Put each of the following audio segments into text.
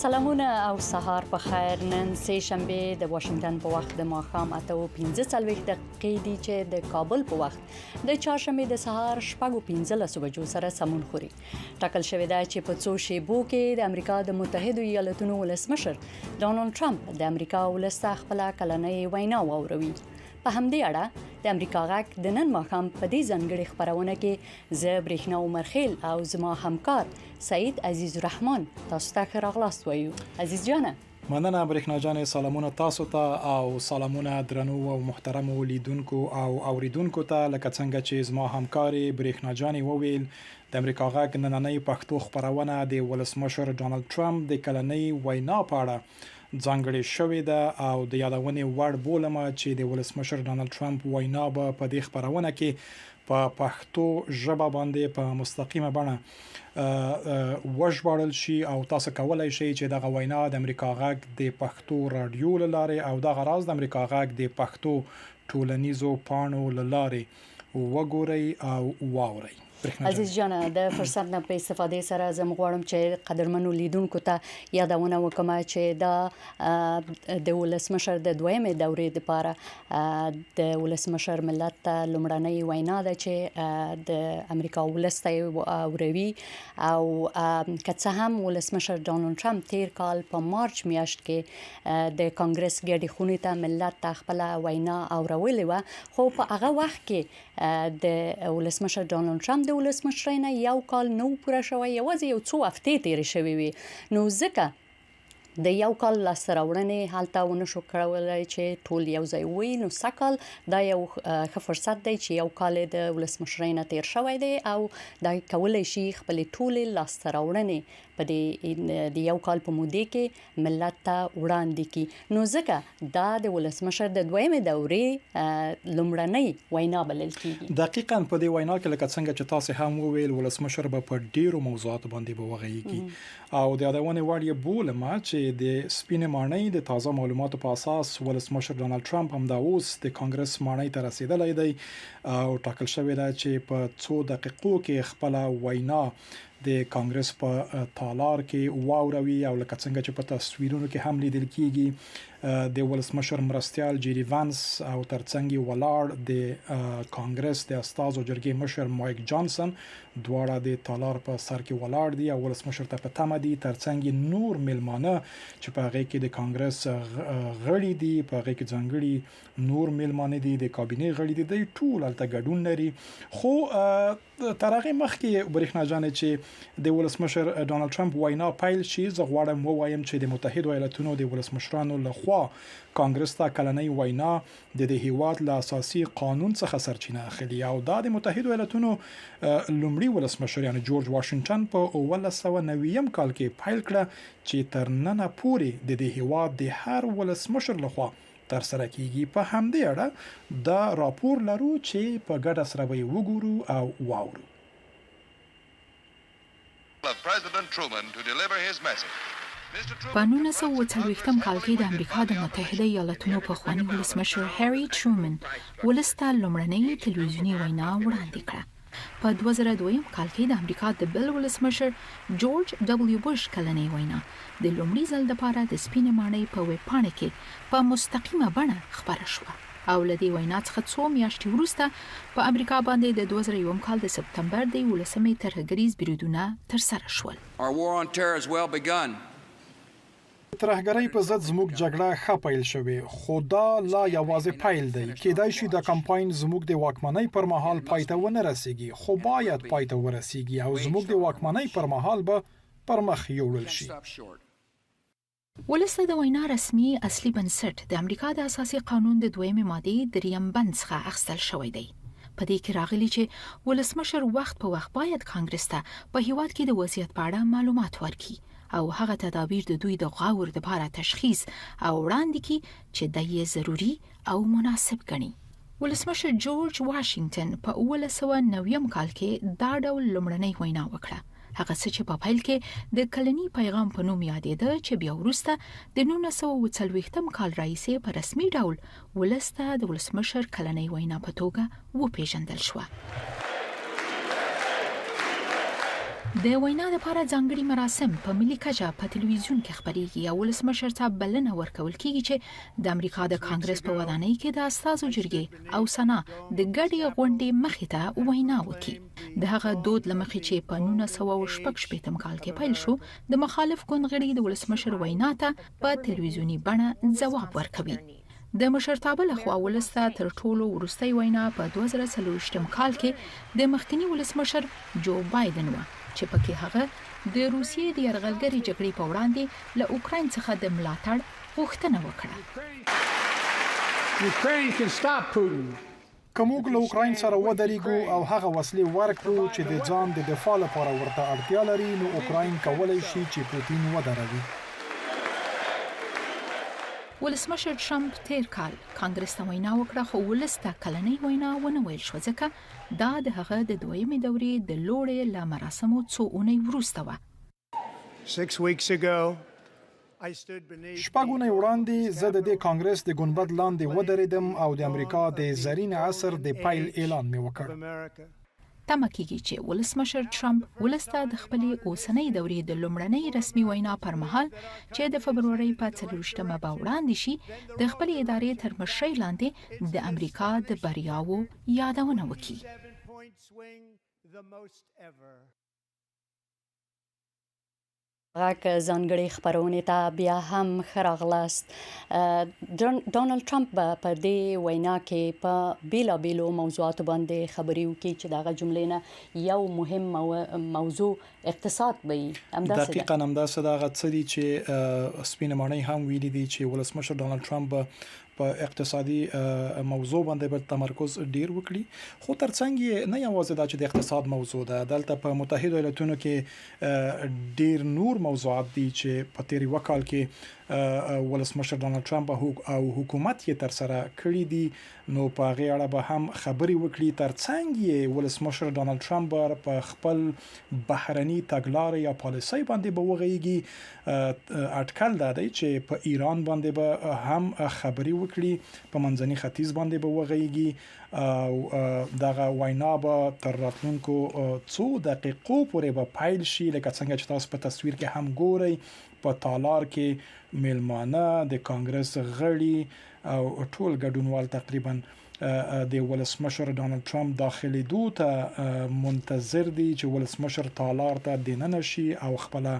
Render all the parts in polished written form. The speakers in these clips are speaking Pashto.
سلامونه او سهار په خیر. نن سه شنبه د واشنگټن په وخت د ماښام 8:15 دقیقې دي چې د کابل په وخت د چهارشنبه د سهار 15:15 بجو سره سمون خوري. ټاکل شوې ده چې په څو شیبو کې د امریکا د متحدو ایالتونو ولسمشر دونالډ ټرمپ د امریکا ولسته خپله کلنۍ وینا واوروي. په همدې اړه د امریکا غاک د نن ماښام په دې ځانګړي خبرونه کې زه برېښنا عمرخیل او زما همکار سعید عزیز الرحمن تاسو ته ښه راغلاست وایو. عزیز جانه مننه برېښنا جانې، سلامونه تاسو ته او سلامونه درنو او محترمو لیدونکو او اوریدونکو ته. لکه څنګه چې زما همکاري برېښنا جانې وویل، د امریکا غاک نننۍ پښتو خبرونه د ولسمشر دونالډ ټرمپ د کلنۍ وینا په اړه ځانګړې شوې ده او د یادونې وړ بولمه چې د ولسمشر دونالډ ټرمپ وینا به په دې خبرونه کې په پښتو ژبه باندې په مستقیمه بڼه وژباړل شي او تاسو کولای شئ چې دغه وینا د امریکا غاک د پښتو رادیو لاره او د غراز د امریکا غاک د پښتو ټولنیزو پاڼو لاره وګورئ او واورئ. عزیز جانه، د فرصت نه په استفاده سره زم غواړم چې قدرمنو لیدونکو ته یادونه وکم چې دا د ولسمشر د دویمې دورې لپاره د ولسمشر ملت ته لومړنۍ وینا ده چې د امریکا ولسته اوروي او که څه هم ولسمشر دونالډ ټرمپ تیر کال په مارچ میاشت کې د کانګرس ګډې خونې ته ملت ته خپل وینا اورولې و، خو په هغه وخت کې د ولسمشر دونالډ ټرمپ ولسمشرینه یو کال نو پوره شوی، یوازې یو څو هفتې تیر شوی وي. نو ځکه د یو کال لاسته حالته ونه شو کولای چې ټول یو ځای وي. نو سکل دا یو ښه فرصت دی چې یو کال د ولسمشرینه تیر شوی دی او دا کولای شي خپل ټول لاسته په د یو کال په موده کې ملت ته وړاندې کی. نو ځکه دا د ولسمشر د دویمې دورې لومړنۍ وینا بلل کیږي. دقیقاً په دې وینا کې لکه څنګه چې تاسو هم وویل، ولسمشر به په ډیرو موضوعاتو باندې وغږیږي او د یادونې وړ یې بولمه چې د سپینې ماڼۍ د تازه معلوماتو په اساس ولسمشر دونالډ ټرمپ هم دا اوس د کانګرس ماڼۍ ته رسیدلی دی او ټاکل شوی دی چې په څو دقیقو کې خپل وینا د کانګرس په تالار کې واوروي او لکه څنګه چې په تصویرونو کې هم لیدل کیږي د ولسمشر مرستیال جیری وانس او ترڅنګ ولاړ د کانګرس د استازو جرګې مشر مایک جانسن دواړه د تالار په سر کې ولاړ دي او ولسمشر ته په تمه دي. ترڅنګ نور ملمانه چې په هغه کې د کانګرس غړي دي، په هغه کې ځانګړي نور ملمانه دي، د کابینې غړي دي، ټول الته ګډون لري. خو تر هغه مخکې برېښنا جانې چې د ولسمشر دونالډ ټرمپ وینا پیل شي، زه غواړم ووایم چې د متحدو ایالتونو د ولسمشرانو لخوا کانګرس ته کلنۍ وینا د هیواد له اساسي قانون څخه سرچینه اخلي او دا د متحدو ایالتونو لومړي ولسمشر یعنی جورج واشنگټن په 1990 کال کې پیل کړه چې تر نن پورې د هیواد د هر ولسمشر لخوا تر سره کیږي. په همدې اړه دا راپور لرو چې په ګډه سره به وګورو او واورو. په 1940 کال کې د امریکا د متحده ایالتونو په خواني ولسمشر هری ټرومن ولسته لومړنۍ تلویزیونی وینا وړاندې کړه. په 2002 کال کې د امریکا د بل ولسمشر جورج ډبلیو بوش کلنۍ وینا د لومړي ځل لپاره د سپینې ماڼۍ په ویب پاڼه کې په مستقیمه بڼه خبره شوه او لدی وینا څخه څو میاشتې وروسته په امریکا باندې د 2001 کال د سپتمبر د 11مې ترهګریز بریدونه تر سره شول. ترهګرۍ په ضد زموږ جګړه ښه پیل شوې، خو دا لا یوازې پیل دی. کېدای شي د کمپاین زموږ د واکمنۍ پر مهال پای ته ونه رسیږي، خو باید پای ته ورسیږي او زموږ د واکمنۍ پر مهال به پر مخ یوړل شي. ولسته د وینا رسمي اصلي بنسټ د امریکا د اساسي قانون د دویمې ماده دریم بند څخه اخیستل شوی دی. په دې کې راغلي چې ولسمشر وخت په وخت باید کانګرس ته په هیواد کې د وضعیت په اړه معلومات ورکړي او هغه تدابیر د دوی د غور لپاره تشخیص او وړاندې کړي چې د یې ضروري او مناسب ګڼي. ولسمشر جورج واشنگټن په 1990 کال کې دا ډول لومړنۍ وینا وکړه هغه څه چې په پیل کې د کلنۍ پیغام په نوم یادېده چې بیا وروسته د 1940م کال راهیسې په رسمي ډول ولسته د ولسمشر کلنۍ وینا په توګه وپیژندل شوه. د وینا لپاره ځانګړي مراسم په ملي کچه په تلویزیون کې خبريږي او ولسمشر ته بلنه ورکول کیږي چې د امریکا د کانګرس په ودانۍ کې د استازو جرګې او سنا د ګډې غونډې مخې ته وینا وکړي. د هغه دود لمخې چې په 1916 کال کې پیل شو، د مخالف ګوند غړي د ولسمشر وینا ته په تلویزیونی بڼه ځواب ورکوي. د مشرتابه لخوا ولسته تر ټولو وروستۍ وینا په 2023 کال کې د مخکنی ولسمشر جو بایدن و چې پکې هغه د روسیې د یرغلګرې جګړې په وړاندې له اوکراین څخه د ملاتړ غوښتنه وکړه. کوموږ له اوکراین سره ودرېږو او هغه وسلې ورکړو چې د ځان د دفاع لپاره ورته اړتیا لري، نو اوکراین کولای شي چې پوتین ودروي. ولسمشر ټرمپ تیر کال کانګرس ته وینا وکړه، خو ولسته کلنۍ وینا ونه ویل شو ځکه دا د هغه د دویمې دورې د لوړې له مراسمو څو اونۍ وروسته و. 6 اونۍ وړاندې زه د کانګرس د ګنبد لاندې ودرېدم او د امریکا د زرین عصر د پیل اعلان مې وکړ. تمه کېږي چې ولسمشر ټرمپ ولسته د خپلې اوسنۍ دورې د لومړنۍ رسمي وینا پر مهال چې د فبرورۍ په 24مه به وړاندې شي، د خپلې ادارې تر مشرۍ لاندې د امریکا د بریاوو یادونه وکړي. غاک ځانګړي خبرونه ته بیا هم خراغلاست. دونالډ ټرمپ په دې وینا کې په بیلابیلو موضوعاتو باندې خبري وکړي چې دغه جملې نه یو مهم موضوع اقتصاد وي. دقیقاً همداسې دغه څه دي چې سپینه ماڼۍ هم ویلي دي چې ولسمشر دونالډ ټرمپ په اقتصادي موضوع باندې به تمرکز ډیر وکړي، خو ترڅنګ نه یوازې دا چې د اقتصاد موضوع ده، دلته په متحدو ایالتونو کې ډیر نور موضوعات دي چې په تیری وکال کې ولسمشر دونالډ ټرمپ او حکومت یې تر سره کړی دي، نو په هغه اړه به هم خبري وکړي. ترڅنګ ولسمشر دونالډ ټرمپ په خپل بهرني تګلارې یا پالیسۍ باندې به وغږیږي. اټکل دا دی چې په ایران باندې به هم خبري وکړي، په منځني ختیځ باندې به وغږیږي او دغه وینا به تر راتلونکو څو دقیقو پورې به پیل شي. لکه څنګه چې تاسو په تصویر کې هم ګورئ، په تالار کې میلمانه، د کانګرس غړي او ټول ګډونوال تقریبا د ولسمشر دونالډ ټرمپ داخلي دوته منتظر دي چې ولسمشر تالار ته دننه شي او خپله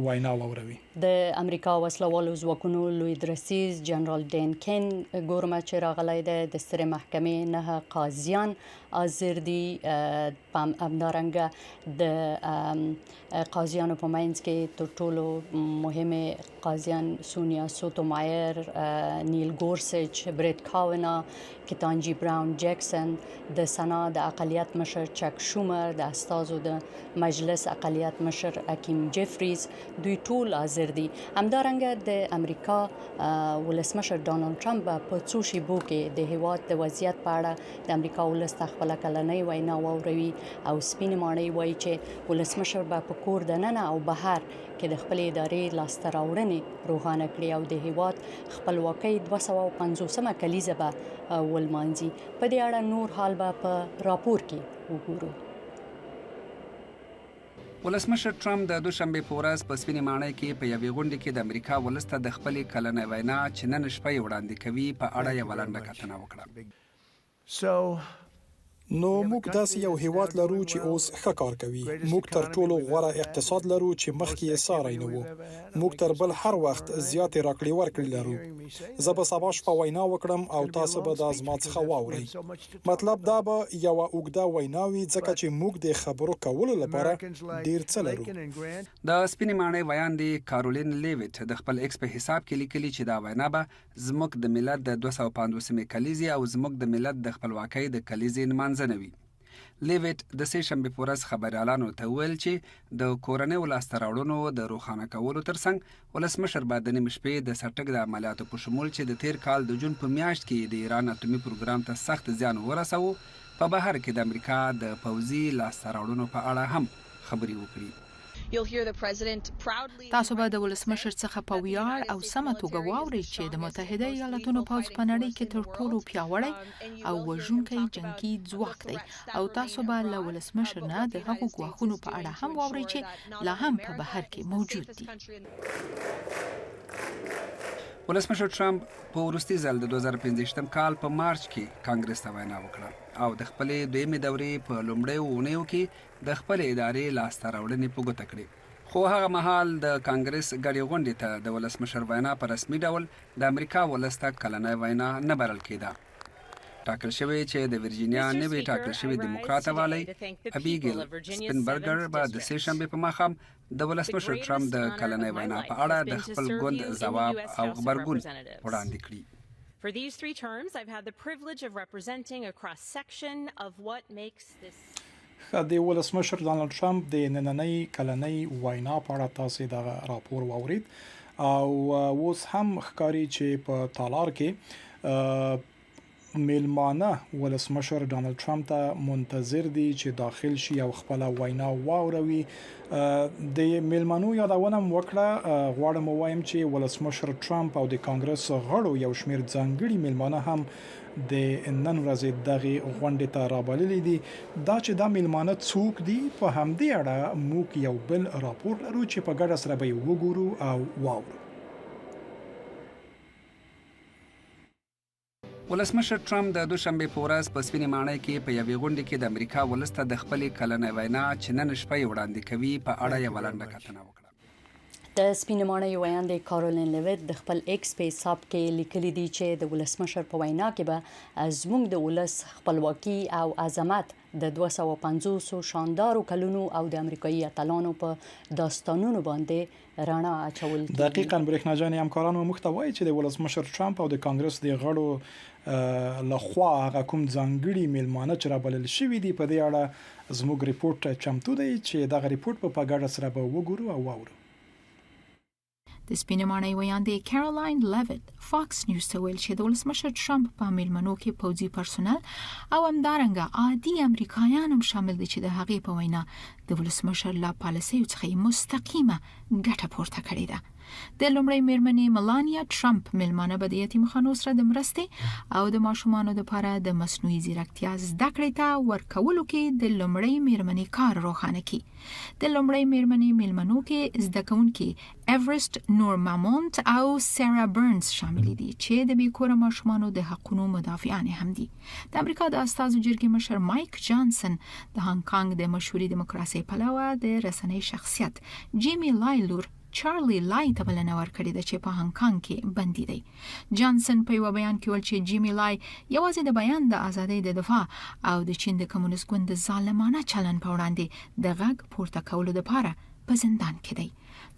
وینا ووروي. د امریکا وسلوالو ځواکونو لوی درسیز جنرال ډین کین ګورمه چې راغلی دی، د سترې محکمې 9 قاضیان حاضر دي. همدارنګه د قاضیانو په منځ کې تر ټولو مهمه قاضیان سونیا سوتومایر، نیل گورسچ، بریت کاونا، کتانجی براون جیکسن، د سنا د اقلیت مشر چک شومر، د استازو د مجلس اقلیت مشر حکیم جفریز، دوی ټول حاضر دي. همدارنګه د امریکا ولسمشر دونالډ ټرمپ په څو شیبو کې د هیواد د وضعیت په اړه د امریکا ولس ته خپله کلنۍ وینا واوروي او سپینې ماڼۍ وایي چې ولسمشر به په کور دننه او بهر کې د خپلې ادارې لاسته راوړنې روښانه کړي او د هیواد خپلواکۍ 250مه کلیزه به ولمانځي. په دې اړه نور حال به په راپور کې وګورو. ولسمشر ټرمپ د دوشنبه په ورځ په سپینې ماڼۍ کې په یوې غونډې کې د امریکا ولسته د خپلې کلنۍ وینا چې نن شپه یې وړاندې کوي په اړه یوه لنډه کتنه وکړه. نو موږ داسې یو هیواد لرو چې اوس ښه کار کوي. موږ تر ټولو غوره اقتصاد لرو چې مخکې یې ساری نه وو. موږ تر بل هر وخت زیاتې راکړې ورکړې لرو. زه به سبا شپه وینا وکړم او تاسو به دا زما څخه واورئ. مطلب دا به یوه اوږده وینا وي ځکه چې موږ د خبرو کولو لپاره ډیر څه لرو. د سپینې ماڼۍ ویاندې کارولین لیویټ د خپل ایکس په حساب کې لیکلي چې دا وینا به زموږ د ملت د 250مې کلیزې او زموږ د ملت د خپلواکۍ د کلیزې نمانځنه وي. لیویټ د سې شنبې په ورځ خبریالانو ته وویل چې د کورنیو لاسته راوړنو د روښانه کولو ترڅنګ ولسمشر به د نیمې شپې د سټک د عملیاتو په شمول چې د تیر کال د جون په میاشت کې د ایران اټومي پروګرام ته سخت زیان ورساوه، په بهر کې د امریکا د پوځي لاسته راوړنو په اړه هم خبري وکړي. تاسو به د ولسمشر څخه په ویاړ او سمه توګه واورئ چې د متحده ایالتونو پوځ په نړۍ کې تر ټولو پیاوړی او وژونکی جنگي ځواک دی او تاسو به له ولسمشر نه د هغو ګواښونو په اړه هم واورئ چې لا هم په بهر کې موجود دي. ولسمشر ټرمپ په وروستي ځل د 2015 کال په مارچ کې کانګرس ته وینا وکړه او د خپلې دویمې دورې په لومړیو اونیو کې د خپلې ادارې لاسته راوړنې په ګوته کړې. خو هغه مهال د کانګرس غړي غونډې ته د ولسمشر وینا په رسمي ډول د امریکا ولس ته کلنۍ وینا نه بلل کېده. ټاکل شوی چې د ورجینیا نوی ټاکل شوی دیموکرات والی ابیګل سپینبرګر به د سه شنبه په ماښام د ولسمشر ټرمپ د کلنۍ وینا په اړه د خپل ګوند ځواب او خبرګون وړاندې کړي. For these 3 terms, I've had the privilege of representing a cross-section of what makes this... د ولسمشر دونالډ ټرمپ د نننۍ کلنۍ وینا په اړه تاسو د راپور واورید او اوس هم ښکاري چې په تالار کې میلمانه ولسمشر دونالډ ټرمپ ته منتظر دي چې داخل شي او خپله وینا واوروي. د میلمانو یادونه وکړه. غواړم وایم چې ولسمشر ټرمپ او د کانګرس غړو یو شمېر ځانګړي میلمانه هم د نن ورځې دغه غونډې ته رابللي دي. دا چې دا میلمانه څوک دي په همدې اړه موږ یو بل راپور لرو چې په ګډه سره به وګورو او واورو. ولسمشر ټرمپ د دوشنبه په ورځ په سپینې ماڼۍ کې په یوې غونډې کې د امریکا ولس ته د خپلې کلنۍ وینا چې نن شپه وړاندې کوي په اړه یو لنډه کتنه وکړه. د سپینې ماڼۍ ویاندې کارولین لیویت د خپل ایکس په حساب کې لیکلي دي چې د ولسمشر په وینا کې به زموږ د ولس خپلواکي او عظمت د 250 شاندارو کلونو او د امریکایي اتلانو په داستانونو باندې رڼا اچول کیږي. دقیقاً برېښنا جان همکارانو موږ ته وایي چې د ولسمشر ټرمپ او د کانګرس د غړو لخوا هغه کوم ځانګړي میلمانه چې رابلل شوي دي په دې اړه زموږ ریپورت چمتو دی چې دغه ریپورت په ګډه سره به وګورو او واورو. د سپینې ماڼۍ ویاندې کیرولاین لیویت فاکس نیوز ته ویل چې د ولسمشر ټرمپ په میلمنو کې پوځي پرسونل او همدارنګه عادي امریکایان هم شامل دي چې د هغې په وینا د ولسمشر له پالیسیو څخه مستقیمه ګټه پورته کړې ده. د لومړۍ میرمنې ملانیا ټرمپ میلمانه به د یتیمخانو سره د مرستې او د ماشومانو لپاره د مصنوعي ځیرکتیا زده کړې ته ورکولو کې د لومړۍ میرمنې کار روښانه کړي. د لومړۍ میرمنې میلمنو کې زده کوونکي ایورست نورمامونت او سارا برنز شامل دي چې د بیکوره ماشومانو د حقوقو مدافعان هم دي. د امریکا د استازو جرګې مشر مایک جانسن د هانګ کانګ د مشهوري دیموکراسي پلوه د رسنۍ شخصیت جیمی لایلور چارلی لای ته بلنه ورکړې ده چې په هانګ کانګ کې بندي دی. جانسن په یو بیان کې ویل چې جیمی لای یوازې د بیان د ازادۍ د دفاع او د چین د کمونیست ګوند د ظالمانه چلن په وړاندې د غږ پورته کولو لپاره په زندان کې دی.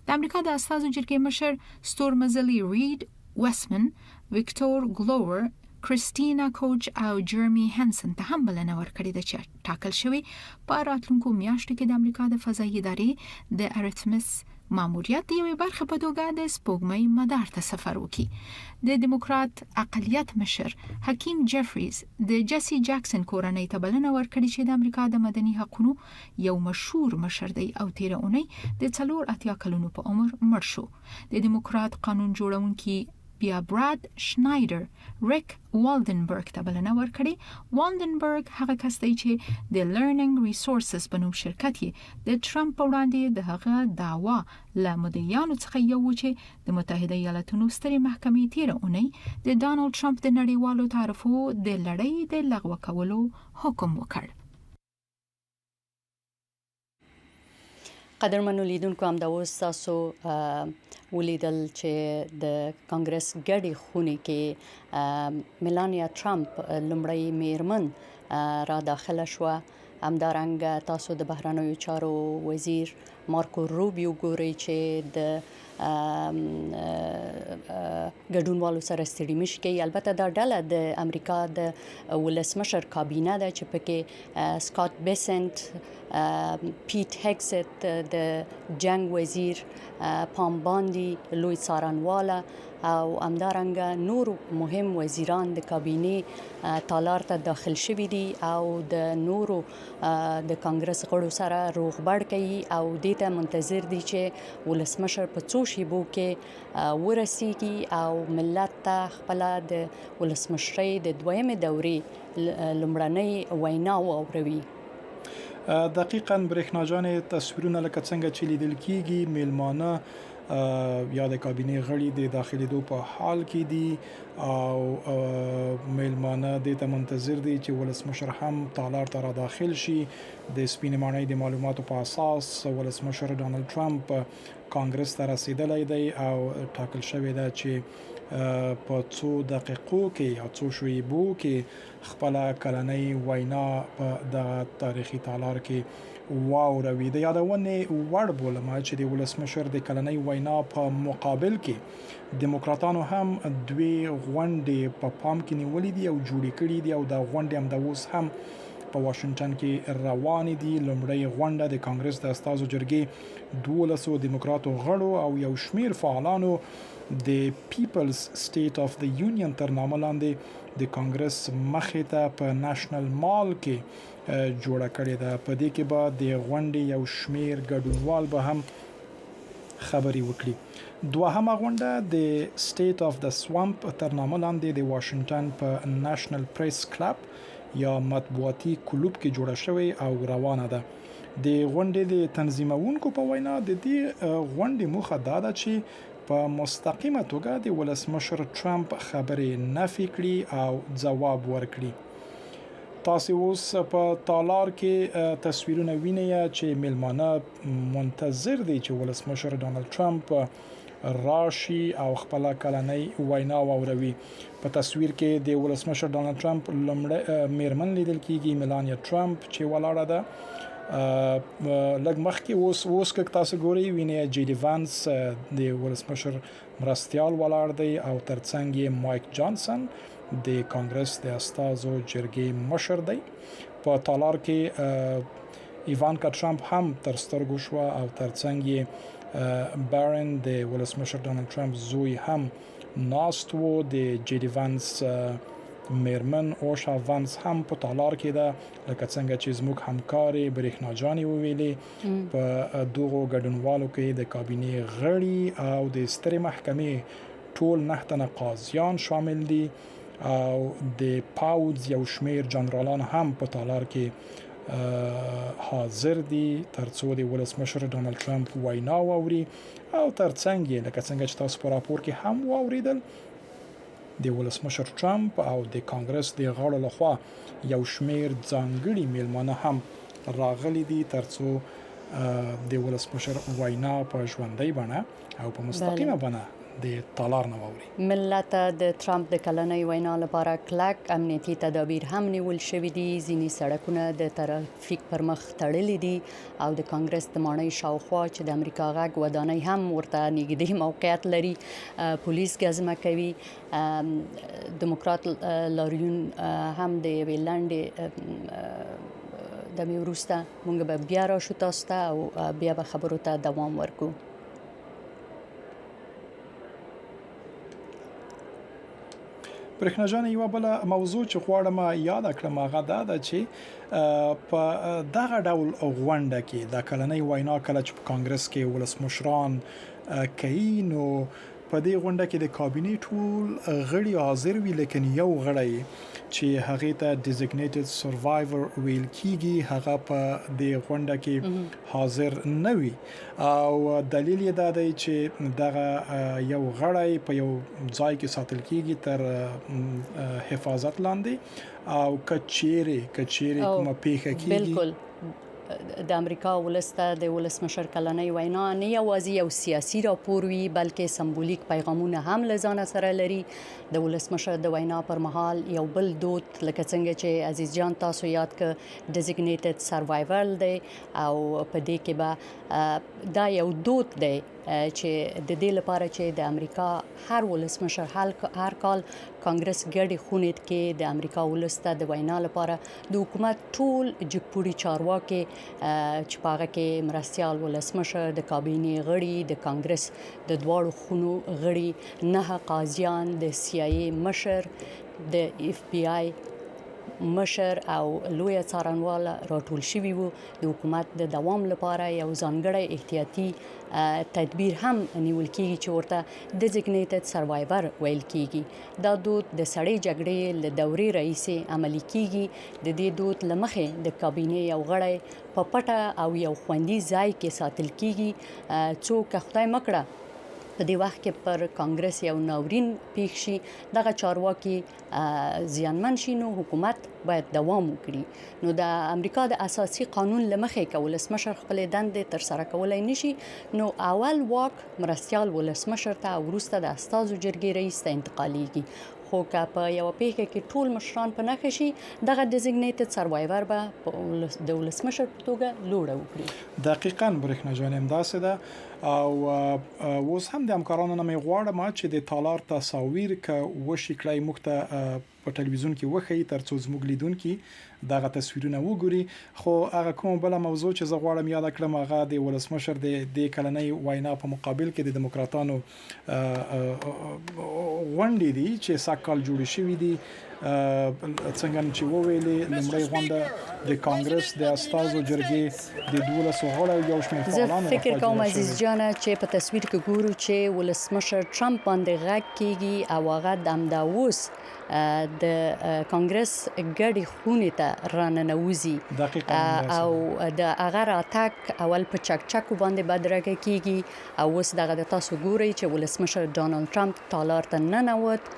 د امریکا د استازو جرګې مشر ستورمزلی ریډ ویسمن، ویکټور ګلوور، کریستینا کوچ او جرمی هنسن ته هم بلنه ورکړې ده چې ټاکل شوی په راتلونکو میاشتو کې د امریکا د فضایي ادارې د ارتمس ماموریت د یوې برخې په توګه د سپوږمۍ مدار ته سفر وکړي. د دیموکرات اقلیت مشر حکیم جفریز د جسی جاکسن کورنۍ ته بلنه ورکړې چې د امریکا د مدني حقوقو یو مشهور مشر دی او تیر اونۍ د 84 کلونو په عمر مړ شو. د دیموکرات قانون جوړونکي بیا براد شنایډر ریک والدنبرګ ته بلنه ورکړې. والدنبرګ هغه کس دی چې د لرنینګ ریسورسز په نوم شرکت یې د ټرمپ په وړاندې د هغه دعوا له مدعیانو څخه یو و چې د متحده ایالتونو سترې محکمې تیره اونۍ د ډانلډ ټرمپ د نړیوالو تعرفو د لړۍ د لغوه کولو حکم وکړ. قدرمنو لیدونکو هم د اوس تاسو ولیدل چې د کانګرس ګډې خونې کې میلانیا ټرمپ لومړی میرمن را داخله شوه. همدارنګه تاسو د بهرنیو چارو وزیر مارکو روبیو ګوري چې د ګډونوالو سره ستړي مشي کوي. البته دا ډله د امریکا د ولسمشر کابینه ده چې پکې سکاٹ بیسنت، پیټ هکست د جنگ وزیر، پام باندي لوی څارنواله او همدارنګه نور مهم وزیران د کابینه تالار ته داخل شوي دي او د نورو د کانګرس غړو سره روغبړ کوي او دې ته منتظر دي چې ولسمشر په څو شیبو کې ورسیږي او ملت ته خپله د ولسمشرۍ د دویمې دورې لومړنۍ وینا واوروي. دقیقاً برېښنا جانې تصویرونه لکه څنګه چې لیدل کیږي میلمانه یا د کابینه غړي د داخليدو په حال کې دي او میلمانه د ته منتظر دي چې ولسمشر هم تالار ته را داخل شي. د سپینې ماڼۍ د معلوماتو په اساس ولسمشر ډونالډ ټرمپ کانګرس ته رسیدلی دی او ټاکل شوی دی چې په څو دقیقو کې یا څو شیبو کې خپله کلنۍ وینا په دغه تاریخي تالار کې واوروي. د یادونې وړ بولم چې د ولسمشر د کلنۍ وینا په مقابل کې دیموکراتانو هم دوی غونډې په پام کې نیولې دي او جوړې کړې دي او د غونډې هم د اوس هم په واشنگټن کې روان دي. لومړی غونډه د کانګرس د استازو جرګې 12 دیموکراتو غړو او یو شمیر فعالانو د پیپلز سټیټ اف د یونین تر نامه لاندې د کانګرس مخې ته په نېشنل مال کې جوړه کړې ده. په دې کې به د غونډې یو شمیر ګډونوال به هم خبري وکړي. دوهمه غونډه د سټیټ اف د سوامپ تر نامه لاندې د واشنگټن په نېشنل پریس کلب یا مطبوعاتي کلوب کې جوړه شوې او روانه ده. د غونډې د تنظیمونکو په وینا د دې غونډې موخه دا ده چې په مستقیمه توګه د ولسمشر ټرمپ خبرې نفي کړي او ځواب ورکړي. تاسو اوس په تالار کې تصویرونه وینئ چې میلمانه منتظر دي چې ولسمشر ډونالډ ټرمپ راشي او خپله کلنۍ وینا واوروي. په تصویر کې د ولسمشر ډونالډ ټرمپ لومړی میرمن لیدل کیږي، میلانیا ټرمپ چې ولاړه ده. لږ مخکې اوس که تاسو ګورئ وینئ جی ډي وانس د ولسمشر مرستیال ولاړ دی او ترڅنګ یې مایک جانسن د کانګرس د استازو جرګې مشر دی. په تالار کې ایوانکا ټرمپ هم تر سترګو شو او ترڅنګ یې بارن د ولسمشر ډونالډ ټرمپ زوی هم ناست وو. د جی ډي وانس میرمن اوشا وانس هم په تالار کې ده، لکه څنګه چې زموږ همکاري برېښنا جانې وویلې. په دغو ګډونوالو کې د کابینه غړي او د سترې محکمې ټول 9 تنه قاضیان شامل دي او د پاوز یو شمیر جنرالان هم په تالار کې حاضر دي ترڅو د ولسمشر ډونالډ ټرمپ وینا واوري او ترڅنګ لکه څنګه چې تاسو په راپور کې هم واوریدل د ولسمشر ټرمپ او د کانګرس د غړو لخوا یو شمیر ځانګړي میلمانه هم راغلي دي ترڅو د ولسمشر وینا په ژوندۍ بڼه او په مستقیمه بڼه د تالار نه واوري. ملت د ټرمپ د کلنۍ وینا لپاره کلک امنیتي تدابیر هم نیول شوي دي. ځینې سړکونه د ترافیک پر مخ تړلي دي او د کانګرس د ماڼۍ شاوخوا چې د امریکا غږ ودانۍ هم ورته نږدې موقعیت لري پولیس ګزمه کوي. دیموکرات لاریون هم د یوې لنډې دمې وروسته موږ به بیا راشو تاسو ته او بیا به خبرو ته دوام ورکو. برېښنا جان یو بل موضوع چې غواړم یاد کړم هغه دا چې په دغه ډول غونډه کې د کلنۍ وینا کله چې په کانګرس کې ولسمشران کوي نو په دې غونډه کې د کابینه ټول غړي حاضر وي، لیکن یو غړی چې هغه ته ډیزیګنیټډ سروایور ویل کیږي هغه په دې غونډه کې حاضر نه وي او دلیل یې دا دی چې دغه یو غړی په یو ځای کې ساتل کیږي تر حفاظت لاندې او کچيري کومه پیښه کیږي. بالکل د امریکا ولسته د ولسمشر کلنۍ وینا نه یوازې یو سیاسي راپور وي بلکې سمبولیک پیغامونه هم لزانه سره لري. د ولسمشر د وینا پر مهال یو بل دود لکه څنګه چې عزیز جان تاسو یاد ک ډیزیګنیټډ سروایور دی او په دې کې به دا یو دود دی چې د دې لپاره چې د امریکا هر ولسمشر هر کال کانګرس ګډي خونې کې د امریکا ولسته د وینا لپاره د حکومت ټول جګپوړي چارواکي چې پاغه کې مرستيال ولسمشر د کابینې غړي د کانګرس د دواړو خونو غړي 9 قاضیان د CIA مشر د FBI مشر او لوی څارنوال راټول شوی وو د حکومت د دوام لپاره یو ځانګړی احتیاطي تدبیر هم نیول کیږي چې ورته ډیزیګنیټډ سروایور ویل کیږي دا دود د سړې جګړې له دورې رئیسي عملی کیږي د دې دود لمخې د کابینې یو غړی په پټه او یو خوندي ځای کې ساتل کیږي څوک خدای مکړه په دې وخت کې پر کانګرس یو ناورین پیښ شي دغه چارواکي زیانمن شي نو حکومت باید دوام وکړي نو د امریکا د اساسي قانون لمخې کې ولسمشر خپل دندې تر سره کولای نشي نو اول واک مرستيال ولسمشر ته وروسته د استازو جرګې رئیس ته انتقالېږي خو که په یو پیښه کې ټول مشران په نخښه شي دغه ډیزیګنیټډ سروایور به د ولسمشر په توګه لوړ وکړي دقیقاً برېښنا جانم داسې ده او اوس هم د همکارانو نه مې غواړم چې د تالار تصاویر ک وشي کړای مخته په ټلویزیون کې وخی ترڅو زموږ لیدونکو دغه تصویرونه وګوري خو هغه کوم بل موضوع چې زه غواړم یاد کړم هغه د ولسمشر د کلنۍ وینا په مقابل کې د دیموکراتانو غونډې دي چې ساکال جوړ شوې دي څنګه چې وویلې لمړی غونډه د کانګرس د استازو جرګې د 12 غړو یو شمېر فعالانو زه فکر کوم عزیز جان چې په تصویر کې ګورو چې ولسمشر ټرمپ باندې غږ کیږي او هغه د امداوس د کانګرس ګډي خونې ته راننوزي او د هغه راتک اول په چک چکو باندې بدرګه کیږي او اوس دغه د تاسو ګوري چې ولسمشر دونالډ ټرمپ تالار ته ننوت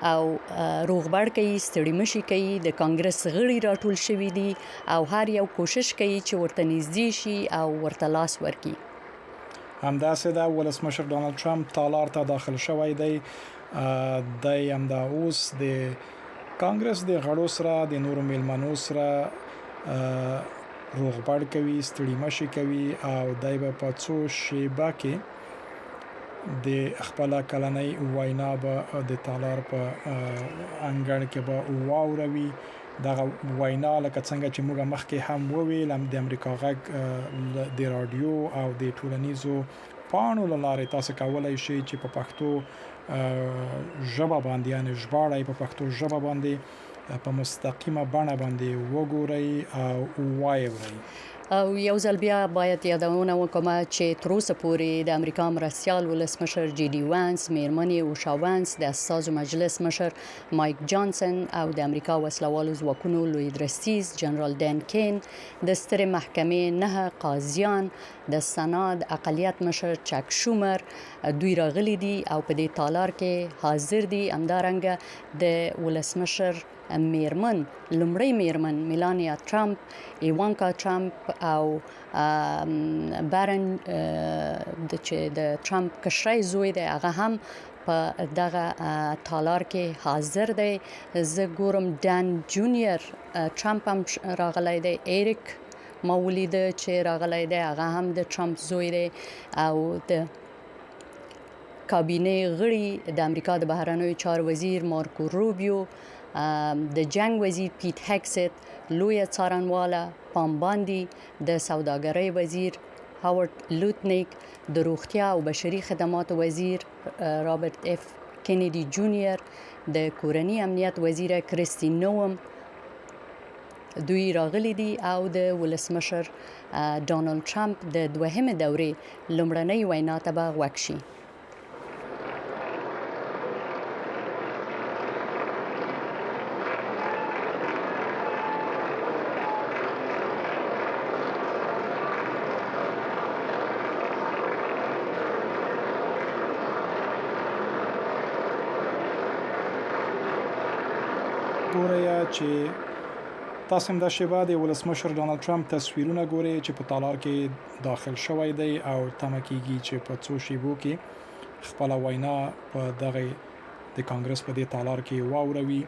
او روغبړ کوي ستړي مشي کوي د کانګرس غړي راټول شوي دي او هر یو کوشش کوي چې ورته نږدې شي او ورته لاس ورکړي همداسې دا ولسمشر دونالډ ټرمپ تالار ته داخل شوی دی د همدا اوس د کانګرس د غړو سره د نورو میلمنو سره روغبړ کوي ستړي مشي کوي او دای په څو شیبه کې د خپله کلنۍ وینا به د تالار په انګړ کې به واوروي دغه وینا لکه څنګه چې موږ مخکې هم وویل د امریکا غږ د رادیو او د ټولنیزو پاڼو لاره تاسو کولای شئ چې په پښتو ژبه باندې یعنی ژباړه په پښتو ژبه باندې په مستقیمه بڼه باندې وګورئ او وایورئ او یو ځل بیا باید یادونه وکم چې تر اوسه پورې د امریکا مرستيال ولسمشر جی ډي وانس میرمنې او شاوانس د استازو مجلس مشر مایک جانسن او د امریکا وسلوالو ځواکونو لوی درستیز جنرال ډان کین د سترې محکمې 9 قاضیان د سناد اقلیت مشر چک شومر دوی راغلي دي او په دې تالار کې حاضر دي همدارنګه د ولسمشر میرمن لمړی میرمن میلانیا ټرمپ ایوانکا ټرمپ او بارن د ټرمپ کشرای زوی دی هغه هم په دغه تالار کې حاضر دی زه ګورم ډان جونیئر ټرمپ هم راغلی دی ایریک مولید چې راغلی دی هغه هم د ټرمپ زوی دی او د کابینې غړي د امریکا د بهرنیو چارو وزیر مارکو روبیو د جنگ وزیر پیټ هکسټ لوی څارنواله پامباندي د سوداګرۍ وزیر هاورد لوتنیک د روغتیا او بشري خدماتو وزیر رابرټ اف کینیډي جونیئر د کورنۍ امنیت وزیر کریسټین نوم دوی راغلي دي او د ولسمشر ډونالډ ټرمپ د دوهمه دورې لومړنۍ وینا ته به غوږ شي ګورئ چې تاسو هم د شیبه د ولسمشر ډونالډ ټرمپ تصویرونه ګورئ چې په تالار کې داخل شوی دی او تمه کیږي چې په څو شیبو کې خپله وینا په دغه د کانګرس په دې تالار کې واوروي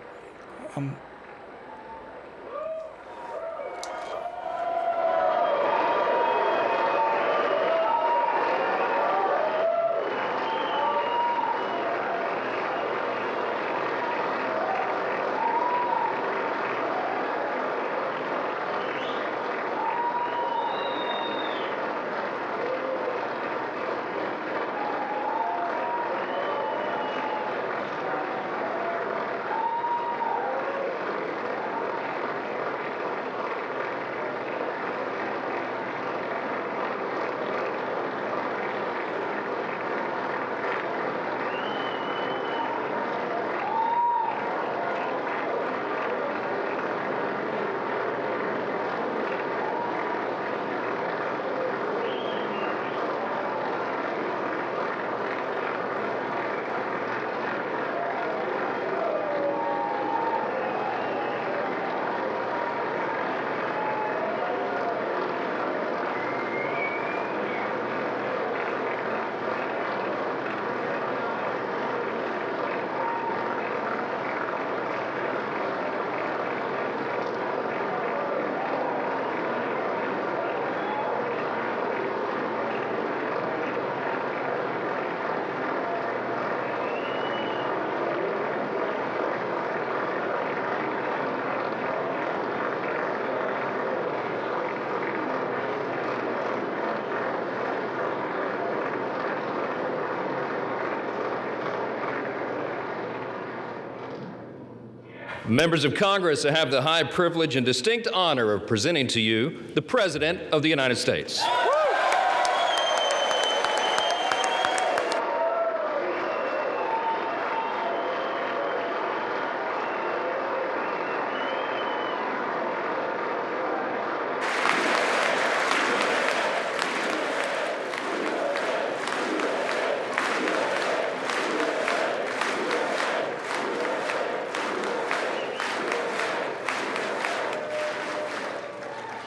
Members of Congress, I have the high privilege and distinct honor of presenting to you the President of the United States.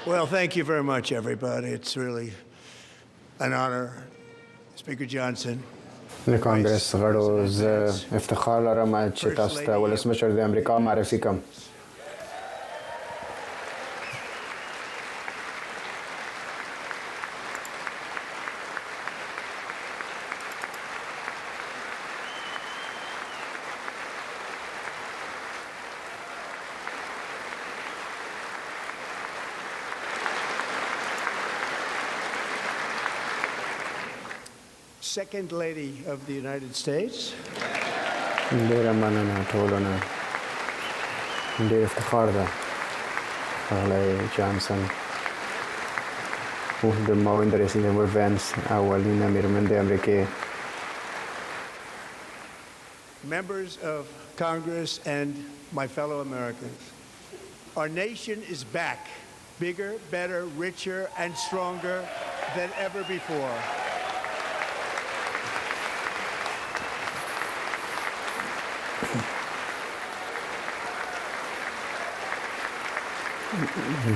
Well, thank you very much, everybody. It's really an honor. Speaker Johnson. د کانګرس غړو زه افتخار لرم چې تاسو ته ولسمشر د امریکا معرفي کړم. Second Lady of the United States. ډیره مننه ټولو نه. ډیر افتخار ده اغلې جانسن د ماوین د رسیدو ونس اولینه میرمن د امریکا. Members of Congress and my fellow Americans, our nation is back, bigger, better, richer, and stronger than ever before.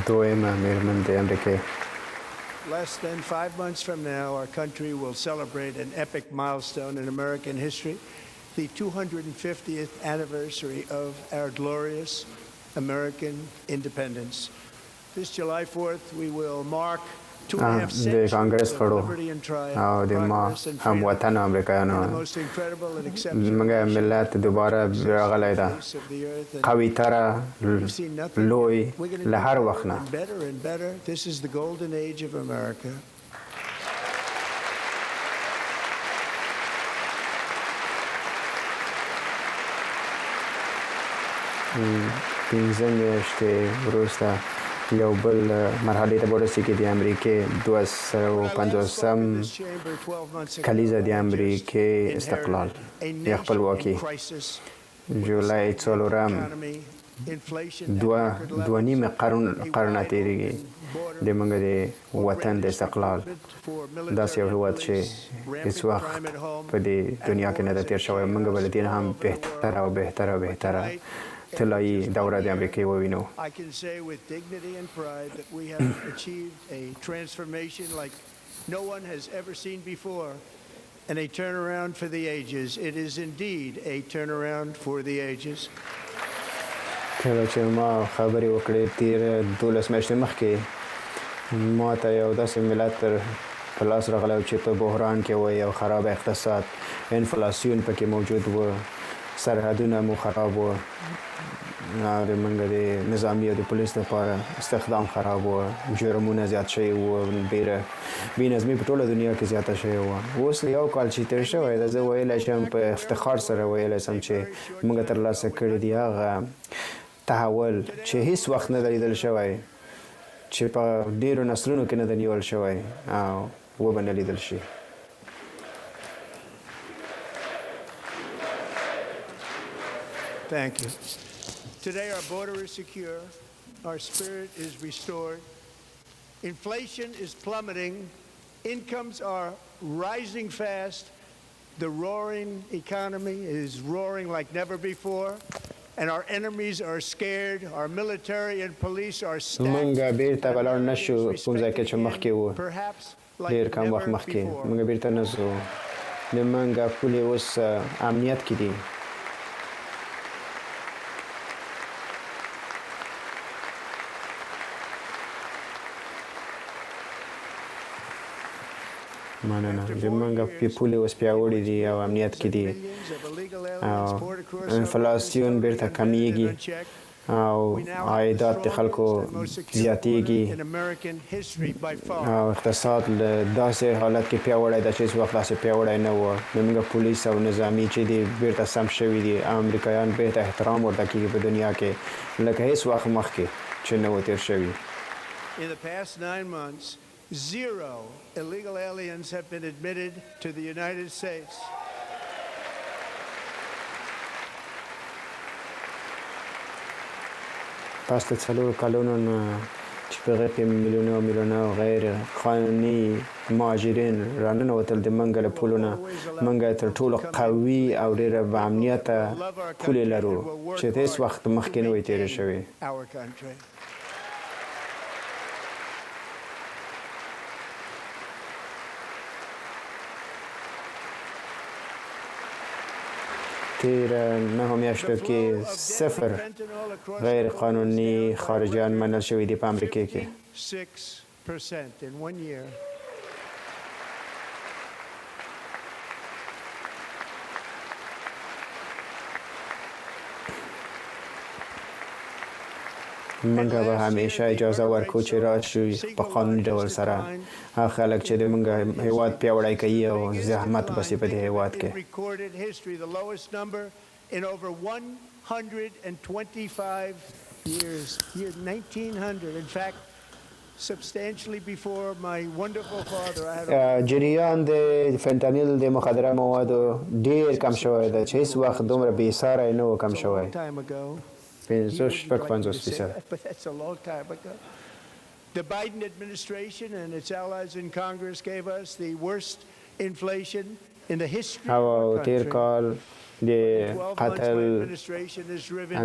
دویمه میرمن د امریکا. Less than 5 months from now, our country will celebrate an epic milestone in American history, the 250th anniversary of our glorious American independence. This July 4th, we will mark د کانګرس غړو او د ما هموطن امریکایانو موږ ملت دوباره راغلی ده قوي تره لوی له هر وخت نه. This is the golden age of America. پنځه میاشتې وروسته یو بل مرحله ته ورسېږي د امریکې 250 کلیزه د امریکې استقلال یا خپلواکي جولای 4 دوه نیمه قرنه تېرېږي د موږ د وطن د استقلال. داسې یو هېواد چې هېڅ وخت په دې دنیا کې نه ده تېر شوی. موږ به له دې نه هم بهتره او بهتره او بهتره طلایی دوره د امریکې ووینو. I can say with dignity and pride that we have achieved a transformation like no one has ever seen before and a turnaround for the ages. It is indeed a turnaround for the ages. کله چې ما خبرې وکړې تیر 12 میاشتې مخکې ما ته یو داسې ملت په لاس راغلی چې په بحران کې و، یو خراب اقتصاد، انفلاسیون پکې موجود و، سرحدونه مو خراب و، د موږ د نظامي او د پولیس لپاره استخدام خراب و، جرمونه زیات شوي و، بېنظمي په ټوله دنیا کې زیاته شوې وه. اوس یو کال چې تېر شوی ده زه ویلی شم په افتخار سره ویلی شم چې موږ ترلاسه کړي دي هغه تحول چې هیڅ وخت نه ده لیدل شوی، چې په ډېرو نسلونو کې نه ده نیول شوی او وبه نه لیدل شي. Thank you. Today our border is secure, our spirit is restored, inflation is plummeting, incomes are rising fast, the roaring economy is roaring like never before, and our enemies are scared, our military and police are stacked. موږ بیرته ولاړ نشو کوم ځای کې چې مخکې وو، ډېر کم وخت مخکې موږ بیرته نه ځو. زموږ پولې اوس امنیت کې دي. مننه. زموږ پولې اوس پیاوړې دي او امنیت کې دي او انفلاسیون بیرته کمیږي او عایدات د خلکو زیاتېږي او اقتصاد له داسې حالت کې پیاوړی ده چې هېڅ وخت داسې پیاوړی نه و. زموږ پولیس او نظامي چې دي بیرته سم شوي دي. امریکایان بیرته احترام ورته کېږي په دنیا کې لکه هېڅ وخت مخکې چې نه و تېر شوي. In the past 9 months, 0 illegal aliens have been admitted to the United States. پس له 4 کلونو نه چې په هغې کې میلیونه غیر قانوني مهاجرین راننوتل د موږ له پولو نه. موږ تر ټولو قوي او ډېره باامنیته پولې لرو چې هېڅ وخت مخکې نه وي تېرې شوې. تیر 9 میاشتو کې 0 غیر قانوني خارجیان منل شوي دي په امریکا کې. 6% in 1 year. موږ به همیشه اجازه ورکو چې راشي په قانوني ډول سره هغه خلک چې د موږ هیواد پیاوړی کوي او زحمت بسي په دې هیواد کې. In over 125 years, year 1900. In fact, substantially before my wonderful father, I had جریان د فنتانیل د مخدره موادو ډیر کم شوی دی چې هیڅ وخت دومره بې ساری نه و کم شوی. 50-50%. But that's a long time ago. The Biden administration and its allies in Congress gave us the worst inflation in the history of our تیر country. کال د قتل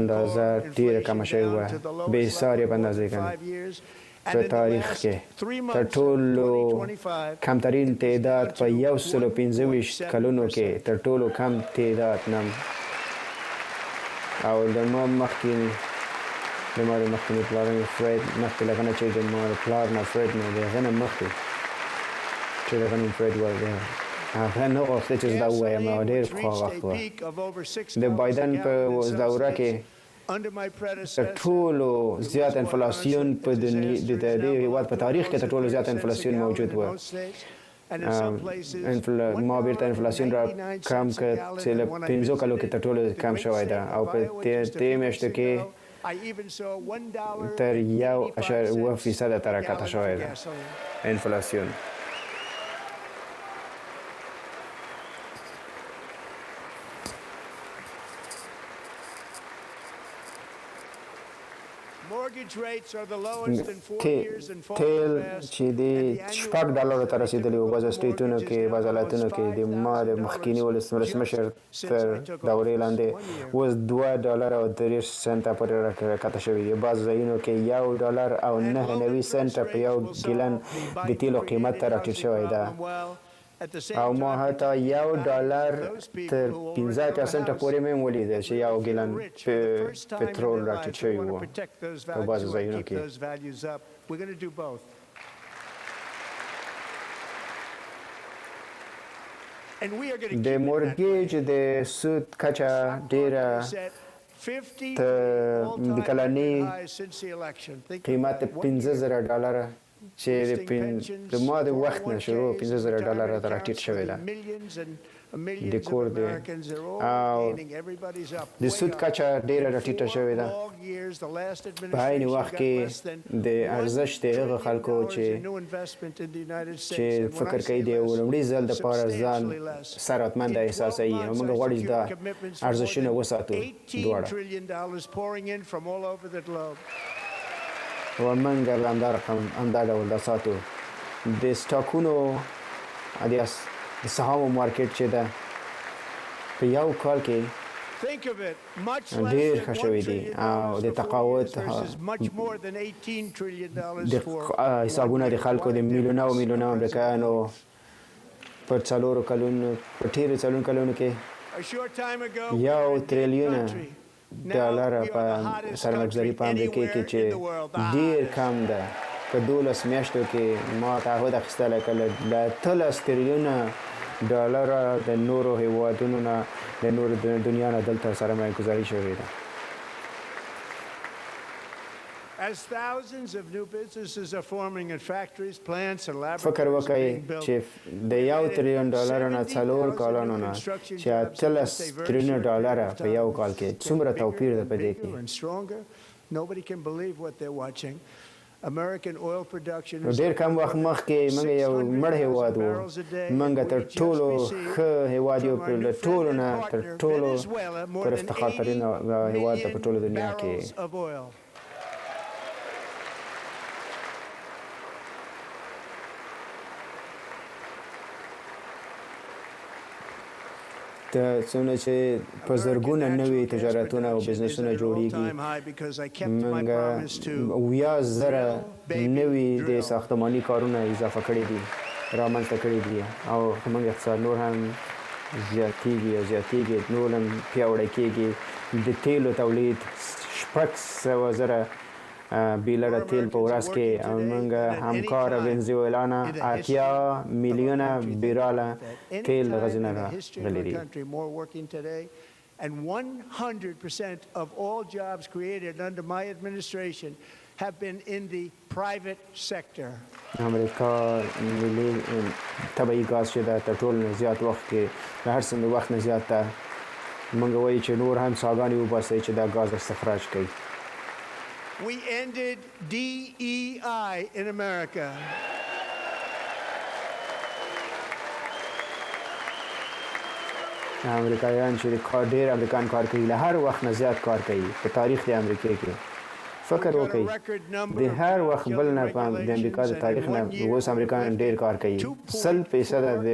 اندازه ډیره کمه شوې وه، بې سارې په اندازې کې په تاریخ کې تر ټولو کمترین تعداد په 125 کلونو کې تر ټولو کم تعداد نم او د ما مخکې د ما مخکې پلارنې فرید مخکې لغه نه چې د ما پلار نه فرید نه د هغه نه مخکې چې دغه نوم فرید و هغه نه غوښتل چې زه ووایم او ډېر پخوا وخت و. د بایدن په دوره کې تر ټولو زیات انفلاسیون په د دې هېواد په تاریخ کې تر ټولو زیات انفلاسیون موجود و. ما بیرته انفلاسیون را کم کړ چې له 5 کلو کې تر ټولو کم شوی ده او په دې میاشتو کې تر 1.7% ته راکته شوی ده انفلاسیون. تیل چې د $6 ته رسېدلی و بعضو سټیټونو کې بعضو ایالتونو کې د ما د مخکیني ولسمشر تر دورې لاندې اوس $2.30 پورې راکته شوي دي. بعضو ځایونو کې $1.99 په یو ګیلن د تیلو قیمت ته راټیټ شوی ده او ما حتی $1 تر 15% پورې مې ولیده چې یو ګیلن پټرول راټیټ شوی و په بعضو ځایونو کې. د مورګیج د سود کچه ډیره د کلنۍ قیمت $15,000 چې د ما د وخت نه شروع $15,000 ته راټیټ شوی ده د کور دی او د سود کچه ډیره راټیټه شوې ده. په عین وخت کې د ارزښت د هغه خلکو چې فکر کوي د لومړي ځل دپاره ځان ثروتمند احساسوي او موږ غواړو چې دا ارزښتونه وساتو دواړه و موږ همدا ډول دا ساتو. د سټاکونو د سهامو مارکیټ چې ده په یو کال کې ډېر ښه شوی دی او د تقاعد د حسابونه د خلکو د میلیونه او میلیونه امریکایانو په تیرو 4 کلونو کې $1 تریلیون په سرمایه‌ګذاري په امریکا کې چې ډېر کم ده. په 12 میاشتو کې ما تعهد اخیستلی که له $13 تریلیونه د نورو هیوادونو نه د نورو دنیا نه دلته سرمایه‌ګذاري شوې ده. As thousands of new businesses are forming in factories, plants and فکر laboratories وکړئ being built. چې د $1 تریلیون نه 4 کالونو نه چې 13 تریلیون ډالر په یو کال کې څومره توپیر ده په دې کې. Nobody can believe what they're watching. American oil production is ډېر کم وخت مخکې موږ یو مړ هیواد وو. موږ تر ټولو ښه هیواد یو له ټولو نه تر ټولو پر افتخار ترین هیواد په ټولو دنیا کې. څونه چې په زرګونه نوي تجارتونه او بزنسونه جوړیږي. موږ 10,000 نوي د ساختماني کارونه اضافه کړي دي، رامنځته کړي دي او موږ اقتصاد نور هم زیاتیږي نور هم پیاوړی کیږي. د تیلو تولید 600,000 بیلره تیل په ورځ کې او موږ همکار وینزویلا نه 80 میلیونه بیراله تیل غزنه راغلي دي. And 100% of all jobs created under my administration have been in the private sector. امریکا ملي طبيعي غاز چې دا تر ټولو زیات وخت کې هر څه وخت نه زیات موږ وایو چې نور هم څاګانې وباسي چې دا غاز استخراج کوي. We ended DEI in America. امریکایان چې ډېر امریکایان کار کوي له هر وخت نه زیات کار کوي په تاریخ د امریکا کې. فکر وکړئ د هر وخت بل نه د امریکا د تاریخ نه اوس امریکایان ډېر کار کوي. 100% د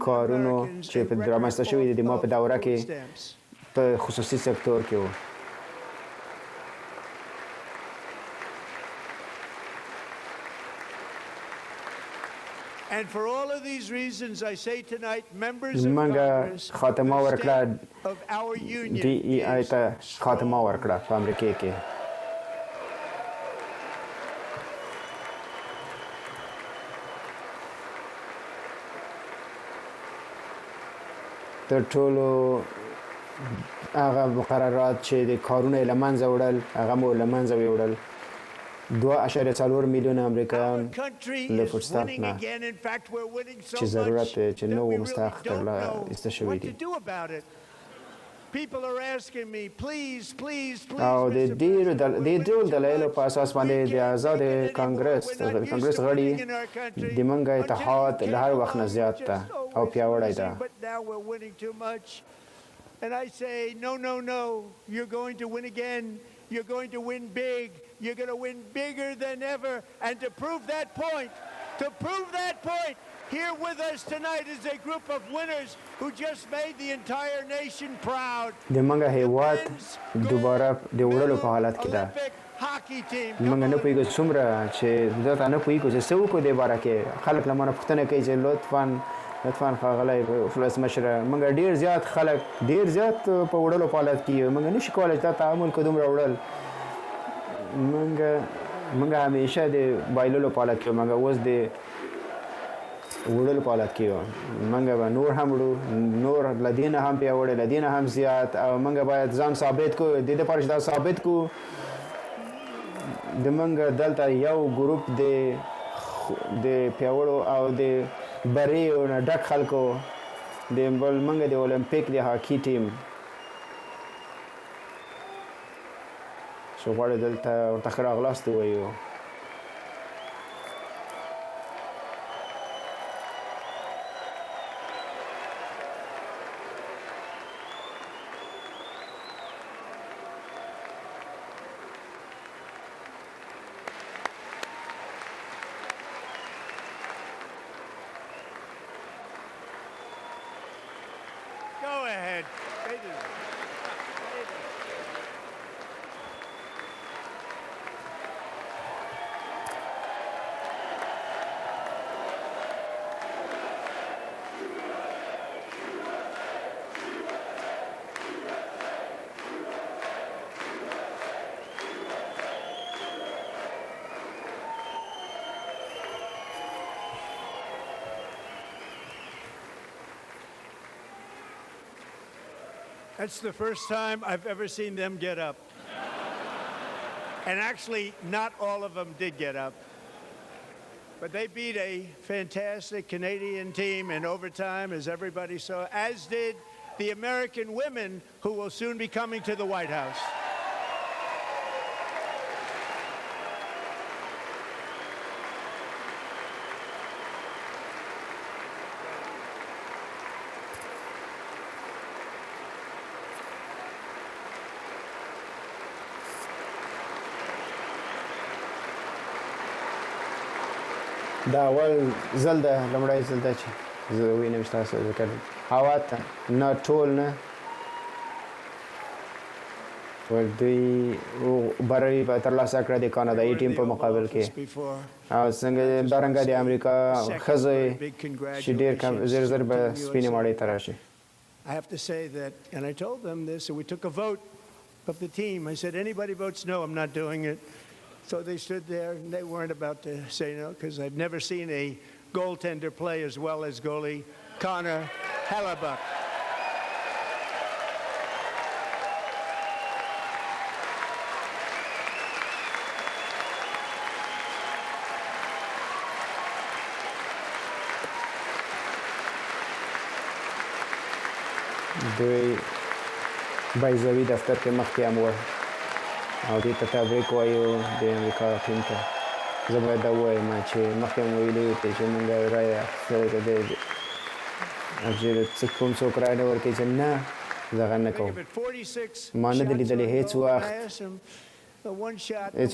کارونو چې په رامنځته شوي دي د ما په دوره کې په خصوصي سکتور کې وو. And for all of these reasons, I say tonight, members of Congress, خاتمه ورکړه of our union, DEI ته خاتمه ورکړه په امریکا کې. تر ټولو هغه مقررات چې د کارونه له منځه وړل هغه مو له منځه وړل. 2.4 میلیون امریکایان له فرصت نه چې ضرورت چې نو مستحق ترلاسه شوي دي. او د دې ډول دلایلو په اساس باندې د آزاد کانګرس غړي د منګ اتحاد له هر وخت نه زیات ده او پیاوړی ده. And I say, no, you're going to win again. You're going to win big. You're going to win bigger than ever. And to prove that point, here with us tonight is a group of winners who just made the entire nation proud. د منګه هیواد دوباره د وړلو په حالت کې ده. منګه نه پوهیږو څومره چې دا نه پوهیږو چې څه وکړو دې باره کې. خلک له مانه پوښتنه کوي چې لطفا ښاغلی ولسمشر موږ ډېر زیات خلک ډېر زیات په وړلو په حالت کې یو. موږ نشو کولی چې دا تعامل کړو دومره وړل. موږ همیشه د بایللو په حالت کې یو. موږ اوس د وړلو په حالت کې یو. موږ به نور هم وړو، نور له دې نه هم پیاوړی، له دې نه هم زیات. او موږ باید ځان ثابت کړو. د دې لپاره چې دا ثابت کړو د موږ دلته یو ګروپ د پیاوړو او د بریو نه ډک خلکو د موږ د اولمپیک د هاکي ټیم چې غواړي دلته ورته ښه راغلاست ووایو. Go ahead. That's the first time I've ever seen them get up. And actually, not all of them did get up. But they beat a fantastic Canadian team in overtime, as everybody saw, as did the American women who will soon be coming to the White House. دا اول ځل ده لومړی ځل ده چې زه وینم چې تاسو ذکر هوا ته نه ټول نه دوی بری به ترلاسه کړه د کاناډایي ټیم په مقابل کې او څنګه دارنګه د امریکا ښځې چې ډېر زر زر به سپینې ماڼۍ ته راشي. I have to say that, and I told them this, and we took a vote of the team. I said, anybody votes no, I'm not doing it. So they stood there, and they weren't about to say no, because I've never seen a goaltender play as well as goalie Connor Hellebuck. دوی بایزوي دفتر کې مخکې هم وه او دې ته تبریک وایو د امریکا ټیم ته. زه باید دا ووایم چې مخکې هم ویلي وو چې موږ رایه اخیستې ده چې کوم څوک رایه نه ورکوي چې نه زه هغه نه کوم. ما نه دي لیدلي هېڅ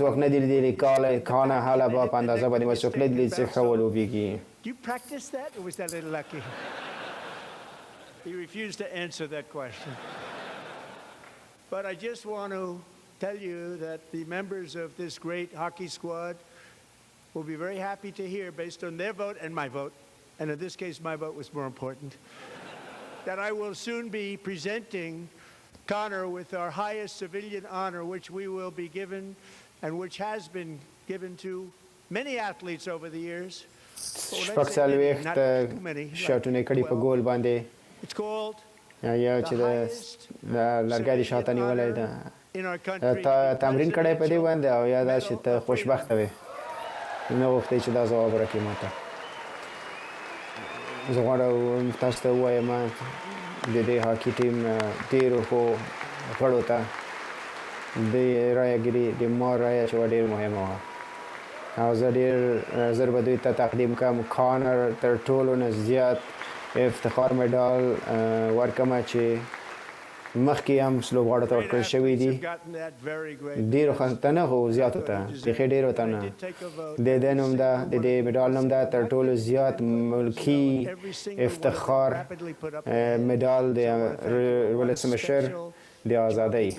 وخت نه دي لیدلي کانه هلبا په اندازه باندې ما څوک نه دي لیدلي چې ښه ولوبېږي. He refused to answer that question. But I just want to tell you that the members of this great hockey squad will be very happy to hear, based on their vote and my vote, and in this case my vote was more important, that I will soon be presenting Connor with our highest civilian honor, which we will be given and which has been given to many athletes over the years. شپږ څلوېښت شاټونه کړي په ګول باندې یا چې د لرګی د شاته نیولی ده تمرین کړی په دې باندې او یا دا چې ته خوشبخته وې نه غوښتې چې دا ځواب راکړې ما ته. زه غواړم تاسو ته ووایم د دې هاکي ټیم ډېرو ښو غړو ته د رایهګیري د ما رایه چې وه ډېر مهمه وه او زه ډېر زر به دوی ته تقدیم کړم. کانر تر ټولو نه زیات افتخار مډال ورکړم چې مخکې هم لوبغاړو ته ورکړل شوي دي ډېرو ته نه خو زیاتو ته بیخي ډېرو ته نه. د دې نوم ده د دې مډال نوم ده تر ټولو زیات ملکي افتخار مډال د ولسمشر د آزادۍ.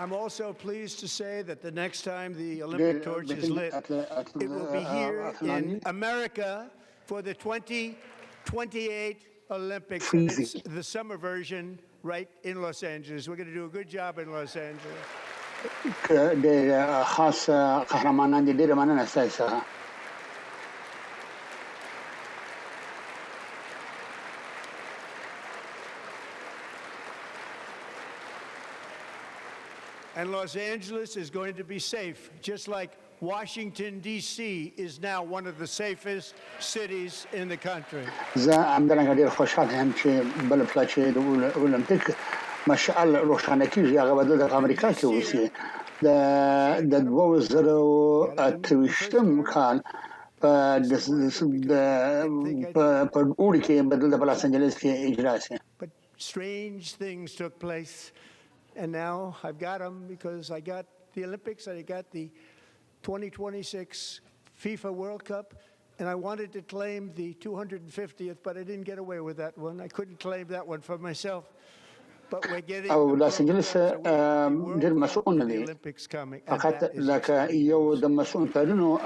I'm also pleased to say that the next time the Olympic torch is lit, it will be here in America for the 2028 Olympics. It's the summer version right in Los Angeles. We're going to do a good job in Los Angeles. خاص قهرمانان دي ډېره مننه ستاسو څخه. And Los Angeles is going to be safe, just like Washington, D.C. is now one of the safest cities in the country. زه همدارنګه ډېر خوشحاله یم چې بله پله چې د اولمپیک مشعل روښانه کېږي هغه به دلته په امریکا کې اوسي. د 2028 کال په اوړي کې به دلته په لاس انجلس کې اجرا شي. But strange things took place. And now I've got them because I got the Olympics and I got the 2026 FIFA World Cup, and I wanted to claim the 250th, but I didn't get away with that one. I couldn't claim that one for myself. But we're getting او لاس انجلس ډېر مسؤل نه دي فقط لکه یو د مسؤل ترینو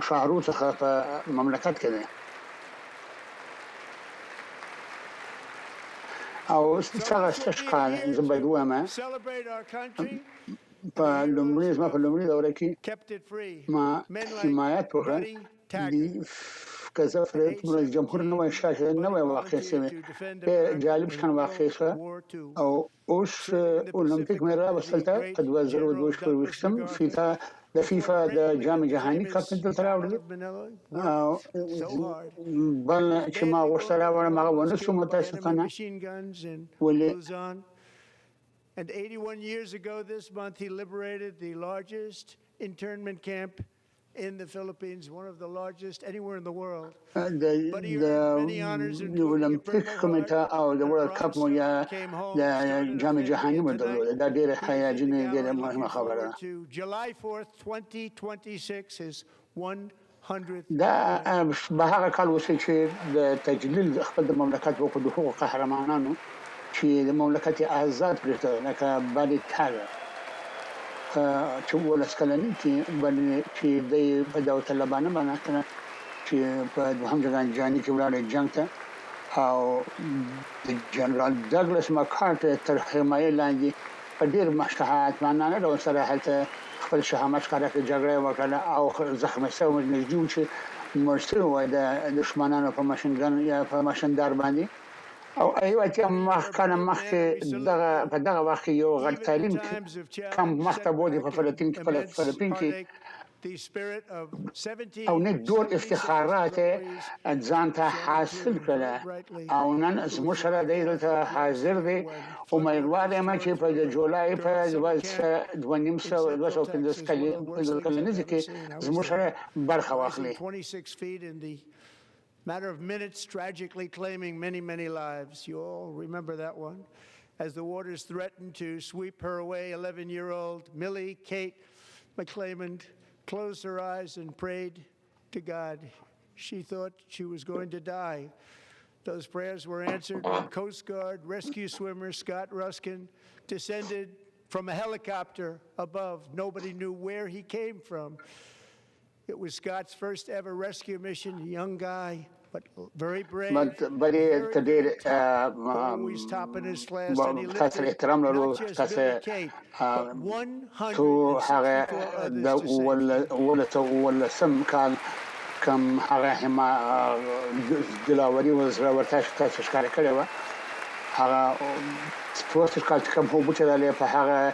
شهرو څخه په مملکت کې دی. او څنګه ستشکال زبېد ومه په لومړي زما په لومړي دوره کې ما حمایت وکړه کزه فرد رئیس جمهور نوې شاشه نوې واقع شوه جالب شان واقع شوه او اوس اولمپیک مې را وسلته په 2022 فیفا د جام جهاني کپ ته تراوړل بل چې ما ورسره ما ونه شو متاسفانه ولې And 81 years ago this month, he liberated the largest internment camp in the Philippines, one of the largest anywhere in the world. But he earned many honors, including Olympic Committee or the World Cup moya the Jam Jahani model. That did hayajine did مهمه خبره. July 4th, 2026 is 100. دا به هغه کال وشي چې د تجلیل خپل د مملکت په حقوق قهرمانانو چې د مملکت آزاد پرته لکه باندې تاګه چې ولس کلنۍ کې باندې چې د طالبانو باندې کنه چې په دوهم جنګ کې ولاړ جنگ ته او د جنرال ډاګلاس ماکارتر تر حمایه لاندې په ډیر مشهات معنی له سره هلته خپل شهامت کار کې جګړه وکړه او زخم شو نږدې چې مرسته و د دشمنانو په ماشینګن یا په ماشیندار باندې او ایوه چې مخکې دغه وخت یو غټ تعلیم کم مخته بودی په فلپین کې او نه ډور افتخارات ځان ته حاصل کړه او نن زموږ سره دلته حاضر دی امیدوار یم چې په جولای په 2015 کلنۍ کې زموږ سره برخه واخلي Matter of minutes, tragically claiming many, many lives. You all remember that one. As the waters threatened to sweep her away, 11-year-old Millie Kate McClelland closed her eyes and prayed to God. She thought she was going to die. Those prayers were answered when Coast Guard rescue swimmer Scott Ruskin descended from a helicopter above. Nobody knew where he came from. It was Scott's first ever rescue mission, a young guy, but very brave. But always topping his class, and he lifted not just Millie Kate, but 164 كان كم هغه ما دلاوري وزره ورته تاسو ښکار کړی و هغه سپورت ښکار کوم هو بوته له په هغه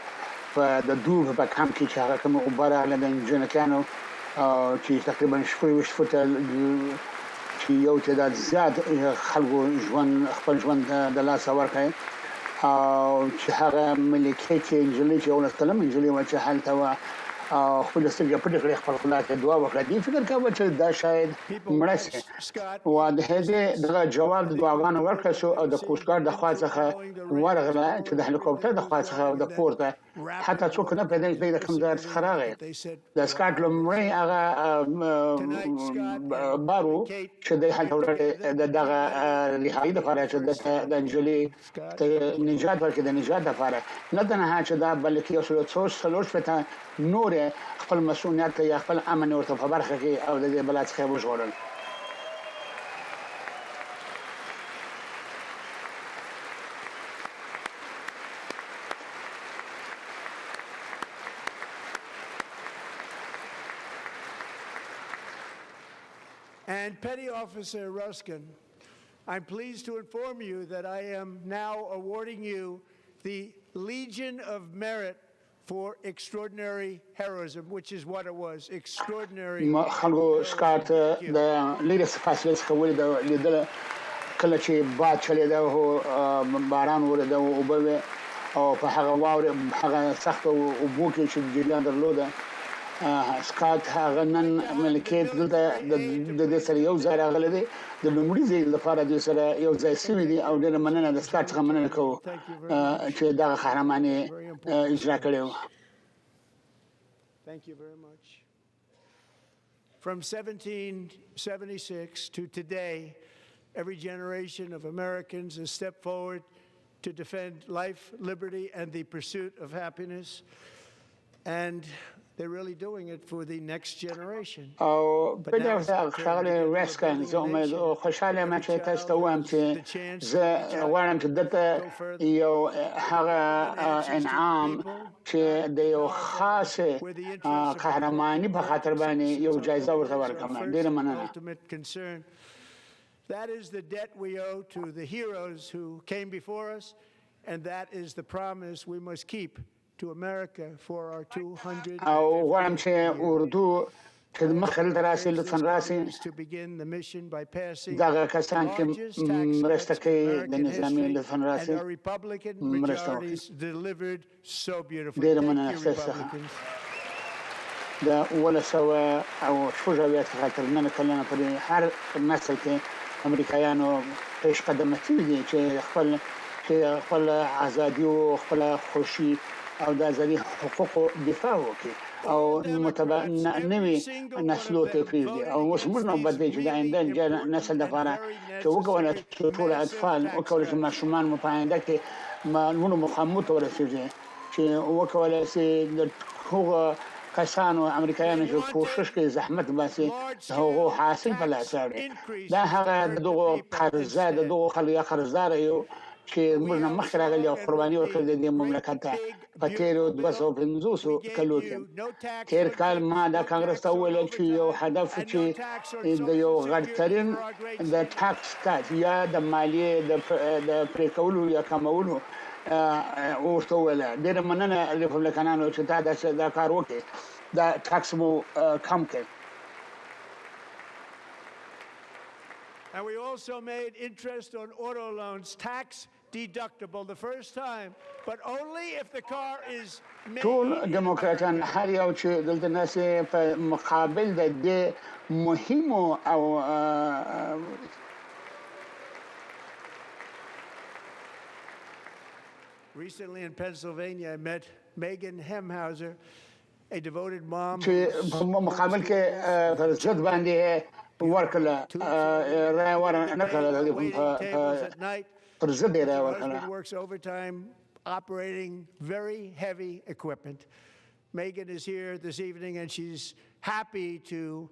په د دوب په کام کې چې هغه کوم اوبره لندن جنکانو چې تقریبا شپږ فوټه چې یو تعداد زیات خلکو خپل ژوند د لاس ورکړي او چې هغه ملکه چې انجلۍ چې ولس کلم انجلۍ و چې حالته و خپل سترګې پټې کړې خپل خلا ته دعا وکړه دې فکر کاوه چې دا شاید مړ شي او د هغه دغه جواب د دعاګانو ورکړ شو او د کوستګارد د خوا څخه ورغله چې د هلیکوپټر د خوا څخه د پورته حتی څوک نه پیدا کړي د کوم ځای څخه راغی د سکاټ لومړی هغه بارو چې د دغه رهایی لپاره چې د انجلۍ نجات ورکړي د نجات لپاره نه تنها چې دا بلکې یو څلور شپته نور خپل مسؤلیت یا خپل امن ورته په برخه کې او د دې بلاد څخه وژغورل And Petty Officer Ruskin, I'm pleased to inform you that I am now awarding you the Legion of Merit for extraordinary heroism, which is what it was, extraordinary. خلکو سکاټ د لیډرس فاصله څخه ولیدل کله چې باد چلیده او باران ورده او په هغه واوره هغه سخت او بو کې چې جریان درلوده سکاټ هغه نن ملکیت دلته د دې سره یو ځای راغلی دی د لومړي ځای لپاره د سره یو ځای شوی دی او ډېر مننه د سکاټ څخه مننه کوو چې دا قهرماني اجرا کړې و Thank you very much. From 1776 to today, every generation of Americans has stepped forward to defend life, liberty, and the pursuit of happiness. And They're really doing it for the next generation. او په دې ښاغلی ویسکن زه امید خوشحاله یم چې تاسو ته ووایم چې زه غواړم چې دلته یو هغه انعام چې د یو خاصې قهرماني په خاطر باندې یو جایزه ورته ورکړم. ډېره مننه. That is the debt we owe to the heroes who came before us, and that is the promise we must keep to America for our 200. او غواړم چې اردو خدمت خلته راسي لطفا راسي دغه کسان چې مرسته کوي د نظامي لطفا راسي مرسته وکړي. ډېره مننه ستاسو څخه. د 1980 څخه تر نن کلونه پورې هر نسل کې امریکایانو پیش قدمتي دي چې خپل ازادي او خپل خوشي او د ازادي حقوقو دفاع وکړي او نوي نسلو ته پریږدي. او اوس موږ نوبت دی چې د آینده نسل لپاره چې وکولای چې ټول اطفال وکولای چې ماشومان مو په آینده کې معلومونو مقامو ته ورسېږي چې وکولای چې د هغو کسانو امریکایانو چې کوشش کوي زحمت باسي هغه حاصل په لاس راوړي. دا هغه دغه قرضه د دغه خلک قرضدار یو چې موږ نه مخکې راغلي او قرباني ورکړې د دې مملکت ته په تېرو 250 کلو کې. تېر کال ما دا کانګرس ته وویل چې یو هدف چې د یو غټترین د ټاکس کات یا د مالیې د پرې کولو یا کمولو ورته وویل. ډېره مننه ریپبلیکانانو چې دا کار وکړي، دا ټاکس مو کم کړي. And we also made interest on auto loans tax deductible the first time, but only if the car is made. ټول ډیموکراټان هر یو چې دلته ناسي په مقابل د دې مهمو او Recently in Pennsylvania, I met Megan Hemhauser, a devoted mom. چې په مقابل کې پر ضد باندې ورکړه رای ورنکړه پر ضد یې رای ورکړه. Works overtime operating very heavy equipment. Megan is here this evening and she's happy to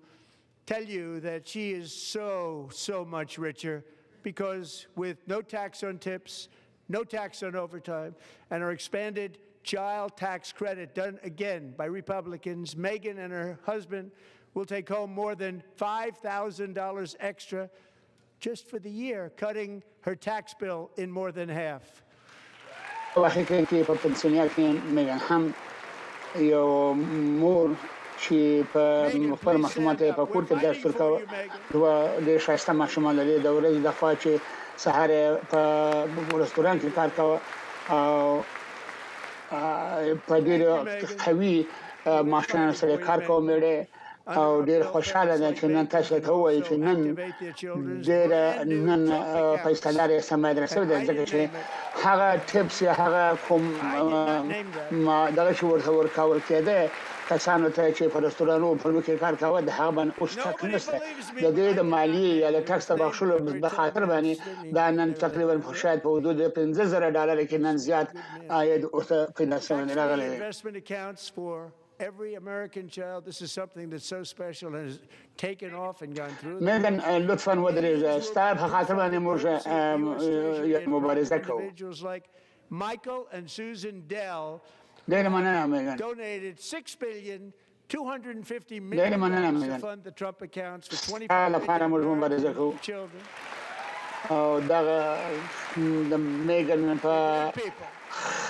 tell you that she is so much richer because with no tax on tips, no tax on overtime, and our expanded child tax credit done again by Republicans, Megan and her husband will take home more than $5,000 extra just for the year, cutting her tax bill in more than half. واخیکه کې په پنسلوانیا کې میګن هم یو مور چې په خپل ماشومان ته په کور کې درس ورکاوه. دوه د ښایسته ماشومان لري. د ورځې د خوا چې سهار په رستوران کې کار کاوه او په ډېر قوي ماشومان سره کار کوم میړه او ډېر خوشاله ده چې نن تاسو ته وایي چې نن ډېر نن پیسې سمه درسه ده ځکه چې هغه ټیپس یا هغه کوم ما دغه شو ورکاول کېده کسانو ته چې په رستورانو په لوکي کار کاوه د هغه باندې اوس تک نشته. د دې د مالیې یا د ټاکس بخښلو په خاطر باندې دا نن تقریبا شاید په حدود $50,000 کې نن زیات عاید اوسه فینانسونه راغلي. Every American child, this is something that's so special and has taken off and gone through. Megan, لطفاً ودرېږه. ستا په خاطر باندې موږ مبارزه کوو. Individuals like Michael and Susan Dell ډېره مننه میګن. donated $6,250 million to fund the Trump accounts for 25 لپاره موږ مبارزه کوو. children. او دغه د میګن په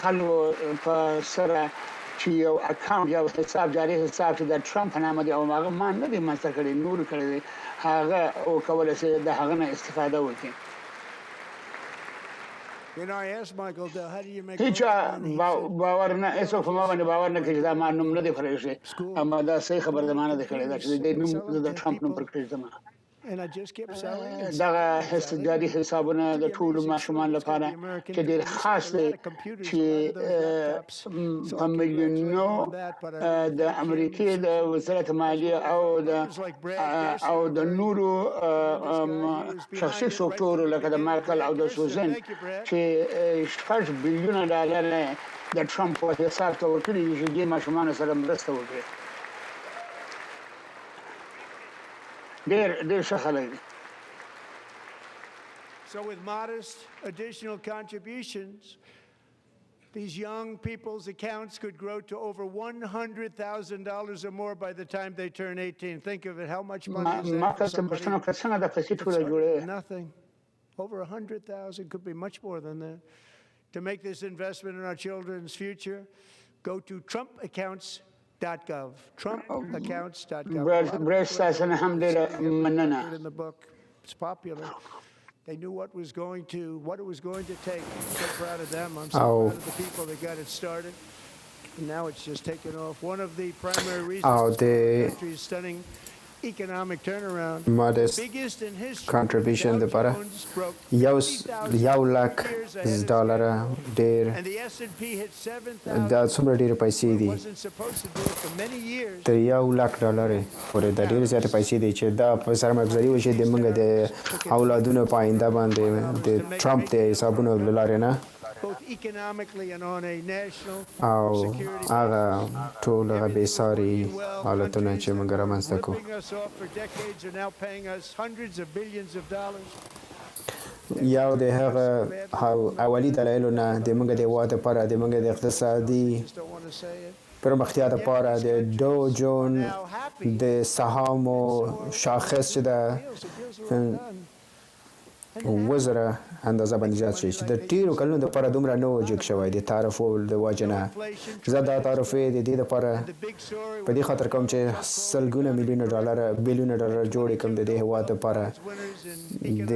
خلکو په سره چې یو اکاونټ یا حساب جاري حساب چې د ټرمپ نامه دی او هغه ما نه دی مسته کړی نور کړی هغه او کولای شي د هغه نه استفاده وکړي. You know, I asked Michael, how do you make هیڅ باور نه ایسو په ما باندې باور نه کوي دا ما نوم نه دی فرېږي اما دا صحیح خبر ده ما نه دی کړی دا چې د نوم د ټرمپ نوم پر کړی زما. دغه حسابداري حسابونه د ټولو ماشومان لپاره چې ډېر خاص دي چې په میلیونونو د امریکای د وزارت مالیه او د نورو شخصي سکتور لکه د مارکل او د سوزن چې $6 بلیون د ټرمپ په حساب ته ورکړي چې د ماشومان سره مرسته وکړي. ډېر ښه خلک دي. So with modest additional contributions, these young people's accounts could grow to over $100,000 or more by the time they turn 18. Think of it, how much money is that for somebody? Nothing. Over 100,000, could be much more than that. To make this investment in our children's future, go to trumpaccounts.gov. Trumpaccounts.gov. In the book, it's popular. They knew what it was going to take. I'm so proud of them. I'm so proud of the people that got it started. And now it's just taken off. One of the primary reasons the country's stunning economic turnaround, modest contribution لپاره $1,00,000 ډېر دا څومره ډېرې پیسې دي تر $1,00,000 پورې دا ډېرې زیاتې پیسې دي چې دا په سرمایه‌ګذاري وشي د موږ د اولادونو په آینده باندې د ټرمپ د حسابونو له لارې نه او هغه ټول هغه بېساري حالتونه چې موږ رامنځته کوو یو د هغه اولي دلایلو نه د موږ د هېواد لپاره د موږ د اقتصادي پرمختیا لپاره د دو جون د سهامو شاخص چې د وزره اندازه باندې زیات شي چې د ډېرو کلونو دپاره دومره نه و جګ شوی د تعرفو د وجې نه زه دا تعرفې د دې دپاره په دې خاطر کوم چې سلګونه بلیونه ډالر جوړې کړم د دې هېواد دپاره د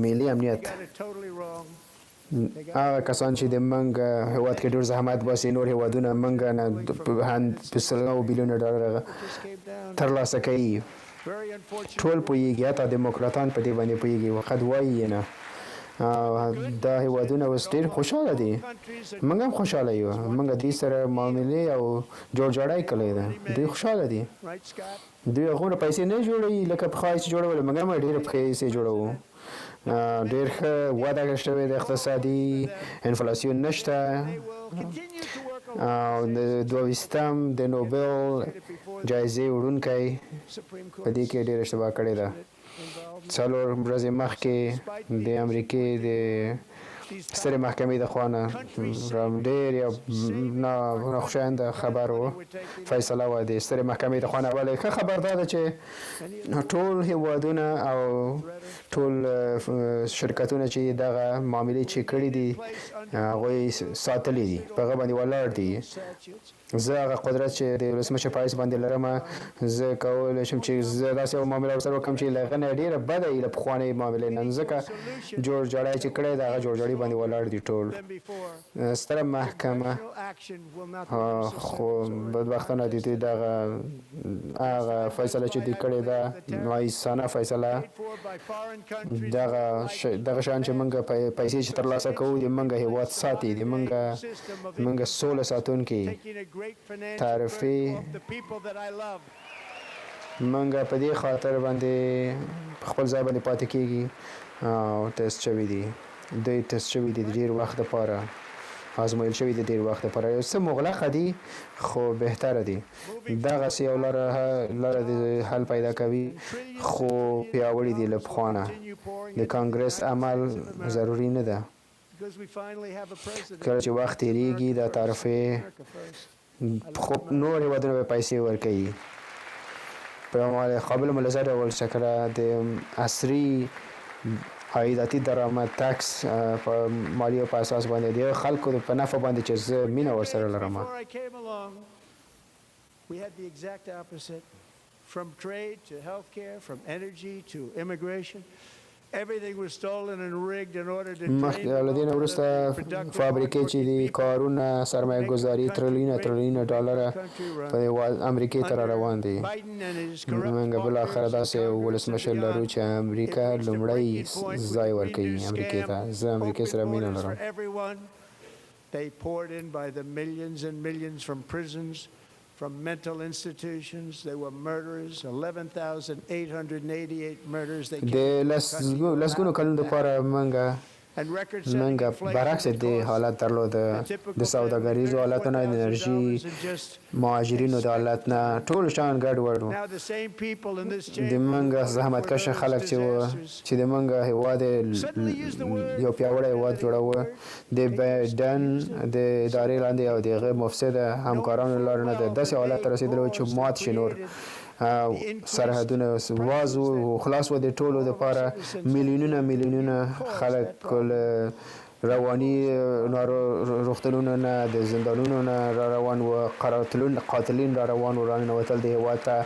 ملي امنیت هغه کسان چې د موږ هېواد کې ډېر زحمت باسي نور هېوادونه موږ نه په سلګونو بلیونه ډالر ترلاسه کوي ټول پوهېږي حتی ډیموکراتان په دې باندې پوهېږي وقت وایي نه دا هېوادونه اوس ډېر خوشحاله دي موږ هم خوشحاله یو موږ دوی سره معاملې او جوړجاړی کړی ده دوی خوشحاله دي دوی هغومره پیسې نه جوړوي لکه پخوا چې جوړول موږ هم ډېرې پیسې جوړوو ډېر ښه وده شوې ده اقتصادي انفلاسیون نشته او د 22م د نوبل جایزې وړونکی په دې کې ډېره اشتباه کړې ده 4 ورځې مخکې د امریکې د سترې محکمې د خوا نه ډېر یو ناخوشاینده خبر و فیصله وه د سترې محکمې د خوا نه ولې ښه خبر دا ده چې ټول هېوادونه او ټول شرکتونه چې دغه معاملې چې کړي دي هغوی ساتلي دي په هغه باندې ولاړ دي زه هغه قدرت چې د ولسمشر په حیث باندې لرم زه کولی شم چې زه داسې یو معامله ورسره وکړم چې له هغه نه ډېره بده وي له پخوانۍ معاملې نه ځکه جوړجاړی چې کړی د هغه جوړجاړي باندې ولاړ دي ټول ستره محکمه خو بدبختانه د دوی هغه فیصله چې دوی کړې ده مایوسانه فیصله دغه شیان چې موږ پیسې چې ترلاسه کوو د موږ هېواد ساتي د موږ سوله ساتونکي تعرفې موږ په دې خاطر باندې خپل ځای باندې پاتې کېږي او ټیسټ شوي دي دوی ټیسټ شوي دي د ډېر وخت دپاره آزمایل شوي دي ډېر وخت دپاره یو څه مغلقه دي خو بهتره دي دغسې یو لاره د حل پیدا کوي خو پیاوړي دي له پخوا نه د کانګرس عمل ضروري نه ده کله چې وخت تېرېږي دا تعرفې خو نور هېوادونه به پیسې ورکوي په قابل ملاحظه ډول شکله د عصري عایداتي درآمد ټکس په مالیې په اساس باندې د خلکو په نفع باندې چې زه مینه ورسره لرم From trade to healthcare, from energy to immigration. Everything was stolen and rigged in order to لدین وروسته فابریکې چې دي کارونه سرمایه گذاري تریلیونه ډالر په امریکا ته روان دي موږ بل اخر داسې ولسمشر لرو چې امریکا لومړی ځای ورکوي امریکا ته زه امریکا سره مینه لرم They poured in by the millions and millions from prisons, from mental institutions. They were murderers. 11,888 murders. They لسګونو کلونو لپاره منګه برعکس د حالت درلود د سوداګریزو حالتونو د انرژي مهاجرینو د حالت نه ټول شان ګډ وړو د منګه زحمت کش خلک چې د منګه هواد یو پیاوړی هواد جوړاوه د بایدن د ادارې لاندې او د غیر مفسد همکارانو لاره نه د داسې حالت ته رسیدلو چې مات شي نور سرحدونه وازو خلاص و د ټولو لپاره میلیونونه خلک رواني روغتونونو نه د زندانونو نه روان و قاتلین روان و راننوتل د هېواد ته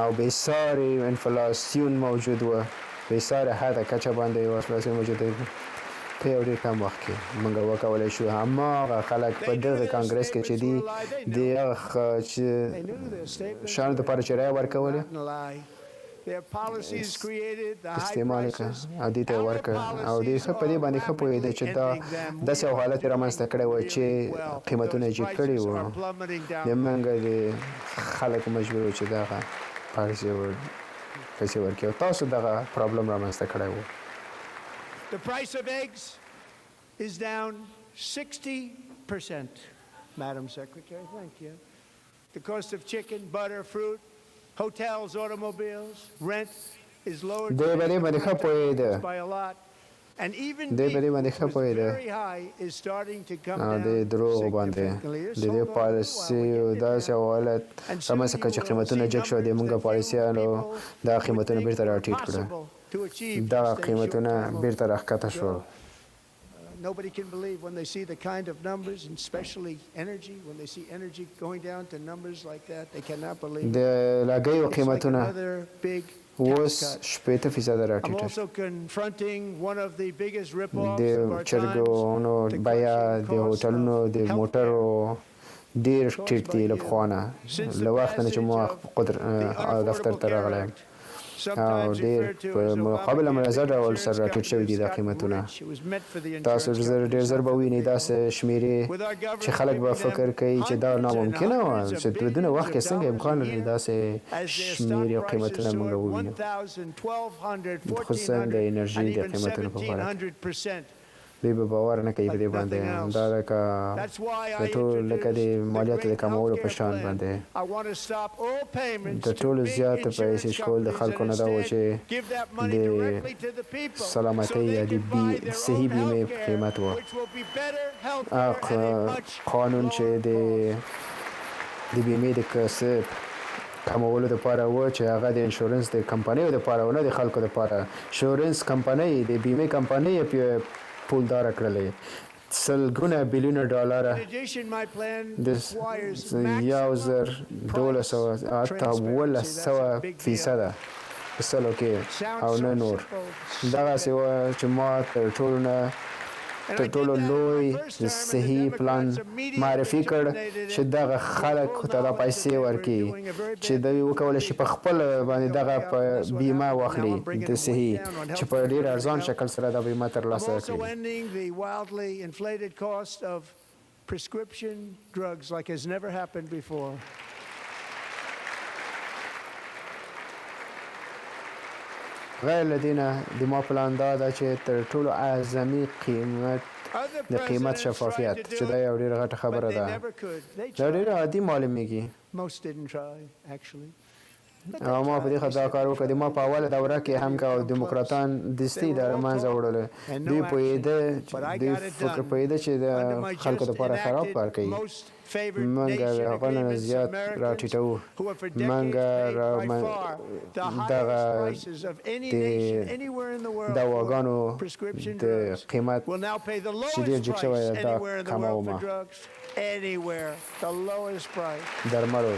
او بېسارې انفلاسیون موجود و بېسارې حده کچه باندې انفلاسیون موجود و په یو ډېر کم وخت کې موږ وکولی شو هماغه خلک په دغه کانګرس کې چې دي د هغه شیانو دپاره چې رایه ورکولې استعمال یې کړه او دې ته یې ورکړه او دې ښه په دې باندې ښه پوهېده چې دا داسې یو حالت یې رامنځته کړی و چې قیمتونه یې جګ کړي وو د موږ د خلکو مجبور و چې دغه پیسې ورکړي او تاسو دغه پرابلم رامنځته کړی و The price of eggs is down 60%, Madam Secretary. Thank you. The cost of chicken, butter, fruit, hotels, automobiles, rent is lowered by a lot. And even beef, which was very high, is starting to come down significantly. د دې پالیسي داسې حالت رامنځته کړه چې قیمتونه جګ شو د موږ پالیسیانو دا قیمتونه بیرته راټیټ کړه دا قیمتونه بیرته راښکته شول Nobody can believe when they see the kind of numbers, and especially energy, when they see energy going down to numbers like that, they cannot believe it. It's like another big اوس 80% راټیټه I'm also confronting one of the biggest rip-offs د of our چرګونو بیا د هوټلونو د موټرو ډېر ټیټ دی له پخوانه له وخت نه چې ما دفتر ته راغلی او ډېر په مقابل منظر ډول سره راټیټ شوي دي دا قیمتونه تاسو ډېر ژر به وینئ داسې شمېرې چې خلک به فکر کوي چې دا ناممکنه وه چې په دونه وخت کې څنګه امکان لري داسې شمېرې او قیمتونه موږ ووینو خصوصا د انرژي د قیمتونو په اړه دوی به باور نه کوي په دې باندې دا لکه د ټول لکه د مالیاتو د کمولو په شان باندې د ټولو زیاته پیسې ښکول د خلکو نه دا و چې د سلامتۍ یا د صحي بیمې قیمت و قانون چې د بیمې د کسب کمولو دپاره و چې هغه د انشورنس د کمپنیو دپاره و نه د خلکو دپاره انشورنس کمپنۍ د بیمې کمپنۍ پولدار کړلې سلګونه بیلیونه ډالر د 1,200% په سلو کې او نه نور دغسې وه چې ما تر ټولو لوی صحي پلان معرفي کړ چې دغه خلک ته دا پیسې ورکړي چې دوی وکولی شي په خپله باندې دغه بیمه واخلي د صحي چې په ډېر ارزان شکل سره دا بیمه ترلاسه کړي غیر له دې نه د ما پلان دا ده چې تر ټولو اعظمي د قیمت شفافیت چې دا یو ډېره غټه خبره ده دا ډېره عادي معلومیږي او ما په دې خاطر دا کار وکړ د ما په اوله دوره کې هم که دیموکراتان دستي د منځه وړله دوی فکر پوهېده چې د خلکو دپاره خراب کار کوي موږ د هغه نه زیات راټیټوو موږ دغه د دواګانو د قیمت چې ډېر جګ شوی دا کمومه درملو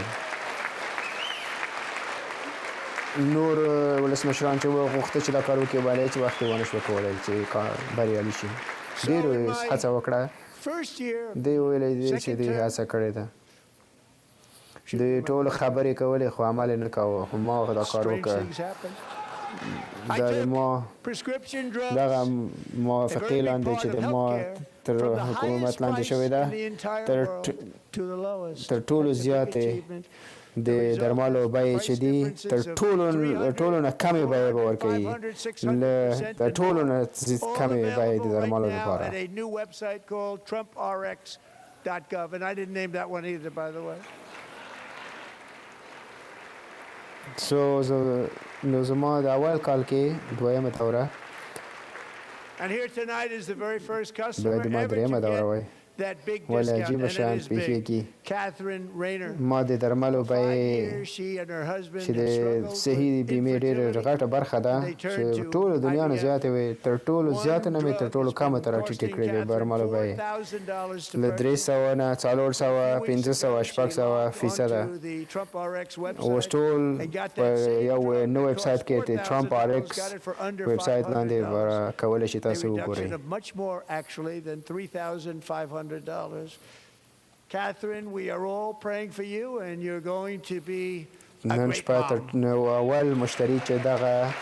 نور ولسمشران چې وغوښته چې دا کار وکړي ولی چې وخت یې ونه شو کولی چې بریالي شي ډېر هڅه وکړه دی ویلی دی چې دوی هڅه کړې ده دوی ټول خبرې کولې خو عمل یې نه کاوه خو ما دا کار وکړ دا د ما دغه موافقې لاندې چې د ما تر حکومت لاندې شوې ده تر ټولو زیاتې د درمالو بیې چې دي تر ټولو نه کمې بیې به ورکوي تر ټولو نه کمې بیې د درمالو لپاره نو زما د اول کال کې دویمه دوره دوی ما درېیمه دوره وای ولې عجیبه شیان پېښېږي ما د درملو بیې چې د صحي بیمې ډېره غټه برخه ده چې ټولو دنیا نه زیاتې وې تر ټولو زیاته نه مې تر ټولو کمه ته راټیټې کړې د درملو بیې له 300 نه 400 500 600% اوس ټول په یو نو ویب سایټ کې د ټرمپ آر ایکس ویب سایټ لاندې کولی شي تاسو وګورئ Catherine, we are all praying for you and you're going to be a great mom. اول مشتری چې دغه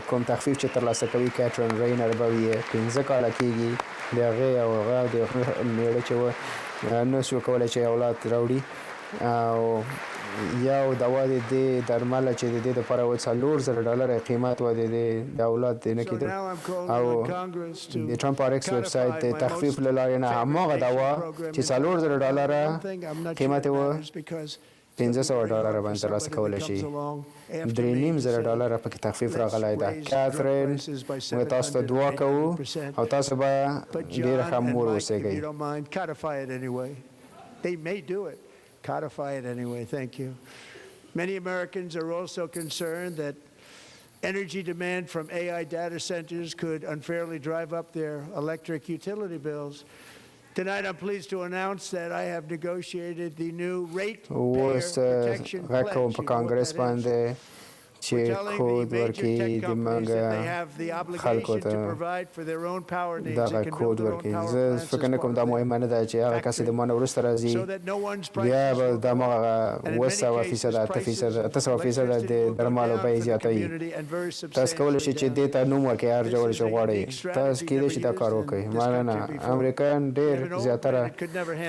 کوم تخفیف چې ترلاسه کوي کاترین رینر به وي 15 کاله کېږي د هغې او هغه د مېړه چې و نه شو کولی چې اولاد راوړي او یو دوا د دې درمله چې د دې دپاره و $4,000 قیمت و د اولاد د نه کېدو او د ټرمپ آر ایکس ویب سایټ د تخفیف له لارې نه هماغه دوا چې $4,000 قیمت و $1,500 باندې ترلاسه کولی شي $3,500 پکې تخفیف راغلی ده کاترین موږ تاسو ته دعا کوو او تاسو به ډېره ښه مور اوسېږئ Codify it anyway. Thank you. Many Americans are also concerned that energy demand from AI data centers could unfairly drive up their electric utility bills. Tonight, I'm pleased to announce that I have negotiated the new ratepayer protection pledge. په کانګرس باندې چې کود ورکړي د موږ خلکو ته دغه کود ورکړي زه فکر نه کوم دا مهمه نه ده چې هغه کس د ما نه وروسته راځي بیا به دا هماغه 800% د درمالو بیې زیاتوي تاسو کولی شئ چې دې ته نوم ورکړئ هر ډول چې غواړئ تاسو کیدای شي دا کار وکړئ مننه امریکایان ډېر زیاتره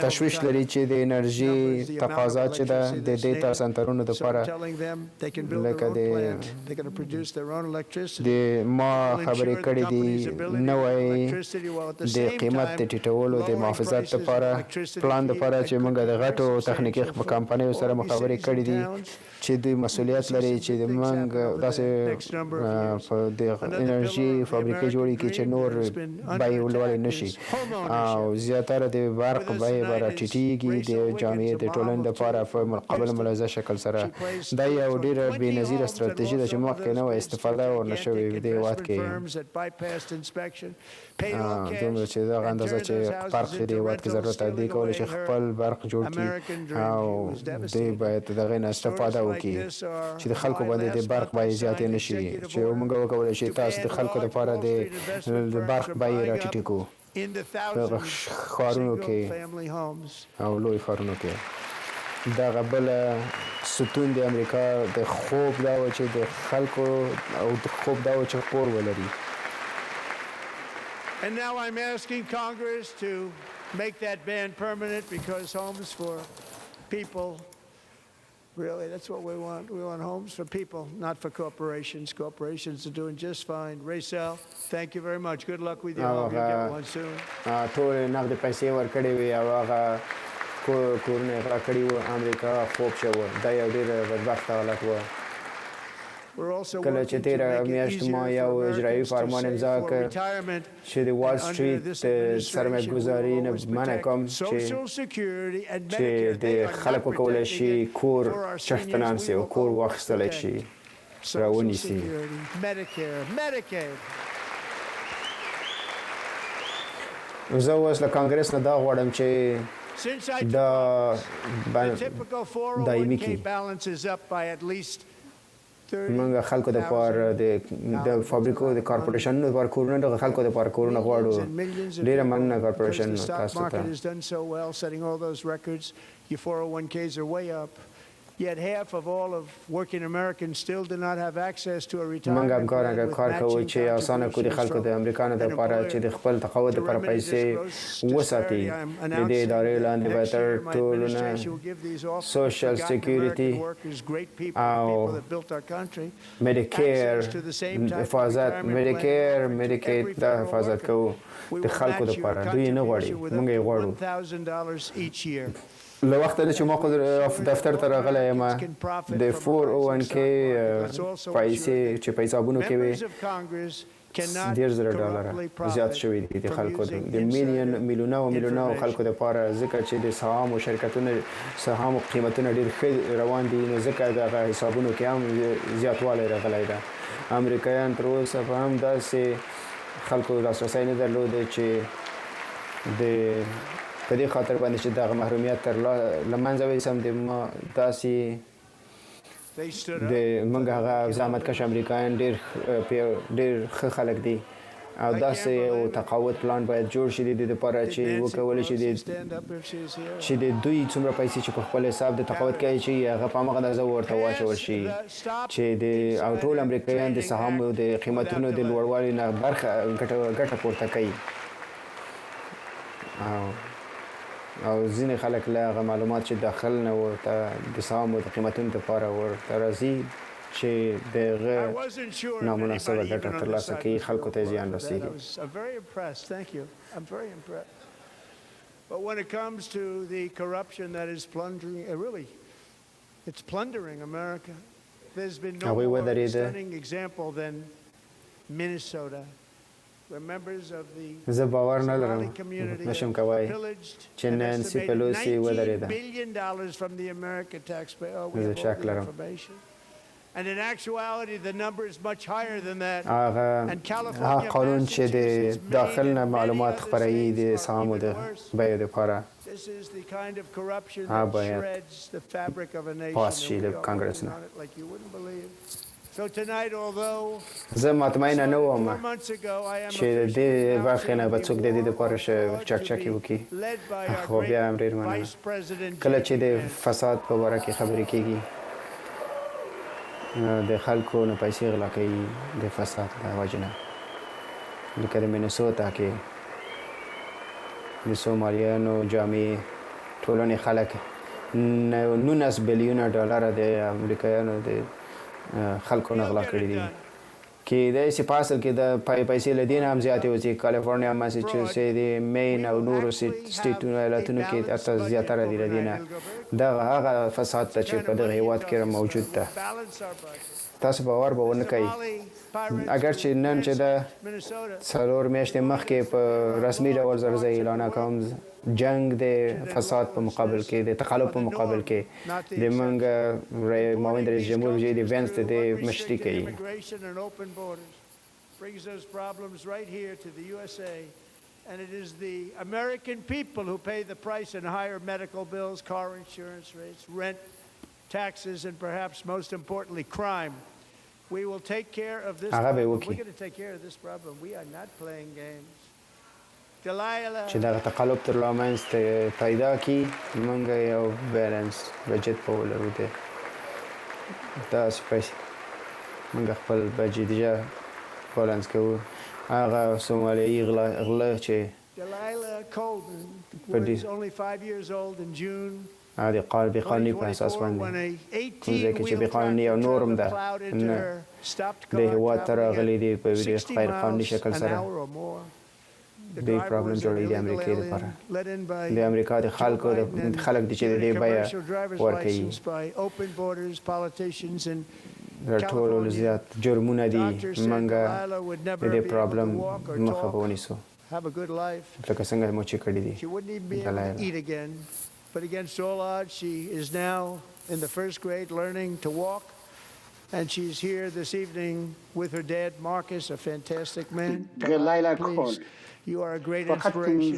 تشویش لري چې د انرژي تقاضا چې ده د ډیټا سنټرونو دپاره لکه د ما خبرې کړې دي نوی د قیمت د ټیټولو د محافظت لپاره پلان لپاره چې موږ د غټو تخنیکي کمپنیو سره مخابرې کړې دي چې دوی مسؤلیت لري چې موږ داسې د انرژي فابریکې جوړې کړي چې نور بیې ولوړې نه شي او زیاتره د برق بیې به راټیټېږي د جامعې د ټولنې لپاره په مقابل ملاحظه شکل سره دا یو ډېره بېنظیره ستراتیژي ده چې مخکې نه وه استفاده ورنه شوې د هېواد کې دومره چې دغه اندازه چې برق د هېواد کې ضرورت ده دوی کولی شي خپل برق جوړ کړي او دوی باید د هغې نه استفاده وکړي چې د خلکو باندې د برق بیې زیاتې نه شي چې موږ وکولی شي تاسو د خلکو لپاره د برق بیې راټیټې کړو په ښارونو کې او لوی ښارونو کې دغه بله ستون د امریکا د خوب دا و چې د خلکو او د خوب دا و چې کور ولري And now I'm asking Congress to make that ban permanent because homes for people, really, that's what we want. We want homes for people, not for corporations. Corporations are doing just fine. Raysel, thank you very much. Good luck with you. Hope you get one soon. ټول نقد پیسې ورکړې وي او هغه کورونه یې راکړي وو امریکا خوب شوه دا یو ډېر بدبخته حالت و کله چې تېره میاشت ما یو اجرایي فرمان امضا کړ چې د وال سټریټ سرمایه‌ګذاري نه منع کوم چې د خلکو کولی شي کور چښتنان سي او کور واخیستلی شي راونیسي زه اوس له کانګرس نه دا غواړم چې دا دایمي کړي موږ خلکو د پاره د فابریکو د کارپوریشنونو لپاره کورونه د خلکو د لپاره کورونه غواړو ډیره مننه کارپوریشن تاسو ته Your 401ks are way up. Yet half of all of working Americans still do not have access to a retirement plan with کار کوي چې matching اسانه کوي خلکو د امریکا نه د لپاره چې د خپل تقاعد لپاره پیسې وساتي د دې ادارې لاندې به تر ټولونه سوشل سکیورټي او میډیکیر حفاظت میډیکیډ د حفاظت کوو د خلکو لپاره دوی نه غواړي موږ یې غواړو له وخت چې ما دفتر ته راغلی یم د 401k پیسې چې په حسابونو کې وي $10,000 زیات شوي دي د خلکو د میلیونونو خلکو لپاره ځکه چې د سهامو شرکتونو سهامو قیمتونه ډېر ښه روان دي نو ځکه دغه حسابونو کې هم زیاتوالی راغلی ده امریکایان تر اوسه په هم داسې خلکو لاسرسی نه درلوده چې د په دې خاطر باندې چې دغه محرومیت تر له منځه ویسم د داسې د موږ هغه زحمتکش امریکایان ډېر ښه خلک دي او داسې یو تقاعد پلان باید جوړ شي د دې لپاره چې وکولی شي چې د دوی څومره پیسې چې په خپل حساب د تقاعد کوي چې هغه په همغه اندازه ورته واچول شي چې او ټول امریکایان د سهامو د قیمتونو د لوړوالي نه برخه ګټه پورته کوي او ځینې خلک له هغه معلومات چې داخل نه ورته د سهامو د قیمتونو لپاره ورته راځي چې د هغه نامناسبه ګټه ترلاسه کوي خلکو ته زیان رسېږي But when it comes to the corruption that is plundering America, there's been no more stunning example than Minnesota. زه باور نه لرم نشم کولی چې نانسي پلوسي ودرېده زه شک لرم هغه قانون چې د داخل نه معلومات خپروي د سهامو د بیو دپاره هغه باید پاس شي له کانګرس نه زه مطمئنه نه وم چې د دې برخې نه به څوک د دې دپاره چکچکې وکړي خو بیا هم ډېر مننه کله چې د فساد په باره کې خبرې کېږي د خلکو نه پیسې غلا کوي د فساد د وجې نه لکه د مینیسوتا کې د سومالیانو جامع ټولنې خلک $19 بلیونه د امریکایانو د خلکو نه غلا کړي دي کېدای شي په اصل کې د پیسې له دې نه هم زیاتې وځي کالیفورنیا ماساچوسټس د مین او نورو سټیټونو ایالتونو کې حتی زیاتره دي له دې نه دغه هغه فساد ته چې په دغه هېواد کې موجود ده تاسو باور به ونه کوئ اگر چې نن چې د 4 میاشتې مخکې په رسمي ډول زه اعلان کوم جنگ د فساد په مقابل کې د تقلب په مقابل کې د موږ معاون رئیس جمهور جې وینس د مشري کوي And it is the American people who pay the price in higher medical bills, car insurance rates, rent, taxes, and perhaps most importantly, crime. We will take care of this problem. We're going to take care of this problem. We are not playing games. چې دغه تقلب تر لامنځته پیدا کړي موږ یو بیلنس بجټ به ولرو دی داسې پیسې موږ خپل بجټ بالانس کوو هغه سومالیایي غله چې د قانوني په اساس باندې کوم ځای کې چې بې قانوني او نورم ده د هېواد ته راغلي دي په غیر قانوني شکل سره ډېر پرابلم جوړوي د امریکې لپاره د امریکا د خلک دي چې د دې بیه ورکوي ټولو زیات جرمونه دي موږ د دې پرابلم مخه به ونیسو لکه څنګه مو چې کړي دي But against all odds, she is now in the first grade learning to walk. And she's here this evening with her dad, Marcus, a fantastic man. Please, you are a great inspiration.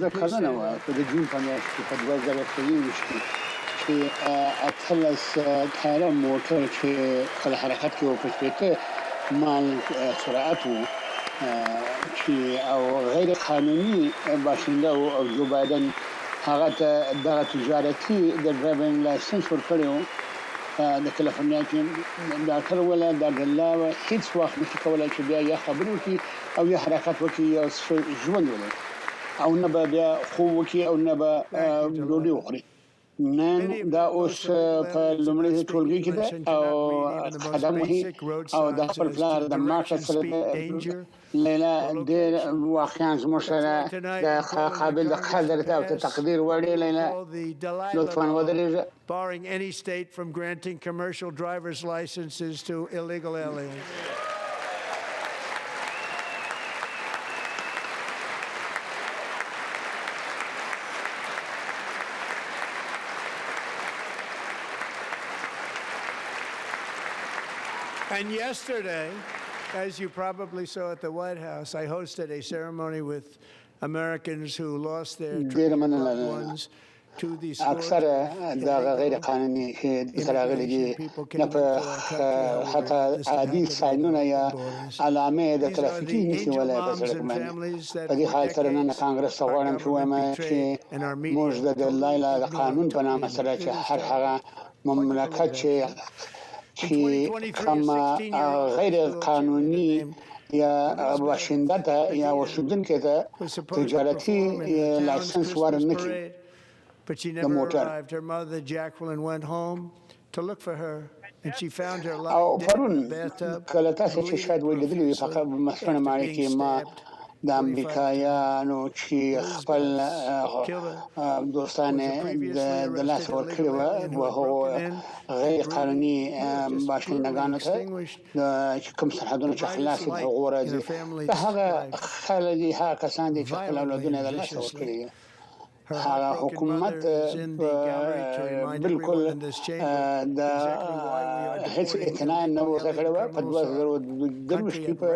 چې اتلس تایره موټر چې خپل حرکت کې په شپته مال سرعت وو چې او غیر قانوني باشنده او جو بایدن هغه ته د تجارتي د ډرایوینګ لایسنس ورکړو د کلیفورنیا کې ډاکټر ولا د الله هیڅ وخت نشي کولای چې بیا یا خبرو کې او یا حرکت وکړي یا ژوند ولري او نه بیا خو وکړي او نه به ډوډۍ وخوري نن دا اوس په لومړي ټولګي کې ده او قدم وهي او د خپل پلار د ماشه سره لیلا ډېر واقعا زموږ سره د قابل د قدر او تقدیر وړي لیلا لطفا ودرېږه barring any state from granting commercial driver's licenses to illegal aliens. And yesterday, as you probably saw at the White House, I hosted a ceremony with Americans who lost their loved ones to the اکثر د غیر قانوني تراغلي نه په حتی عادي ساينونه یا علامه د ترافیکي نشي ولا په سړک باندې په دې حال سره نن کانګرس غواړم چې وایم چې موږ د لایلا د قانون په نامه سره چې هر هغه مملکت چې کما غیر قانوني یا باشنده ته یا اوسیدونکو ته تجارتي لایسنس ورنکړي But she never arrived. Her mother, Jacqueline, went home to look for her, and she found her lying dead in the bathtub. کله تاسو چې شاید ولیدلی فقط مسخره معنی کې ما د امریکایانو چې خپل دوستانه د لاس ورکړي و هغه غیر قانوني باشندگانو ته چې کوم سرحدونه چې خلاص دي هغه راځي هغه خلک هغه کسان دي چې خپل اولادونه د لاس ورکړي هغه حکومت بالکل د هیڅ اعتنا نه وکړه په 2012 کې په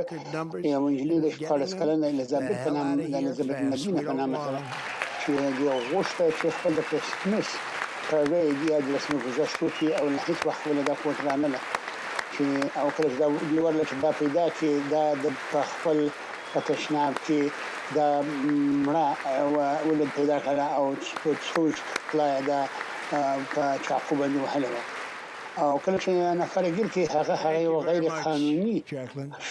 یو انجلي د شپږ کلنې الیزابت په نام د الیزابت مدینه په نام سره چې یو غوښته چې خپل د کرسمس په وی دی د رسمي گذاشتو کې او هیڅ وخت ولا د کوټ رانه چې او کله دا ورل چې دا پیدا کې دا د خپل تشناب کې دا مړه ولد پیدا کړه او څوچ کلا دا په چاقو باندې وهله او کله چې نفر ګر کې هغه غیر قانوني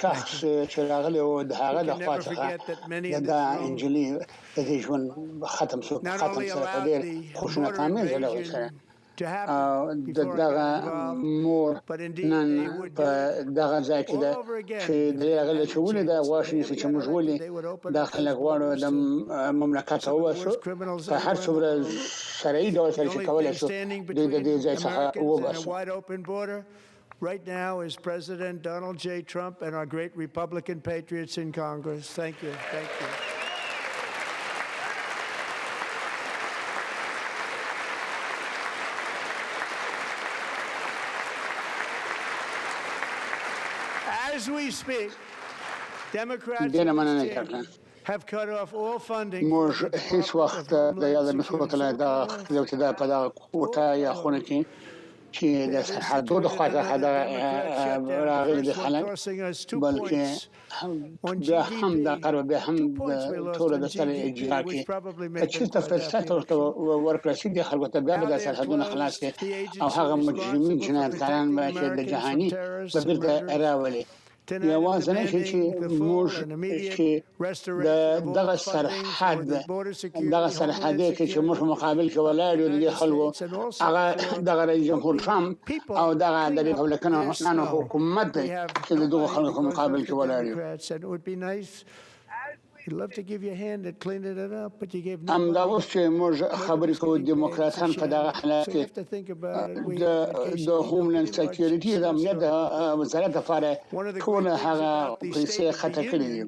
شخص چې راغلی او هغه د خاطر دا انجلي د ژوند ختم سره په ډېر خوشنه تعامل له سره دغه مور نن په دغه ځای کې ده چې دغه له چولې د واشنګټن چې موږ ولې داخله غواړو د مملکت او په هر څومره شرعي ډول سره چې کولای شو د دې ځای څخه وباسو Right now is President Donald J. Trump and our great Republican patriots in Congress. Thank you. Thank you. As we speak, Democrats have cut off all funding. موږ هیڅ وخت د یاد مسؤلیت دا یو چې دا په دا کوټه یا خونه کې چې د سرحدو د خواته خدا راغلي دي خلک بلکې بیا هم دا قرار به هم ټول د سره اجرا کې چې تفصیلات ورکړل شي د خلکو ته بیا د سرحدونو خلاص کې او هغه مجرمین جنایتکاران چې د جهاني په بیرته راولي یوازې نه چې موږ چې دغه سرحد کې چې موږ مقابل کې ولاړ یو د خلکو هغه دغه رئیس جمهور ټرمپ او دغه د ریپبلیکنانو حکومت چې دغه خلکو مقابل کې ولاړ یو He'd love to give you a hand at cleaning it up, but you gave no. دا اوس چې موږ خبرې کوو دیموکراتان په دغه حالت کې د هوملند سکیورټي د امنیت وزارت لپاره ټول هغه پیسې خطا کړې دي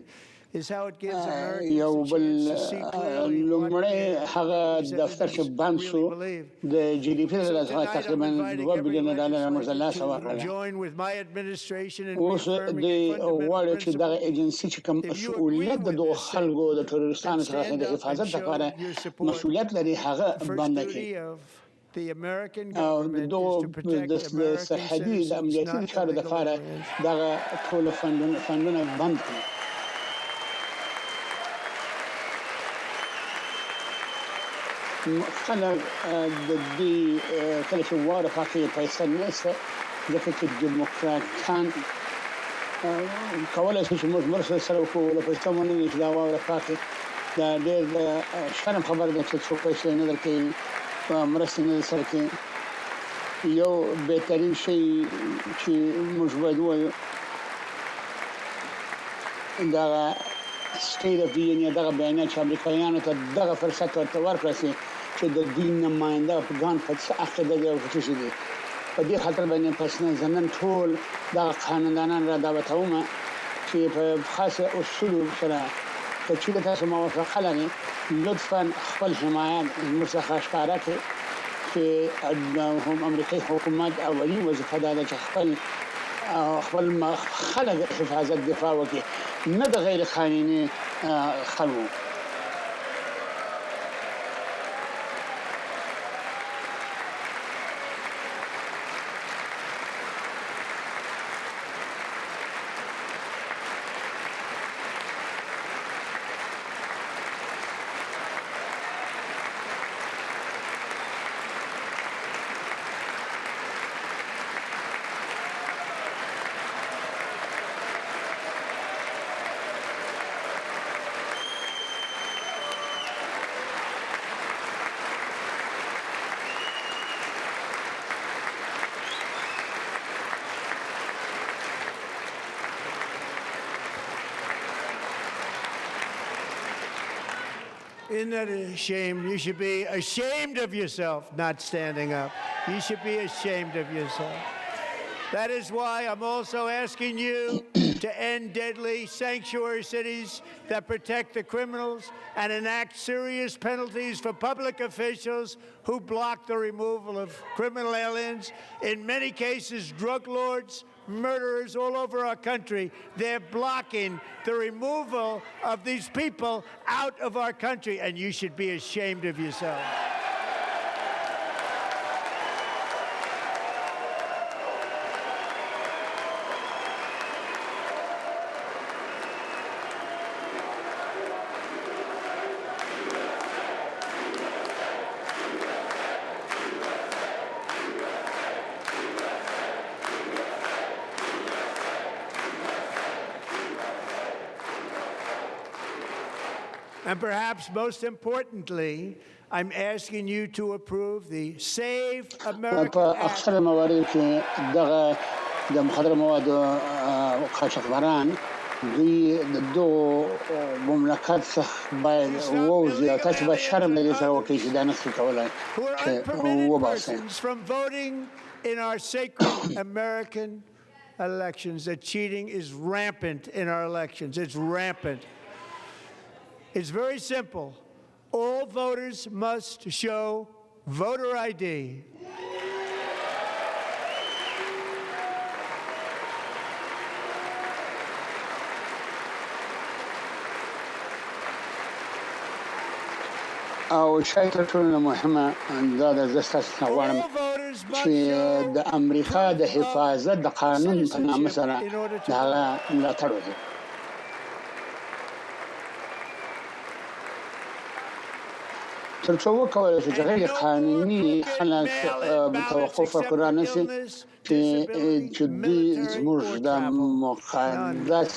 یو بل لومړی هغه دفتر چې بند شو د جی ډي پی د لاسه تقریبا $2 بلین موږ له لاسه ورکړل اوس د وړو چې دغه ایجنسی چې کوم مسؤلیت د دوه خلکو د ټروریستانو څخه د حفاظت لپاره مسؤلیت لري هغه بند کړي The American او government دو is to protect د American صحدي د citizens, امنیتي not چارو د illegal لپاره aliens. دغه ټول فندونه بند کړي. خلک د دې کله چې واره پاتې پیسې نشته ځکه چې ډیموکراټان کولای شي چې موږ مرسته سره وکړو له پیسې باندې چې دا واره پاتې دا ډېر شرم خبره ده چې څوک پیسې نه درکوي مرسته نه سره کوي. یو بهترین شی چې موږ باید ووایو دا سټیټ اف دی یونین دغه بیانیه چې امریکایانو ته دغه فرصت ورته ورکړل شي چې د دوی نماینده افغان په څه عقیده دی او څه شي دي. په دې خاطر باندې پسنه زنن ټول دغه قانوندانان را دعوتوم چې په خاصه اصول سره که چېرې تاسو موافقه لرئ لطفا خپل حمایت موږ څخه ښکاره کړئ چې هم امریکایي حکومت اولي وظیفه دا ده چې خپل خلک حفاظت دفاع وکړي نه د غیر قانوني خلکو. Isn't that a shame? You should be ashamed of yourself not standing up. You should be ashamed of yourself. That is why I'm also asking you to end deadly sanctuary cities that protect the criminals and enact serious penalties for public officials who block the removal of criminal aliens. In many cases, drug lords, murderers all over our country, they're blocking the removal of these people out of our country, and you should be ashamed of yourself. And perhaps most importantly, I'm asking you to approve the Save America Act. أكثر الموارد في دغه د مخدر مواد قاچاقبران دوی د دو مملکت څخه باید ووځي او تاسو به شرم لرئ سره وکړئ چې دا نشئ کولی چې وباسئ. From voting in our sacred American elections, that cheating is rampant in our elections. It's rampant. It's very simple. All voters must show voter ID. او شاید تر ټولو مهمه دا د زه ستاسو نه غواړم چې د امریکا د حفاظت د قانون په نامه سره د هغه ملاتړ وکړي. تر څو وکولای شي چې غیر قانوني خلک توقف وکړي نه شي چې دوی زموږ د مقدس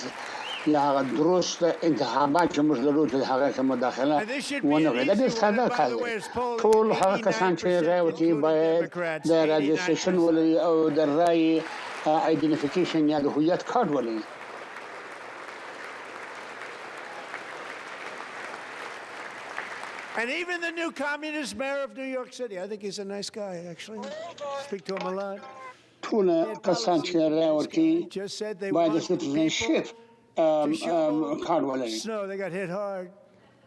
یا هغه درست انتخابات چې موږ لرو چې هغه کې مداخله ونه کړي. دا ډېر ساده کار دی. ټول هغه کسان چې رای ورکوي باید د راجستریشن ولري او د رای آیډنټیفیکیشن یا د هویت کارت ولري. And even the new communist mayor of New York City, I think he's a nice guy, actually. Speak to him a lot. ټول کسان چې رای ورکوي باید د citizenship card ولري. Snow, they got hit hard.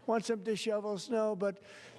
Want some to shovel snow, but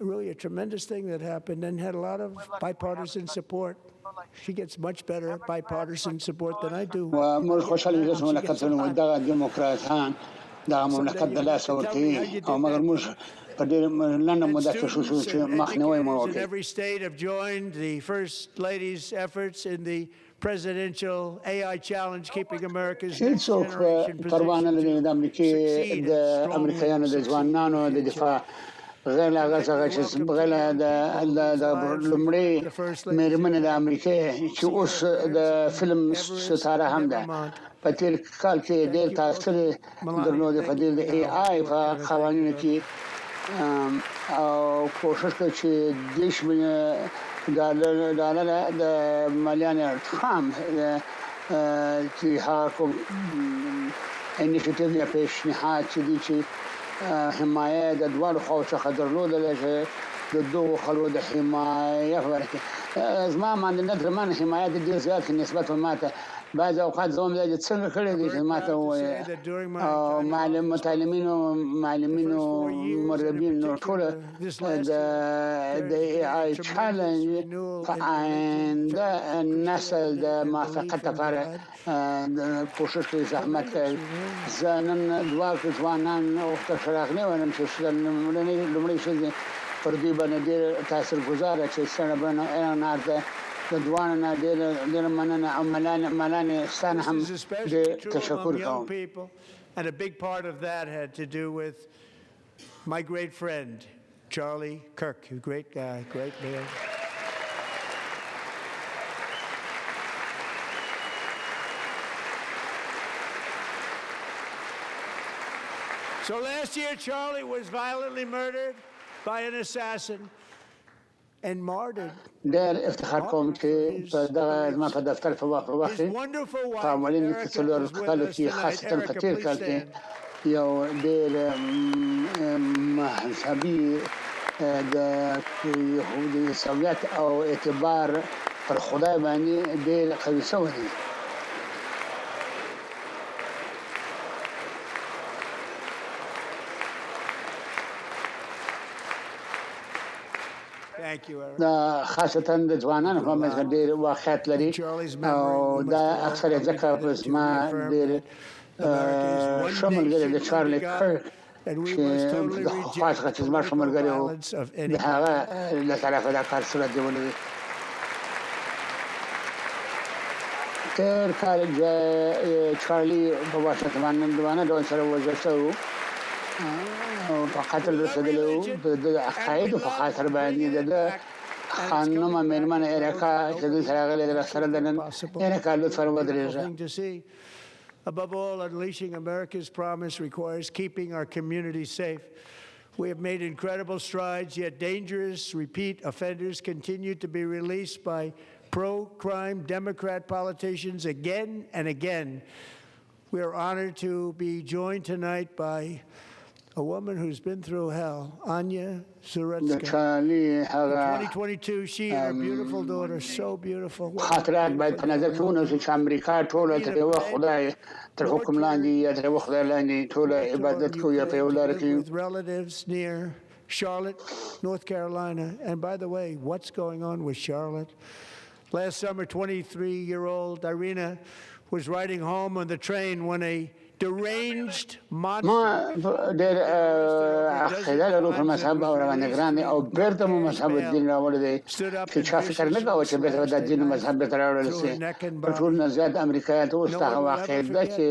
really a tremendous thing that happened and had a lot of bipartisan support. She gets much better bipartisan support than I do. وموږ خوشاله یو چې مملکتونه دغه دیموکراتان دا مملکت د لاس ورکوي او مګر موږ په ډېر لنډه موده کې شو چې مخنیوي مو وکړي. Every state have joined the First Lady's efforts in the presidential AI challenge keeping America's next generation هیڅوک پروا نه لري د امریکای د امریکایانو د ځوانانو د دفاع غیر هغه څنګه چې غیر د لومړی مېرمنې د امریکای چې اوس د فلم ستاره هم ده په تیر کال کې ډېر تاثیر درلود په دې د ای آی په قوانینو کې او کوشش کوي چې دیش ډالر د مالیانه ټرمپ چې هغه کوم انیشیټیو یا پیشنهاد چې دي چې حمایه د دوه خواو څخه درلودل چې د دوه خلکو د حمایه ورکړي زما باندې د درمان حمایه د ډیر زیات نسبت ماته بعض اوقات زوم د څنګه کړی دي چې ماته وایي او معلمینو مربینو ټول د ای آی چالنج په آینده نسل د موافقت لپاره کوشش کوي زحمت کوي ځانن دوا ځوانان او تشراغنه ونم چې لومړی شي پر دې باندې ډېر تاثیرګذار چې څنګه باندې نه د دوانو نه ډېر مننه او ملانه ستانه هم د تشکر کوم. And a big part of that had to do with my great friend Charlie Kirk, a great guy, great man. So last year, Charlie was violently murdered by an assassin and martyred. ډېر افتخار کوم چې په دغه زما په دفتر په وخت په اولین کې څلور کالو کې خاصه په تیر کال کې یو ډېر مذهبي د یهودي سویت او اعتبار پر خدای باندې ډېر قوي شوی دی. دا خاصه د ځوانانو په منځ کې ډېر واقعیت لري او دا اکثر ځکه په اسما ډېر شامل دی د چارلی کرک چې د خاصه چې زما شامل غړي او هغه له طرفه د کار سره دی ولې تر کال چارلی په واشنگټن باندې سره وځو او په قتل رسېدلو د عقاید په خاطر باندې د خانم مېرمن ایرکا چې د سره غلې د سره د نن ایرکا له سره ودرېږي. Above all, unleashing America's promise requires keeping our communities safe. We have made incredible strides, yet dangerous repeat offenders continue to be released by pro-crime Democrat politicians again and again. We are honored to be joined tonight by a woman who's been through hell, Anya Suretska. 2022, she and her beautiful daughter, so beautiful. خاطرات باید په نظر کې ونیول شي چې امریکا ټول تر یو خدای تر حکم لاندې یا تر یو خدای لاندې ټول عبادت کوي یا په یو لار کې. With relatives near Charlotte, North Carolina. And by the way, what's going on with Charlotte? Last summer, 23-year-old Irina was riding home on the train when a deranged monster. ما ډېر خلل ورو په مذهب او روانګران او بیرته مو مذهب دین راوړل دي چې چا فکر نه کاوه چې به د دین مذهب به راوړل شي. په ټول نه زیات امریکایان اوس ته واقع ده چې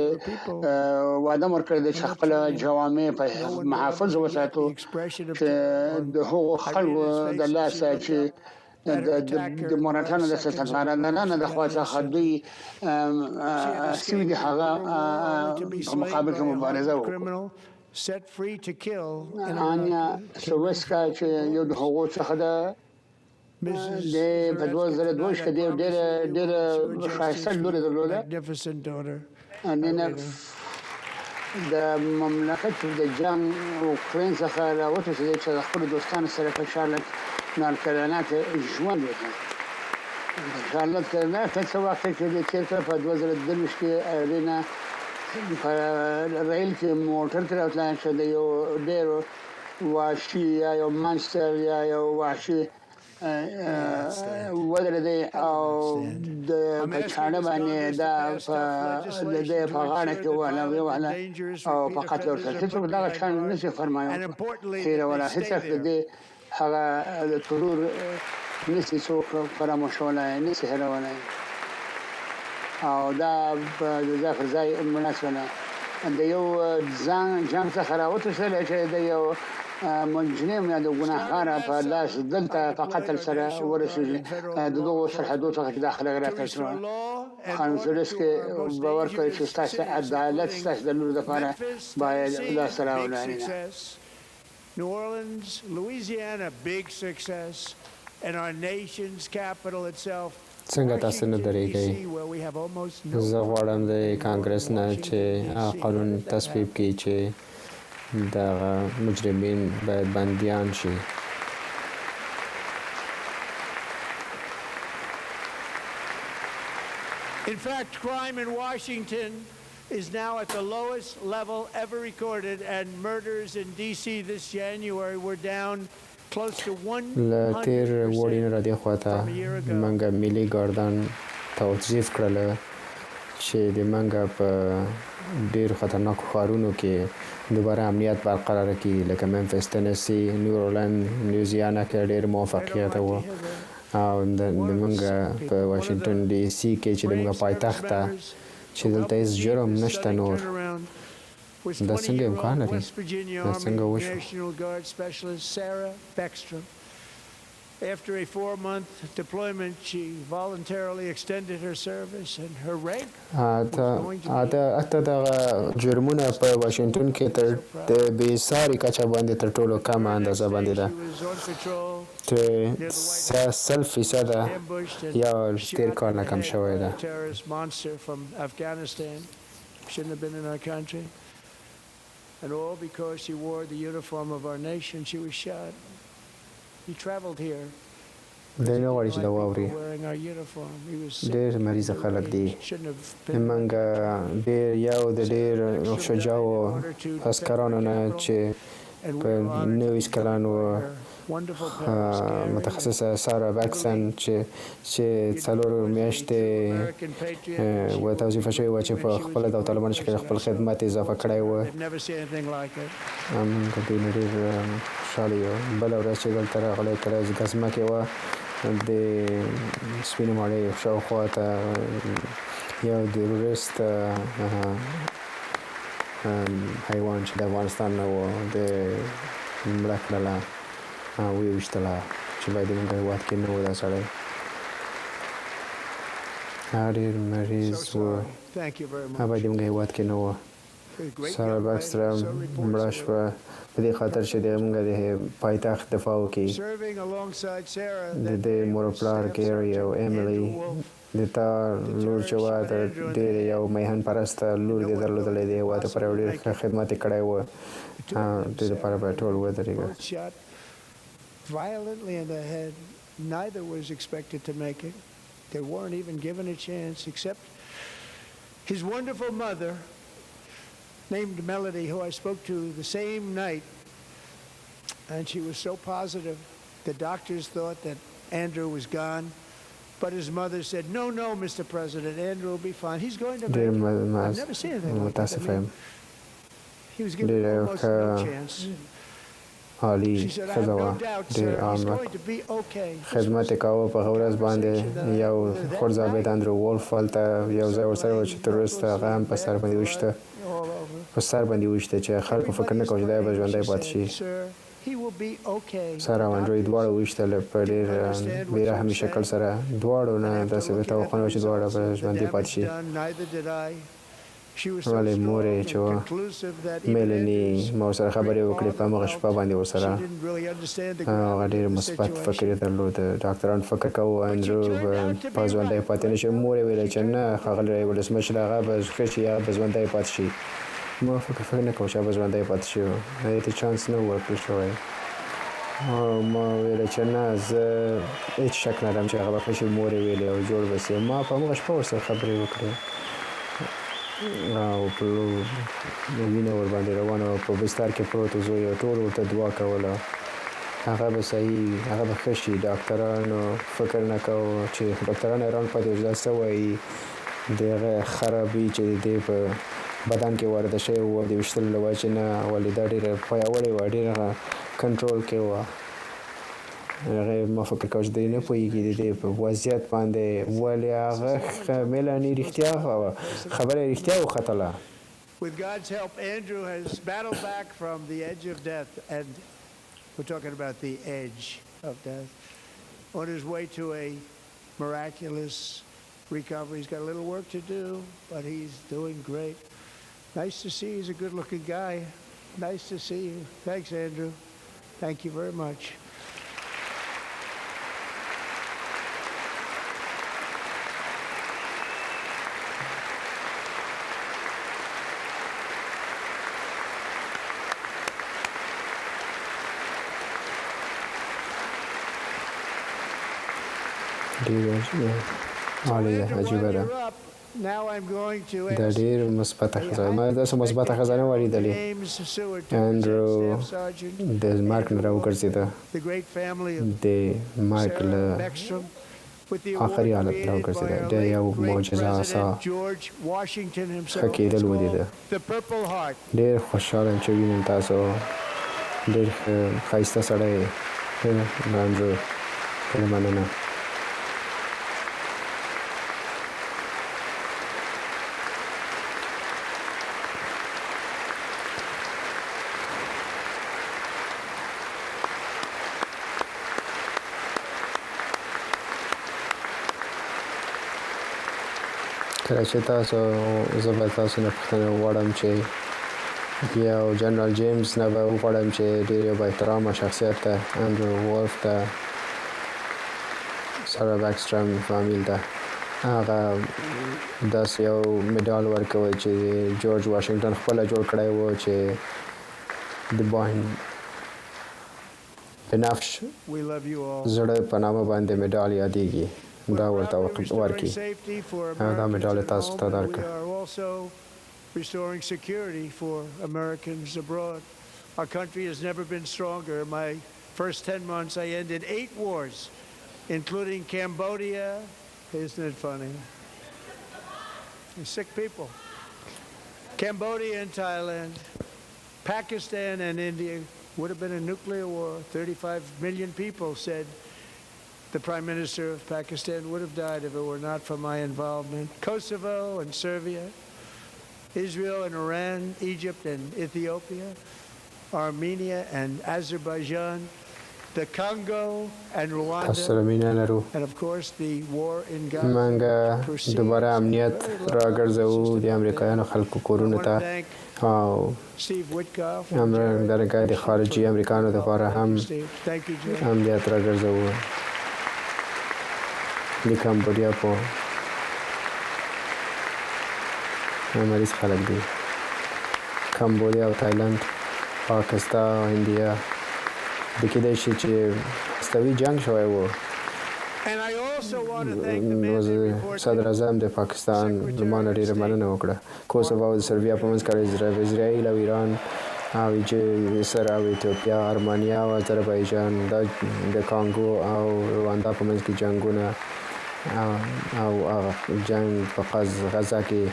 واده ورکړي چې خپل جوامع په محافظ وساتو چې د هغو خلکو د لاسه چې د مونټانو د ستاسو د خواصه خدوی سوي د هغه مقابل کې مبارزه وکړه. انیا سوسکا چې یو د هغو څخه ده د په 2002 کې ډېر شایسته لور درلوده ان د مملکت د جنگ اوکراین څخه راوته چې خپل دوستانو سره په شارلټ نورث کارولاینا کې ژوند وکړ. شارلټ کارولاینا په څو وخت کې د چیرته په 2023 کې ایرینا په ریل کې موټر تر اوتلان شو د یو ډېر وحشي یا یو مانستر یا یو وحشي ودرېدی او د په چاڼه باندې دا د دې په غاړه کې وهله او په قتل ورسره هېڅوک دغه شیان نشي فرمایي هېرولی هېڅ د دې هغه د ترور نشي څوک فراموشولی نشي هېرولی او دا د ځای پر ځای مړه شوله د یو جنګ څخه راوتښتلی چې د یو مجرم یا د ګناهکاره په لاس دلته په قتل سره ورسېږي د دغو سرحدو څخه چې دا خلک راته شوه قانونسرس کې باور کوي چې ستاسو عدالت ستاسو د لور دپاره باید لاسته راوړی New Orleans, Louisiana, big success, and our nation's capital itself. څنګه تاسو نه درېږئ زه غواړم د کانګرس نه چې قانون تصویب کړي چې دغه مجرمین باید بندیان شي In fact, crime in Washington is now at the lowest level ever recorded, and murders in D.C. this January were down close to 100% له تیر وړي نه راځي خواته منګه ملي ګاردان توصیف کړله چې د منګه په ډیر خطرناک ښارونو کې دوباره امنیت برقرار کړي لکه ممفیس تنسی نیو اورلند لویزیانا کې ډیر موفقیت و او د منګه په واشنگټن ډي سي کې چې د منګه پایتخت چې دلته هیڅ جرم نشته نور دا څنګه امکان لري دا څنګه وشو After a 4-month deployment, she voluntarily extended her service and her rank. اته دا جرمونه په واشنگټن کې تر د بې ساري کچه باندې تر ټولو کمه اندازه باندې ده چې 100% یا تیر کال نه کم شوی ده shouldn't have been in our country. And all because she wore the uniform of our nation, she was shot. He traveled here. They know what is the worry. ډېر مریض خلک دي منګه ډېر یو د ډېر شجاعو عسکرانو نه چې په 19 کلانو متخصصه سارا وکسن چې څلور میاشتې توظیفه شوې وه چې په خپله د طالبانو شکل خپل خدمت اضافه کړی و موږ دوی نه ډېر خوشحاله یو بله ورځ چې دلته راغلی کله ځمکې وه د سپینې ماڼۍ شاوخوا ته یو تروریست حیوان چې د افغانستان نه و د مړه کړله ویې ویشتله چې باید زموږ هېواد کې نه و دا سړی هغه ډېر مریض و هغه باید زموږ هېواد کې نه و سارا بکسره مړه شوه په دې خاطر چې زموږ د پایتخت دفاع وکړي د دې مور او پلار ګیري او ایمیلی د تا لور چې وه د ډېر یو میهن پرسته لور دې درلودلی د هېواد لپاره یو ډېر ښه خدمت یې کړی و دې لپاره باید ټول ودرېږه violently in the head. Neither was expected to make it. They weren't even given a chance, except his wonderful mother, named Melody, who I spoke to the same night, and she was so positive. The doctors thought that Andrew was gone, but his mother said, no, Mr. President, Andrew will be fine. He's going to make it. I've never seen anything like that. I mean, he was given almost no chance. عالی ښځه وه ډېر عامه خدمت یې کاوه په هغه ورځ باندې یو خور ضابط اندرو وولف هلته یو ځای ورسره و چې تروریست هغه هم په سر باندې وویشته چې خلکو فکر نه کوه چې دی به ژوندی پاتې شي سر او اندرو یې دواړه وویشتل په ډېر بېرحمي شکل سره دواړو نه داسې توقع نه وه چې دواړه به ژوندي پاتې شي ولې مور یې چې وه میلني ما ورسره خبرې وکړې په همغه شپه باندې ورسره هغه ډېر مثبت فکر یې درلود ډاکټران فکر کوو اندرو به په ژوندی پاتې نه شي مور یې ویله چې نه ښاغلی ولسمشر هغه به ښه شي هغه به ژوندی پاتې شي ما فکر نه کوم چې هغه به ژوندی پاتې شي هغې ته چانس نه و ورکړل شوی ما ویله چې نه زه هېڅ شک نه لرم چې هغه به ښه شي مور یې ویلې او جوړ به سي ما په همغه شپه ورسره خبرې وکړې او په وینه ور باندې روانه په بستر کې پروت و، زوی ټول ورته دعا کوله هغه به صحیح، هغه به ښه شي. ډاکټرانو فکر نه کوو چې ډاکټران حیران پاتې وو چې دا څه وایي، د هغه خرابي چې د دې په بدن کې وارده شوې وه د ویشتلو له وجې نه، ولې دا ډېره پیاوړې وه، ډېره کنټرول کې وه. هغه ما فکر کوم چې دی نه پوهېږي د دې په وضعیت باندې، ولې هغه میلاني رښتیا خبره رښتیا وختله. With God's help, Andrew has battled back from the edge of death, and we're talking about the edge of death, on his way to a miraculous recovery. He's got a little work to do, but he's doing great. Nice to see you. He's a good-looking guy. Nice to see you. Thanks, Andrew. Thank you very much. عجیبه ده. دا ډېر مثبته خزانه، ما داسې مثبته خزانه وه لیدلې. انډرو د مرګ نه راوګرځېده، د مرګ له آخري حالت نه راوګرځېده. د یو معجزه اسا ښه کېدل ولیده. ډېر خوشحاله یم چې وینم تاسو، ډېر ښایسته سړی یې انډرو. ډېره مننه. کله چې تاسو زه به تاسو نه پوښتنه وغواړم چې یو جنرال جیمز نه به وغواړم چې ډېر یو با احترامه شخصیت ده، انډرو وولف ده، سارا بکسټرم فامیل ده، هغه داسې یو مډال ورکوي چې جورج واشنګټن خپله جوړ کړی و چې د بنفش زړه په نامه باندې مډال یادېږي، دا ورته ورکړي. دا مډال تاسو ته درکړه. Restoring security for Americans abroad. Our country has never been stronger. My first 10 months, I ended 8 wars, including Cambodia. Isn't it funny? Sick people. Cambodia and Thailand, Pakistan and India would have been a nuclear war. 35 million people said the Prime Minister of Pakistan would have died if it were not for my involvement. Kosovo and Serbia, Israel and Iran, Egypt and Ethiopia, Armenia and Azerbaijan, the Congo and Rwanda, and of course the war in Gaza. منګه دوباره امنیت راګرځو د امریکایانو خلکو کورونو ته، او همدارنګه د خارجي امریکایانو لپاره هم امنیت راګرځو. د کمبودیا په مریض خلک دي، کمبودیا او تایلند، پاکستان، هندیا، د کېدای شي چې هستوي جنگ شوی و. صدر اعظم د پاکستان له ما نه ډېره مننه وکړه. کوسوو او د سربیا په منځ کې اسرائیل او ایران او مصر او ایتوپیا، ارمنیا او آذربایجان، د کانګو او رواندا په منځ کې جنګونه او جنگ په غزه کې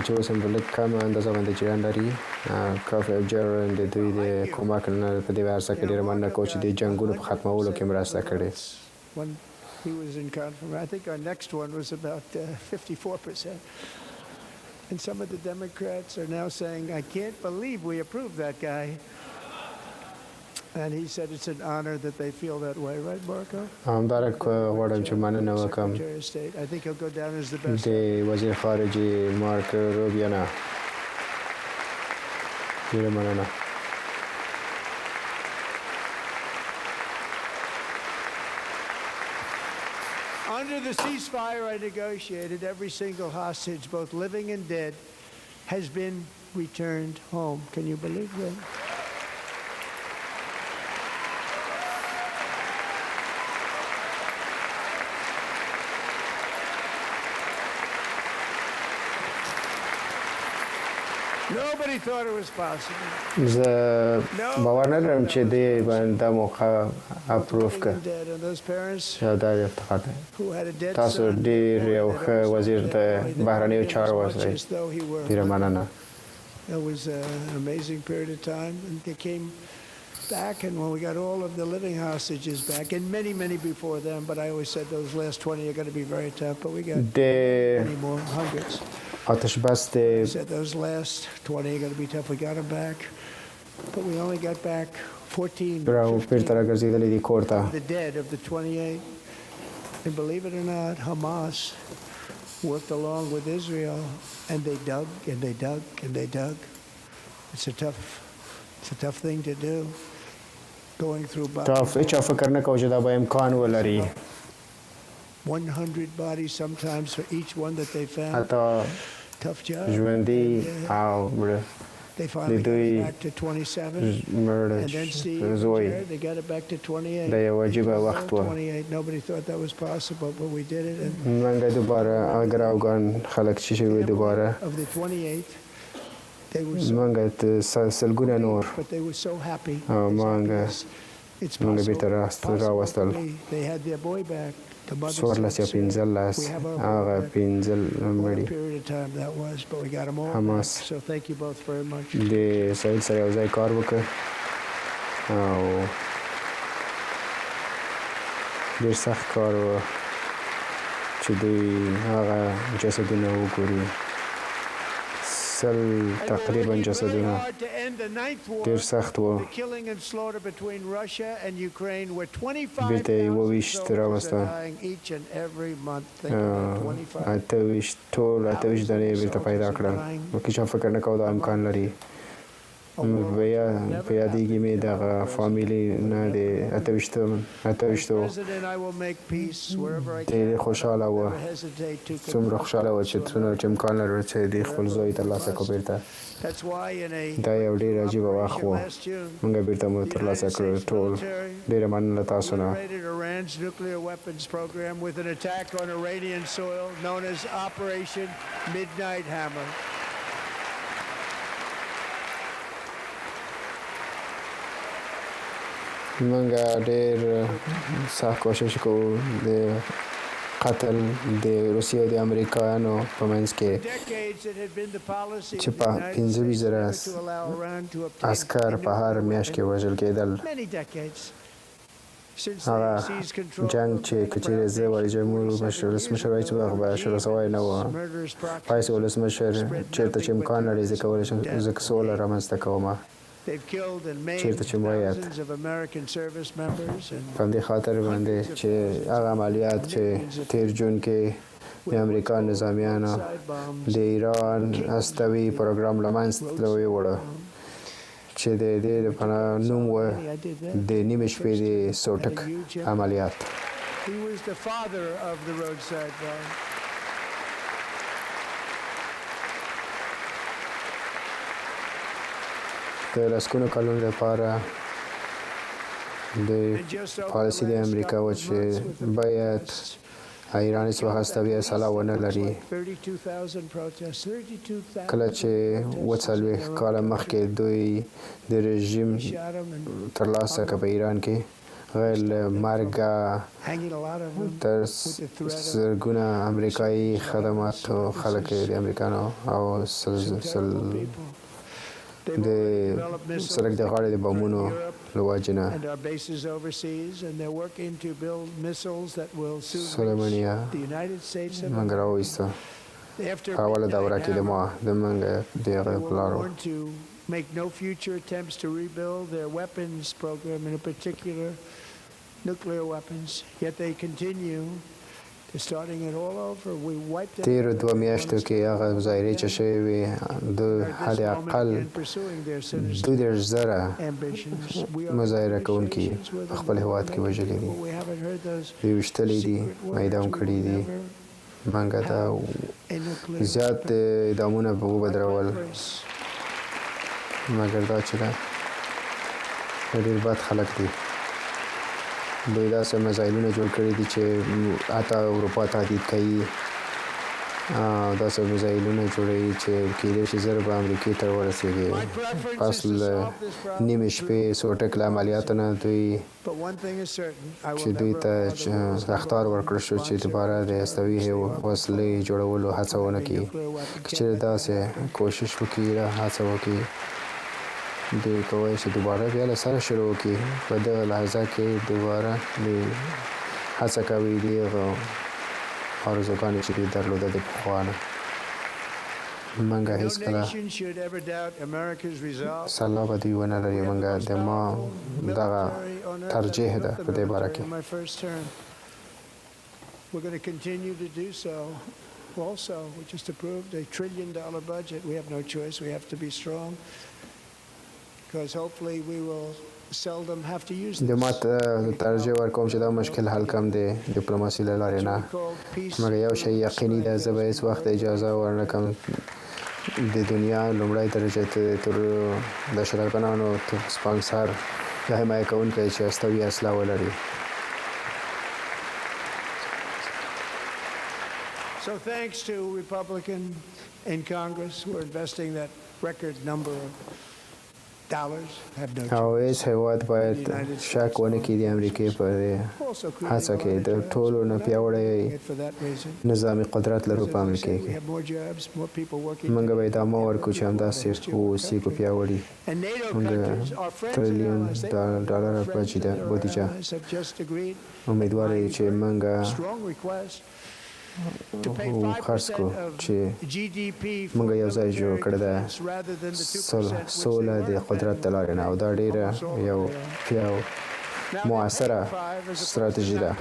چې اوس هم په لږ کمه اندازه باندې جریان لري. کافي او جرن د دوی د کومک نه په دې عرصه کې ډېره مننه کوم چې د جنګونو په ختمولو کې مرسته کړې. I think our next one was about 54%. And some of the Democrats are now saying, I can't believe we approved that guy. And he said it's an honor that they feel that way, right, Marco? همدارک غواړم چې مننه وکړم د وزیر خارجه مارک روبیو نه. ډېره مننه. Under the ceasefire I negotiated, every single hostage, both living and dead, has been returned home. Can you believe that? Nobody thought it was possible. زه باور نه لرم چې دې باندې دا موقع اپروف کړ. دا د افتخار دی. تاسو ډېر یو ښه وزیر د بهرنیو چارو وزیر. ډېره مننه. It was an amazing period of time, and they came back, and when we got all of the living hostages back, and many before them, but I always said those last 20 are going to be very tough, but we got many more, hundreds. آتش بس I said those last 20 are going to be tough. We got them back, but we only got back 14 the dead of the 28. And believe it or not, Hamas worked along with Israel, and they dug and they dug and they dug. It's a tough thing to do, going through 100 bodies sometimes for each one that they found. Tough job. They finally got it back to 27, and then see, they got it back to 28. 28. Nobody thought that was possible, but we did it. And of the 28, they were so but they were so happy. It's possible. They had their boy back. سوارلس یا پنځلس هغه پنځل مړي حماس د اسرائیل سره یو ځای کار وکړ او ډېر سخت کار و چې دوی هغه جسدونه وګوري تقریبا جسدونه ډېر سخت و بیرته یې وویشت راوسته اته ویشت دانې یې بیرته پیدا کړل نو هېچا فکر نه کوه دا امکان لري په یادېږي مې دغه فامیلي نه د اته ویشتو ډېر خوشحاله وه څومره خوشحاله وه چې څومره چې امکان لري چې دوی خپل زوی ترلاسه کړو بیرته دا یو ډېر عجیبه وخت و موږ بیرته مو ترلاسه کړو ټول ډېره مننه له تاسو نه موږ ډېر سخت کوشش کوو د قتل د روسیې او د امریکایانو په منځ کې چې په 15,000 عسکر په هر میاشت کې وژل کېدل هغه جنګ چې که چېرې زه ولسمشر وای چې هغه به شروع سوی نه وه پایس ولسمشر چېرته چې امکان لري زه کولی شم زه سوله رامنځته کومه چېرته چې باید په همدې خاطر باندې چې هغه عملیات چې تېر جون کې د امریکا نظامیانو د ایران هستوي پروګرام له منځه تللی وړه چې د دې لپاره نوم و د نیمې شپې د سوټک عملیات د لسګونو کلونو لپاره د پالیسي د امریکا و چې باید ایران هېڅ وخت هستوي اصله ونه لري کله چې 40 کاله مخکې دوی د رژیم ترلاسه کړ په ایران کې غیر له مرګه تر زرګونه امریکایي خدماتو خلک د امریکانو او د سړک د غاړې د بمونو له وجې نه سلیمانیه موږ راوویسته په اوله دوره کې د موږ د هغه په لارو make no future attempts to rebuild their weapons program, in particular nuclear weapons, yet they continue تیرو 2 میاشتو کې هغه مظاهرې چې شوې وې د حد اقل 2,000 مظاهره کوونکي په خپل هېواد کې وژلي دي دوی ویشتلي دي اعدام کړي دي موږ دا زیات اعدامونه به وبدرول مګر دا چې دا ډېر بد خلک دي دوی داسې میزایلونه جوړ کړي دي چې حتی اروپا تهدید کوي داسې میزایلونه جوړوي چې کېدای شي زر به امریکې ته ورسېږي. پس له نیمې شپې څو ټکله عملیاتو نه دوی چې دوی ته اخطار ورکړل شو چې دوباره د هستوي وسلې جوړولو هڅه ونه کړي. که چېرې داسې کوشش وکړي یا هڅه وکړي دوی کولی شي دوباره بیا له سره شروع وکړي. په دغه لحظه کې دوباره دوی هڅه کوي د هغه آرزوګانې چې دوی درلوده د پخوا نه. منګه هېڅکله سلا به دوی ونه لري. منګه د ما دغه ترجیح ده په دې باره کې. We're going to continue to do so. Also, we just approved $1 trillion budget. We have no choice. We have to be strong because hopefully we will seldom have to use this. د ما ترجیح ورکوم چې دا مشکل حل کم دی ډیپلوماسي له لارې نه. مګر یو شی یقیني ده، زه به هېڅ وخت اجازه ورنکړم د دنیا لومړی درجه تر دهشتګردانو سپانسر یا حمایه کوونکی چې هستوي اسلحه ولري. So thanks to Republicans in Congress who are investing that record number of dollars. او هیڅ هیواد باید شک ونه کړي د امریکې په هڅه کې د ټولو نه پیاوړی نظامي قدرت لرو په امریکې کې. موږ باید ادامه ورکړو چې همداسې واوسي کو پیاوړي. موږ تریلیون ډالر بودیجه امیدوار یو چې موږ خرڅ کړو چې موږ یو ځای جوړ کړی ده سوله د قدرت د لارې نه، او دا ډیره یو مؤثره ستراتیژي ده.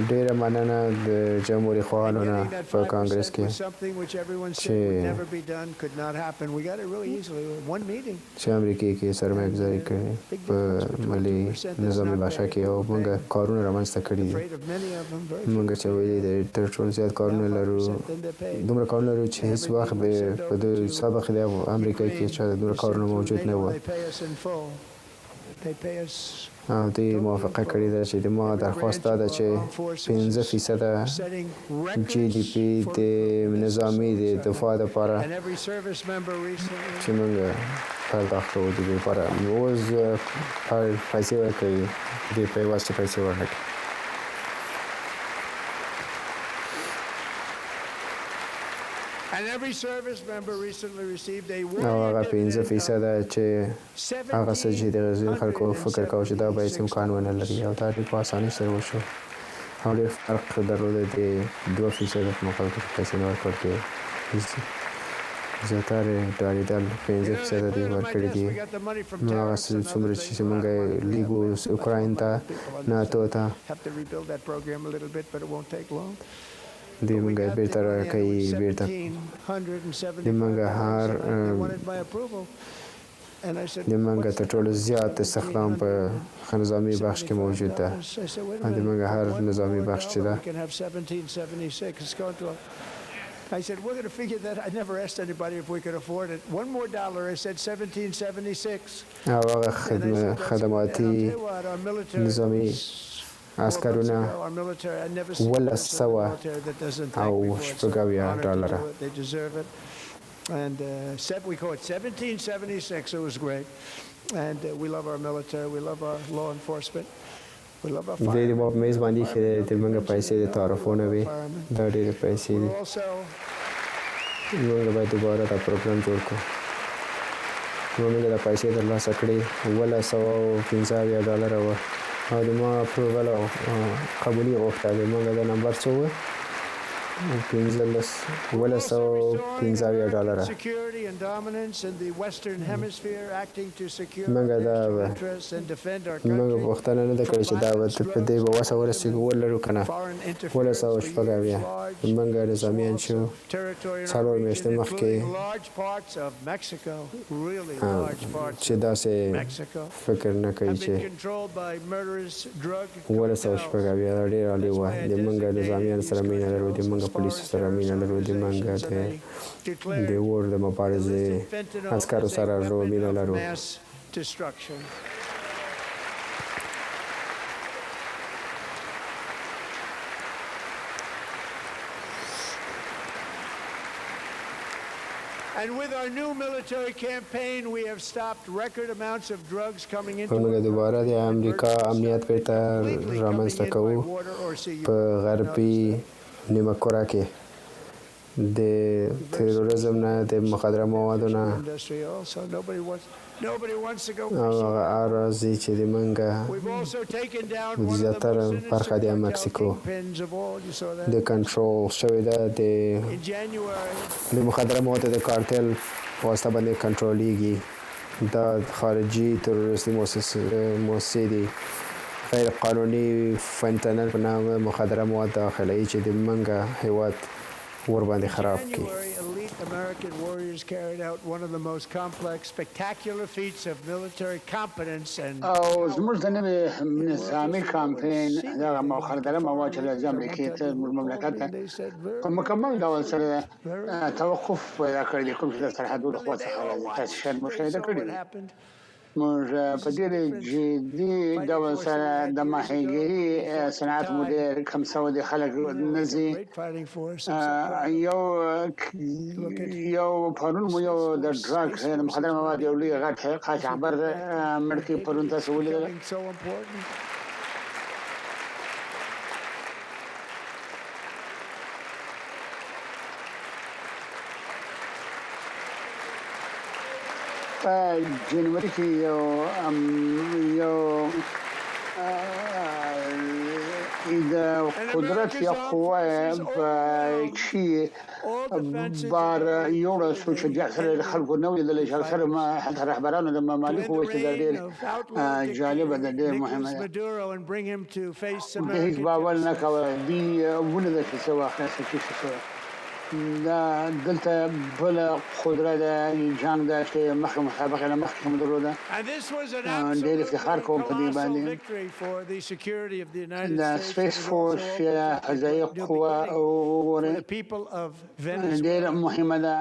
ډیره مننه د جمهوریت خواهانو نه په کانګرس کې چې امریکې کې سرمایه ګزاري کړې په مالي نظامي باشا کې، او موږ کارونه رامنځته کړي دي. موږ چې ویلي د تر ټولو زیات کارونه لرو، دومره کارونه لرو چې هیڅ وخت په د سابق د امریکا کې چې دومره کارونه موجود نه وو. دوی موافقه کړې ده چې د ما درخواست دا ده چې 15% GDP د نظامي د دفاع لپاره چې موږ پرداخت کوو د دې لپاره. اوس پیسې ورکوي، دوی په واسطه پیسې ورکوي. او هغه 15% چې هغه څه چې د غزني خلکو فکر کاوه چې دا به هېڅ امکان ونه لري، او دا ډېر په اسانۍ سره وشو. او ډېر فرق درلوده د 2% په مقابل کې پیسې نه ورکول کېږي. زیاتره ډالېدل 15% دې ورکړي دي. نو هغه څومره چې موږ لیګو اوکراین ته ناتو ته دوی موږ بیرته راکوي، بیرته د موږ هر د موږ تر ټولو زیات استخدام په نظامي بخش کې موجود ده. د موږ هر نظامي بخش چې ده I said, we're going to figure that. I never asked anybody if we could afford it. $1 more, I said 1776. هغه خدماتي نظامي عسکرونه 1100 ډالره. And we call it 1776. It was great. And we love our military. We love our law enforcement. We love our fire. د میزباني کې د موږ پیسې د تعرفونه وي، دا ډېرې پیسې دي. موږ باید دوباره دا پروګرام جوړ کړو. موږ دا پیسې ترلاسه کړې 1115 ډالره وه، او د ما اپروول او قبولي غوښته د موږ د نمبر څو وه 1115 ډالره. موږ دا موږ پوښتنه نه ده کړې چې دا په دې به وسه ورسېږو ولرو که نه. 1116 موږ نظامیان شو 4 میاشتې مخکې چې داسې فکر نه کوي چې 1116 ډېر عالي وه. د موږ نظامیان سره مینه لرو، د موږ پولیسو سره مینه لرو، د موږ د اور د مبارزې عسکرو سره مینه لرو. And with our new military campaign, we have stopped record amounts of drugs coming into موږ دوباره د امریکا امنیت بیرته رامنځته کوو په غربي نیمه کره کې د تروریزم نه د مخدره موادو نه او راځي چې د منګه د زیاتره برخه د مکسیکو د کنټرول شوې ده د مخدره موادو د کارتل واسطه باندې کنټرولېږي دا خارجي تروریستي موسسې دي غیر قانوني فنتانل په نامه مخدره مواد داخلي چې د منګه هیواد ور باندې خراب کی. American warriors carried out one of the most complex, spectacular feats of military competence and زموږ د نوې نظامي کامپین دا مخدره مواد چې د امریکا ته مملکت په مکمل ډول سره توقف پیدا کړی کوم چې د سرحدونو خوا څخه تاسو شاید مشاهده کړی موږ په دې جدي ډول سره د ماهیګیري صنعت مدیر کم څو د خلک نزي یو پرون مو یو د ډراګ مخدره مواد یو لوی غټ قاچاقبر مړکی پرون تاسو ولیدل جنوري کې یو د قدرت یا قوه چې بار یو رسو چې د اکثر خلکو نو لیدل چې اکثر ما حتی رهبرانو د ممالکو چې د ډېر جالبه ده ډېر مهمه ده د هیڅ باور نه کوي دی ونه د څه واقع څه دا دلته بل قدرت جنگ ده چې مخکې مسابقه نه مخکې هم درلوده ډېر افتخار کوم په دې باندې د سپیس فورس یا فضایي قوه وګورئ ډېر مهمه ده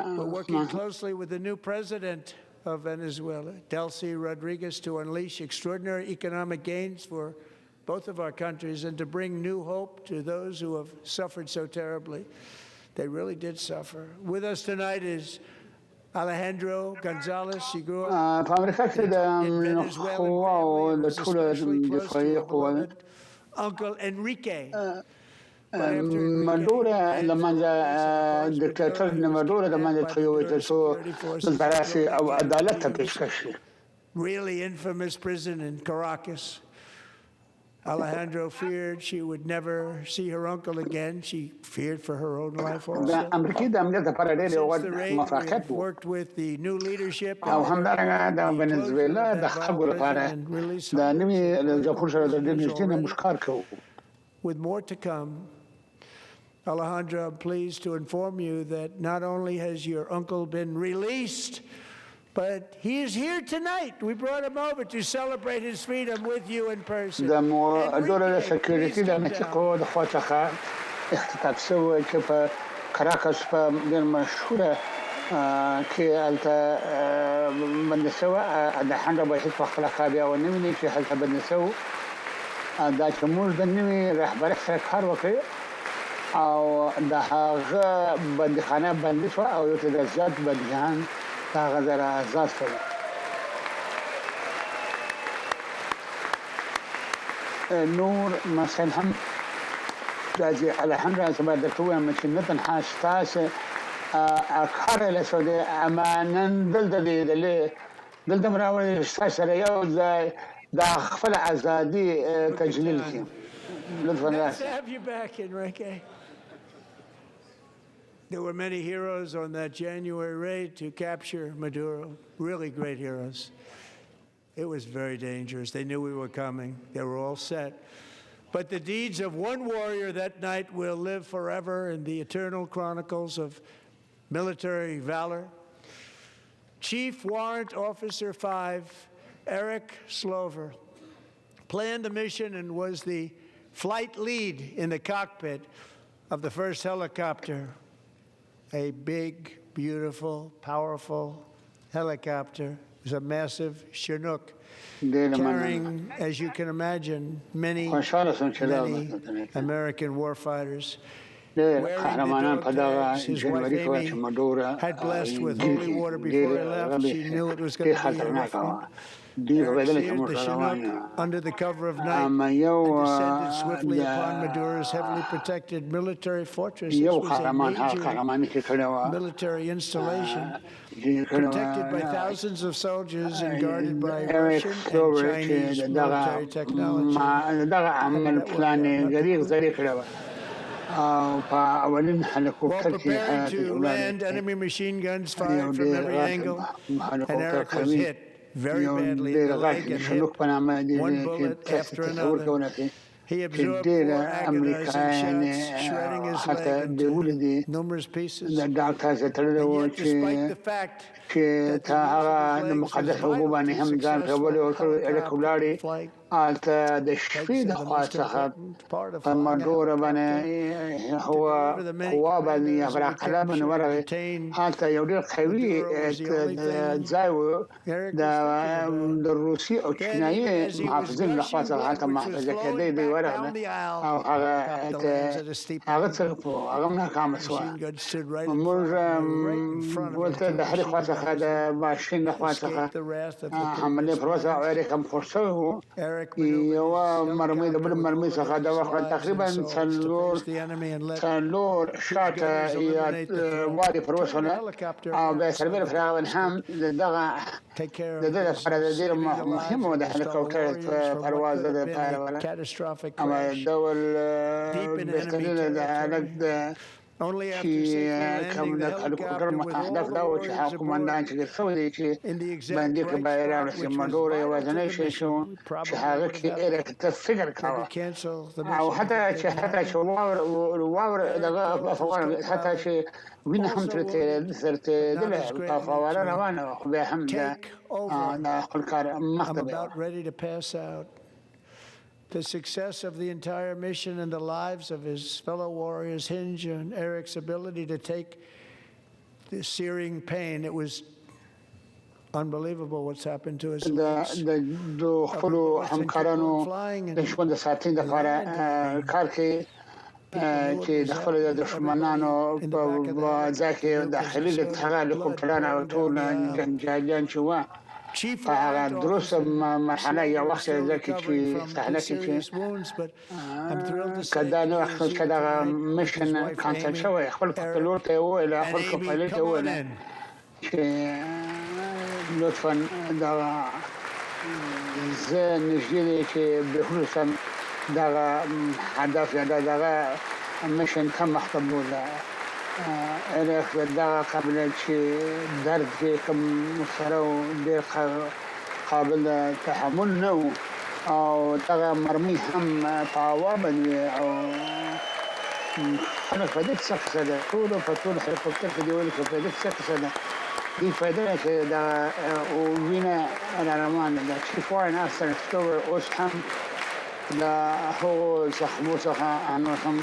of Venezuela, Delcy Rodriguez, to unleash extraordinary economic gains for both of our countries and to bring new hope to those who have suffered so terribly. They really did suffer. With us tonight is Alejandro Gonzalez. He grew up in Venezuela. Uncle Enrique. Maduro لمانځه دیکتاتور Maduro لمانځه تیوي تاسو دراسي او عدالت ته پیشکش Really infamous prison in Caracas. Alejandro feared she would never see her uncle again. She feared for her own life also. Worked with the new leadership and with more to come. Alejandro, I'm pleased to inform you that not only has your uncle been released, but he is here tonight. We brought him over to celebrate his freedom with you in person. The more adorable security the Mexico the خواڅخه اختطاف شوی چې په کراکاس په ډېر مشهوره کې هلته بند شوی د هنډه به هیڅ وخت خلک بیا ونه ویني چې هلته بند شوی دا چې موږ د نوي رهبرۍ سره کار وکړو او د هغه بندخانه بندي شوه او یو تعداد زیات بندیان هغه ځای آزاد شول نور مثلا هم راځي الحمدلله زما درته وایم چې نه تنها ستاسې کار له سعودي امانن دلته مې راوړی ستاسو سره یو ځای دا خپله ازادي تجلیل کړي لطفا راسئ. There were many heroes on that January raid to capture Maduro, really great heroes. It was very dangerous. They knew we were coming. They were all set. But the deeds of one warrior that night will live forever in the eternal chronicles of military valor. Chief Warrant Officer 5, Eric Slover, planned the mission and was the flight lead in the cockpit of the first helicopter. A big, beautiful, powerful helicopter. It was a massive Chinook carrying, as you can imagine, many American warfighters. د قهرمانان په دغه جنوري کې چې مډورا ډېر خطرناک و دوی په بدل کې موټر روان اما یو قهرمان هغه قهرماني کې کړی و protected by thousands of soldiers and guarded by Russian and Chinese military technology. دغه عمل پلان غریق زری کړی و While preparing to land, enemy machine guns fired from every angle, and Eric was hit very badly in the leg and hip, one bullet after another. He absorbed 4 agonizing shots, shredding his leg into numerous pieces. And yet, despite the fact چې ته هغه د مقدس حقوق باندې هم ځان کول او الکولاړي الته د شپې د خوا څخه په مډور باندې هو قوا باندې افراقله باندې ورغی الته یو ډېر قوي ځای و د روسي او چینایي محافظین له خوا څخه هلته محافظه کېدی دی ورغله او هغه څه هغه ناکامه شوه موږ ولته د هرې خوا څخه د ماشین له خوا څخه حملې پروسه او اړیکه هم خور شوی و یو مرمۍ د بل مرمۍ څخه د وخت تقریبا څلور شاته یا وادي پروسه او بیا سربېره فراغ هم دغه د دې لپاره د ډېر مهمه ده هلیکوپټر پرواز د لپاره اما ډول بهترینه ده هلک د چې کوم د هلیکوپټر هدف دا و چې هغه قومندان چې ګرځول دي چې باندې کې بیرغ رسې مډور یوازینی شی شو چې هغه کې ته فکر کاوه او حتی چې واور دغه افغان حتی چې وینه هم ترته دله په فواره روانه خو بیا هم د خپل کار مخته The success of the entire mission and the lives of his fellow warriors hinge on Eric's ability to take the searing pain. It was unbelievable what's happened to us. د خپل همکارانو د ژوند ساتنې لپاره کار کوي چې د خپل دښمنانو په ځای کې داخلي د هلیکوپټرانو او ټول جنګیالان چې وو هغه درست مرحله یو وخت ځکه چې صحنه کې کدا نو وخت کې دا مشن کانسل شوی خپل پلوټ ته ویل خپل پایلټ ته ویل چې لطفا دا زه نشي چې به خصوصا دا هدف یا دا مشن کم مختبول اریخ دا قبل چې درد کې کوم سره ډېر قابل تحمل نه او دغه مرمۍ هم په هوا باندې او خلک په دې څه څه ده ټول په ټول هلیکوپټر کې دی ویل چې په دې څه څه ده دې فایده چې دا وینا روانه ده چې فورن اثر ستور اوس هم دا هو زخمو څخه انو هم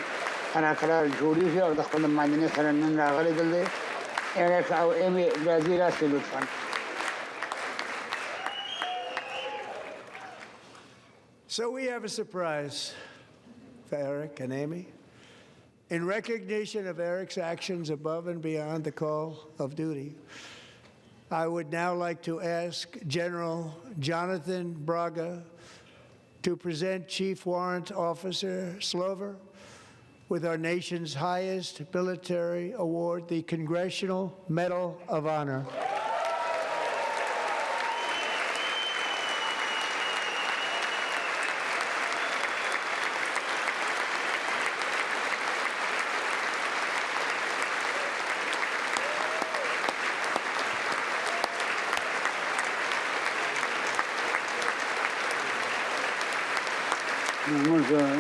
انا قرار جوړیږي او د خپل ماندنې سره نن راغلي دلته ایرک او ایمي راځي راسي لطفا So we have a surprise for Eric and Amy. In recognition of Eric's actions above and beyond the call of duty, I would now like to ask General Jonathan Braga to present Chief Warrant Officer Slover with our nation's highest military award, the Congressional Medal of Honor.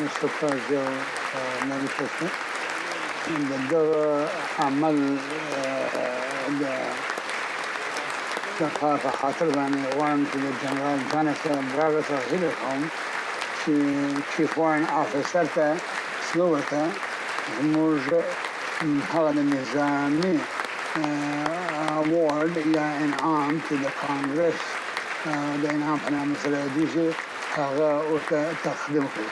استفاده manifesto ده عمل ده خاطر باندې وان چې جنرال جانسن براغه سره هیله کوم چې چیف وارن افیسر ته سلوه ته موږ هغه نظامي award یا انعام چې د کانګرس د انعام په نامه سره دیږي هغه ورته تقدیم کړي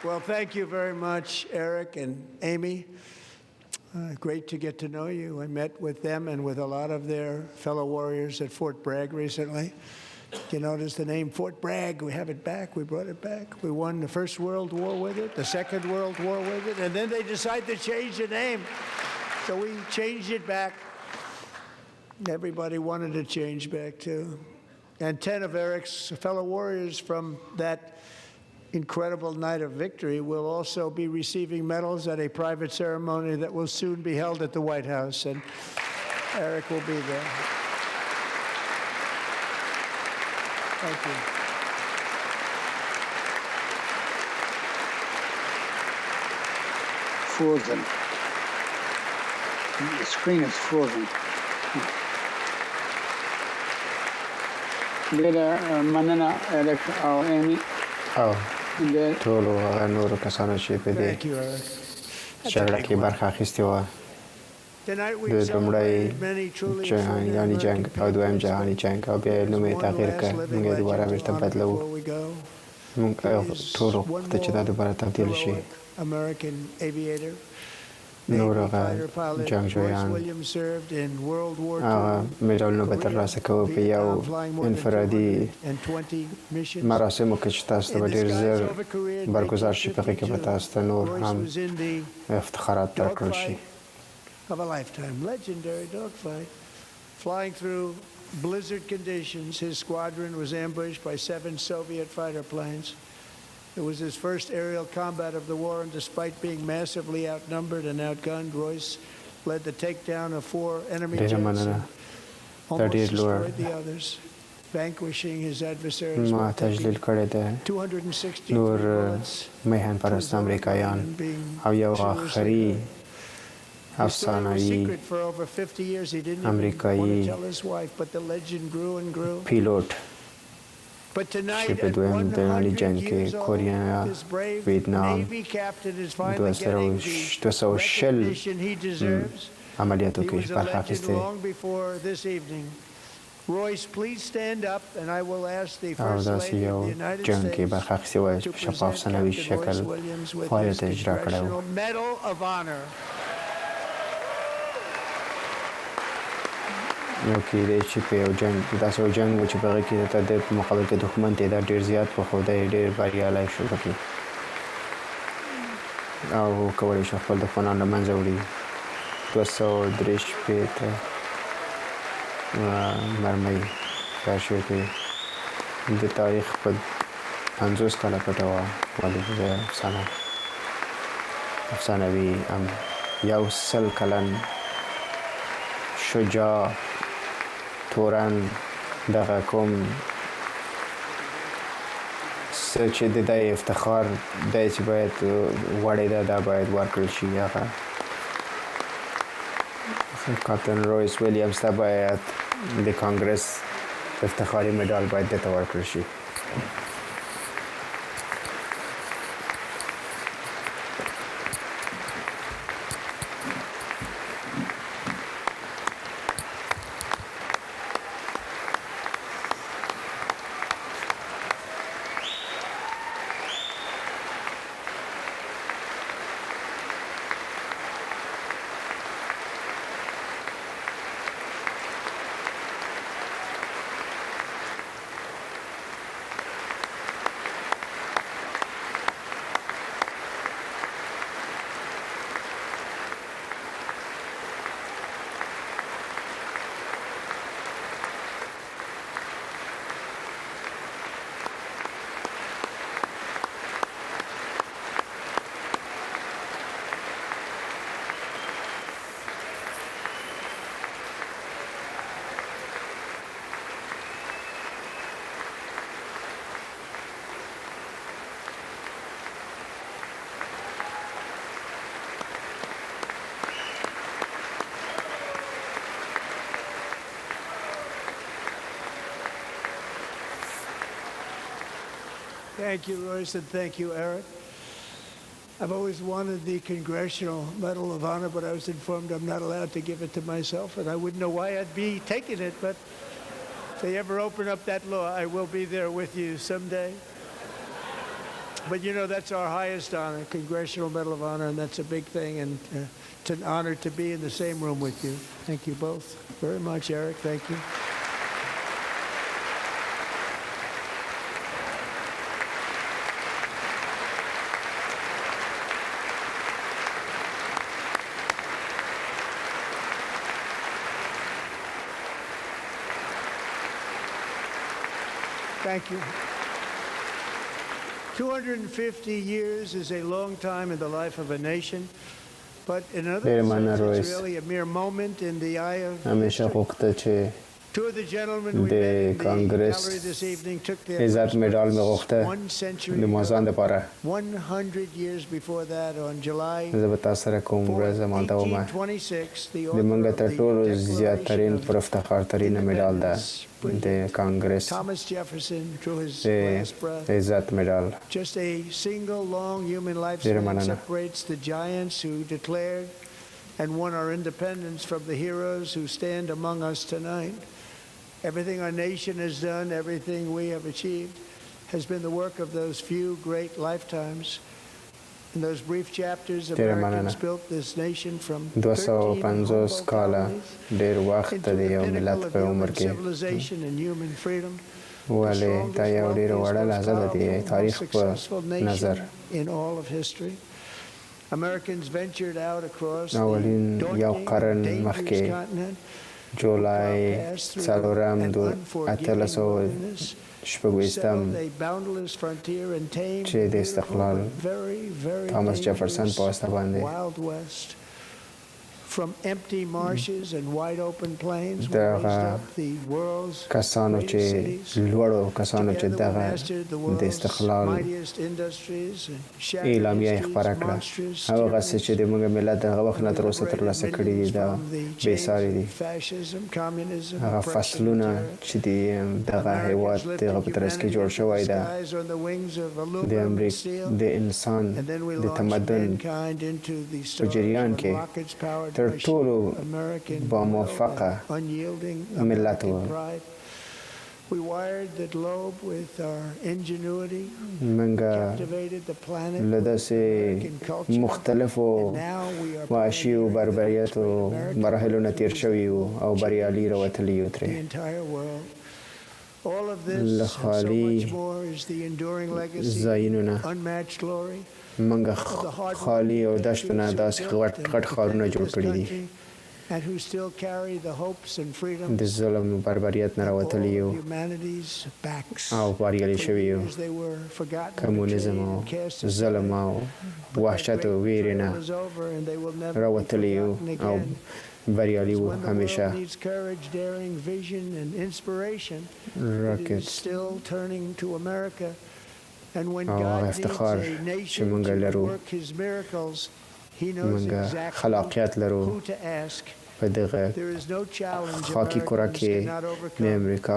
Well, thank you very much, Eric and Amy. Great to get to know you. I met with them and with a lot of their fellow warriors at Fort Bragg recently. You notice the name Fort Bragg. We have it back. We brought it back. We won the First World War with it, the Second World War with it, and then they decided to change the name. So we changed it back. Everybody wanted to change back too. And 10 of Eric's fellow warriors from that incredible night of victory will also be receiving medals at a private ceremony that will soon be held at the White House, and Eric will be there. Thank you. Frozen. The screen is frozen. Beda manana Eric or Amy. Oh. ټول هغه نورو کسانو چې په دې جګړه کې برخه اخیستې وه د لومړی جهاني جنګ او دویم جهاني جنګ او بیا یې نوم یې تغییر کړ موږ یې دوباره بېرته بدلوو موږ ټول غوښته چې دا دوباره تبدیل شي نور هغه جنګجویان هغه مډالونه به ترلاسه کوو په یو انفرادي مراسمو کې چې تاسو ته به ډېر ژر برګزار شي په هغې کې به تاسو ته نور هم افتخارات درکړل شي Flying through blizzard conditions, his squadron was ambushed by 7 Soviet fighter planes. It was his first aerial combat of the war, and despite being massively outnumbered and outgunned, Royce led the takedown of 4 enemy jets and almost destroyed the others, vanquishing his adversaries with 260 bullets, افسانه‌ای امریکایی پیلوت چې په دویم بینالمللي جنګ کې کوریا ویتنام 220 عملیاتو کې برخه اخیستې او داسې یو جنګ کې برخه اخیستې وه چې په شفاف سنوي شکل فعالیت اجرا کړی و یو کېدی چې په یو جنګ داسې یو جنګ و چې په هغې کې د ده په مقابل کې دښمن تعداد ډېر زیات و خو دی ډېر بریالی شو پکې او کولی شو خپل دښمنان له منځه وړي 263 مرمۍ کار شوې پرې د تاریخ په 50 کاله پټه وه ولې د افسانوي 100 کلن شجاع تورن دغه کوم څه چې د دې افتخار دی چې باید وړی ده دا باید ورکړل شي هغه کاپټن رویس ویلیامز ته باید د کانګرس افتخاري مډال باید دته ورکړل شي Thank you, Royce, and thank you, Eric. I've always wanted the Congressional Medal of Honor, but I was informed I'm not allowed to give it to myself, and I wouldn't know why I'd be taking it, but if they ever open up that law, I will be there with you someday. But you know, that's our highest honor, Congressional Medal of Honor, and that's a big thing, and it's an honor to be in the same room with you. Thank you both very much, Eric. Thank you. Thank you. 250 years is a long time in the life of a nation, but in other sense, it's really a mere moment in the eye of history. Two of the gentlemen we met in the gallery this evening took their first breaths 1 century ago. 100 years before that, on July 1826, the order of the Declaration of Independence, the Congress, Thomas Jefferson drew his last breath. Just a single long human lifespan separates the giants who declared and won our independence from the heroes who stand among us tonight. Everything our nation has done, everything we have achieved, has been the work of those few great lifetimes. In those brief chapters, Americans built this nation from 13 humble colonies into a pinnacle of human civilization and human freedom. The strongest, wealthiest, most powerful, most successful nation in all of history. Americans ventured out across the daunting, dangerous continent. جولای څلورم 1860 چې د استقلال توماس جفرسن په واسطه باندې دغه کسانو چې لوړو کسانو چې دغه د استقلال اعلامیه یې خپره کړه هغه څه چې د موږ ملت دغه وخت نه تر اوسه ترلاسه کړي دي دا بېساري دي هغه فصلونه چې دغه هېواد دغه په ترڅ کې جوړ شوی ده د امریکا د انسان د تمدن په جریان کې تر ټولو با موفقه ملت و منګه له داسې مختلفو وحشي او بربریتو مراحلو نه تېر شوي یو او بریالي راوتلي یو ترې له خالي ځایونو نه منګه خالي او دشتو نه داسې غټ ښارونه جوړ کړي دي د ظلم او بربریت نه راوتلي یو او بریالي شوي یو کمونیزم او ظلم او وحشت او ویرې نه راوتلي یو او بریالي وو همیشه راکټ او هغه افتخار چې موږ لرو موږ خلاقیت لرو په دغه خاکي کره کې د امریکا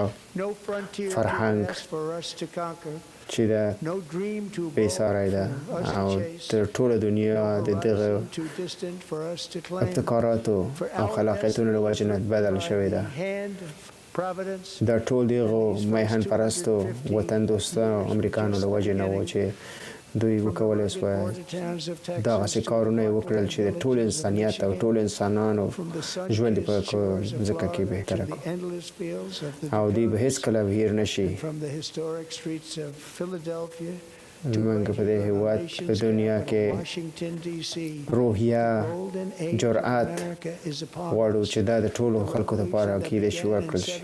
فرهنګ چې دا بېساری ده او تر ټوله دنیا د دغه ابتکاراتو او خلاقیتونو له وجې نه بدله شوې ده دا ټول دغه میهن پرستو وطن دوستانو امریکانو له وجې نه و چې دوی وکولای شوای دغسې کارونه یې وکړل چې د ټول انسانیت او ټول انسانانو ژوند په ځکه کې بهتره کړو او دوی به هېڅکله هیر نه شي موږ په دې هېواد په دنیا کې روحیه جرأت غواړو چې دا د ټولو خلکو دپاره کیدای شي ورکړل شي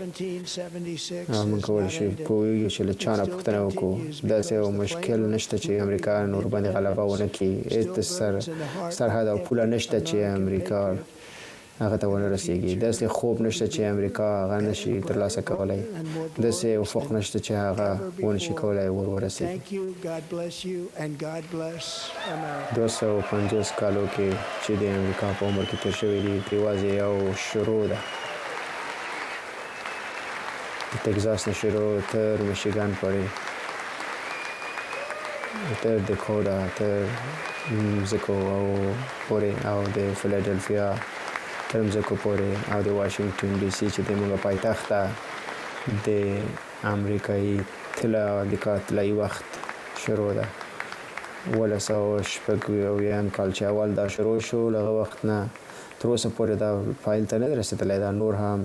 او موږ کولی شو پوهېږو چې له چا نه پوښتنه وکړو داسې یو مشکل نشته چې امریکا نور باندې غلبه ونه کړي هېڅ سرحد او پوله نشته چې امریکا هغه ته ونه رسیږي داسې خوب نشته چې امریکا هغه نشي ترلاسه کولی داسې افق نشته چې هغه ونشي کولی ورسیږي 250 کالو کې چې د امریکا په عمر کې تېر شوي دي یوازې یو شروع ده د ټکزاس نه شروع تر میشیګان پورې تر دکوټا تر مکسیکو او پورې او د فیلادلفیا تر مځکو پورې او د واشنګټن ډي سي چې د موږ پایتخت ده د امریکایي طلایي وخت شروع ده 1980 کال چې اول دا شروع شو لغه وخت نه تر اوسه پورې دا فایل ته نه رسیدلی، دا نور هم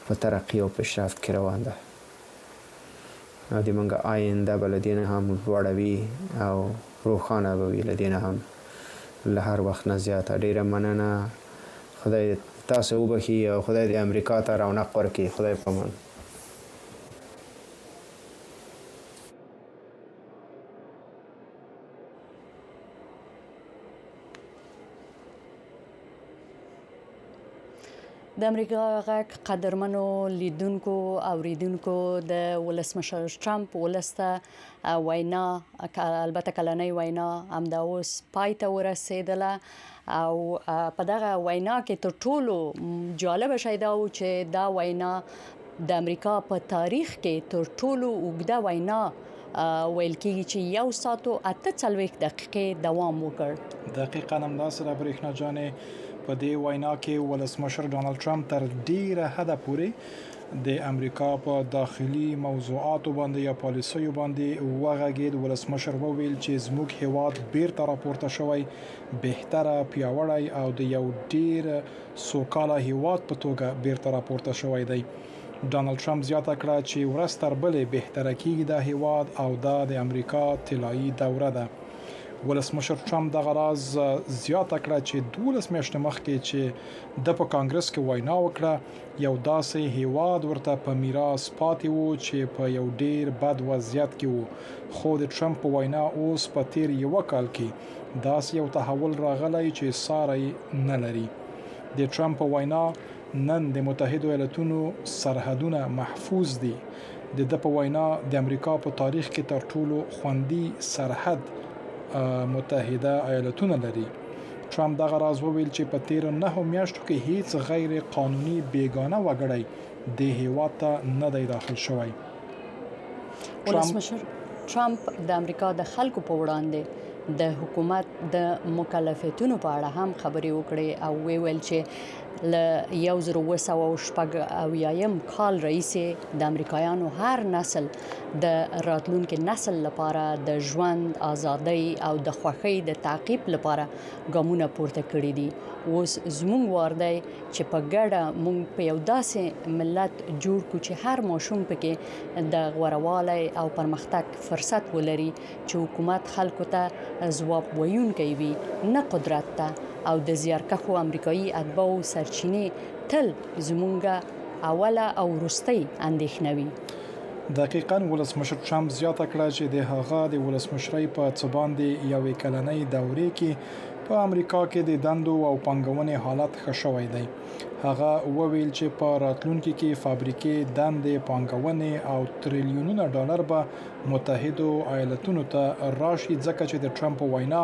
په ترقي او پیشرفت کې روان ده. او د موږ آینده به له دې نه هم لوړه وي او روښانه به وي، له دې نه هم له هر وخت نه زیاته. ډېره مننه. خدای تاسو وبخي او خدای د امریکا ته رونق ورکړي. خدای په امان. د امریکا غږ قدرمنو لیدونکو او ریدونکو د ولسمشر ټرمپ ولسته وینا، البته کلنۍ وینا همدا اوس پای ته ورسېدله او په دغه وینا کې تر ټولو جالبه شی دا و چې دا وینا د امریکا په تاریخ کې تر ټولو اوږده وینا ویل کېږي چې 1 ساعت او 48 دقیقې دوام وکړ. دقیقاً همداسې ده برېښنا جانې. په دې وینا کې ولسمشر ډونالډ ټرمپ تر ډیره حده پورې د امریکا په داخلي موضوعاتو باندې یا پالیسیو باندې وغږېد. ولسمشر وویل چې زموږ هیواد بیرته راپورته شوی، بهتره، پیاوړی او د یو ډیر سوکاله هیواد په توګه بیرته راپورته شوی دی. ډونالډ ټرمپ زیاته کړه چې ورځ تر بلې بهتره کیږي د هیواد او دا د امریکا طلایي دوره ده. ولسمشر ټرمپ دغه راز زیاته کړه چې 12 میاشتې مخکې چې د په کانګرس کې وینا وکړه، یو داسې هیواد ورته په میراث پاتې وو چې په یو ډیر بد وضعیت کې وو. خو د ټرمپ په وینا اوس په تیر یو کال کې داسې یو تحول راغلی چې ساری نه لري. د ټرمپ په وینا نن د متحدو ایالتونو سرحدونه محفوظ دي. د په وینا د امریکا په تاریخ کې تر ټولو خوندي سرحد متحده ایالتونو لري. ټرمپ دغه راز وویل چې په تیر 9 میاشتو کې هیڅ غیر قانوني بیگانه وګړی د هیواد ته نه دی داخل شوی. ولسمشر ټرمپ د امریکا د خلکو په وړاندې د حکومت د مکلفیتونو په اړه هم خبرې وکړې او ویل چې ل 1980 کال راهیسې د امریکایانو هر نسل د راتلونکي نسل لپاره د ژوند ازادۍ او د خوښۍ د تعقیب لپاره ګامونه پورته کړي دي. اوس زموږ وار دی چې په ګډه موږ په یو داسې ملت جوړ کړو چې هر ماشوم پکې د غوړوالي او پرمختګ فرصت ولري، چې حکومت خلکو ته ځواب ویونکی وي، نه قدرت ته. او د زیارکښو امریکایي اتباعو سرچینې تل زمونږه اوله او وروستۍ اندېښنه وي. دقیقاً ولسمشر ټرمپ زیاته کړه چې د هغه د ولسمشرۍ په څه باندې یوې کلنۍ دورې کې په امریکا کې د دندو او پانګونې حالت ښه شوی دی. هغه وویل چې په راتلونکي کې فابریکې، دندې، پانګونې او تریلیونونه ډالر به متحدو ایالتونو ته راشي، ځکه چې د ټرمپ وینا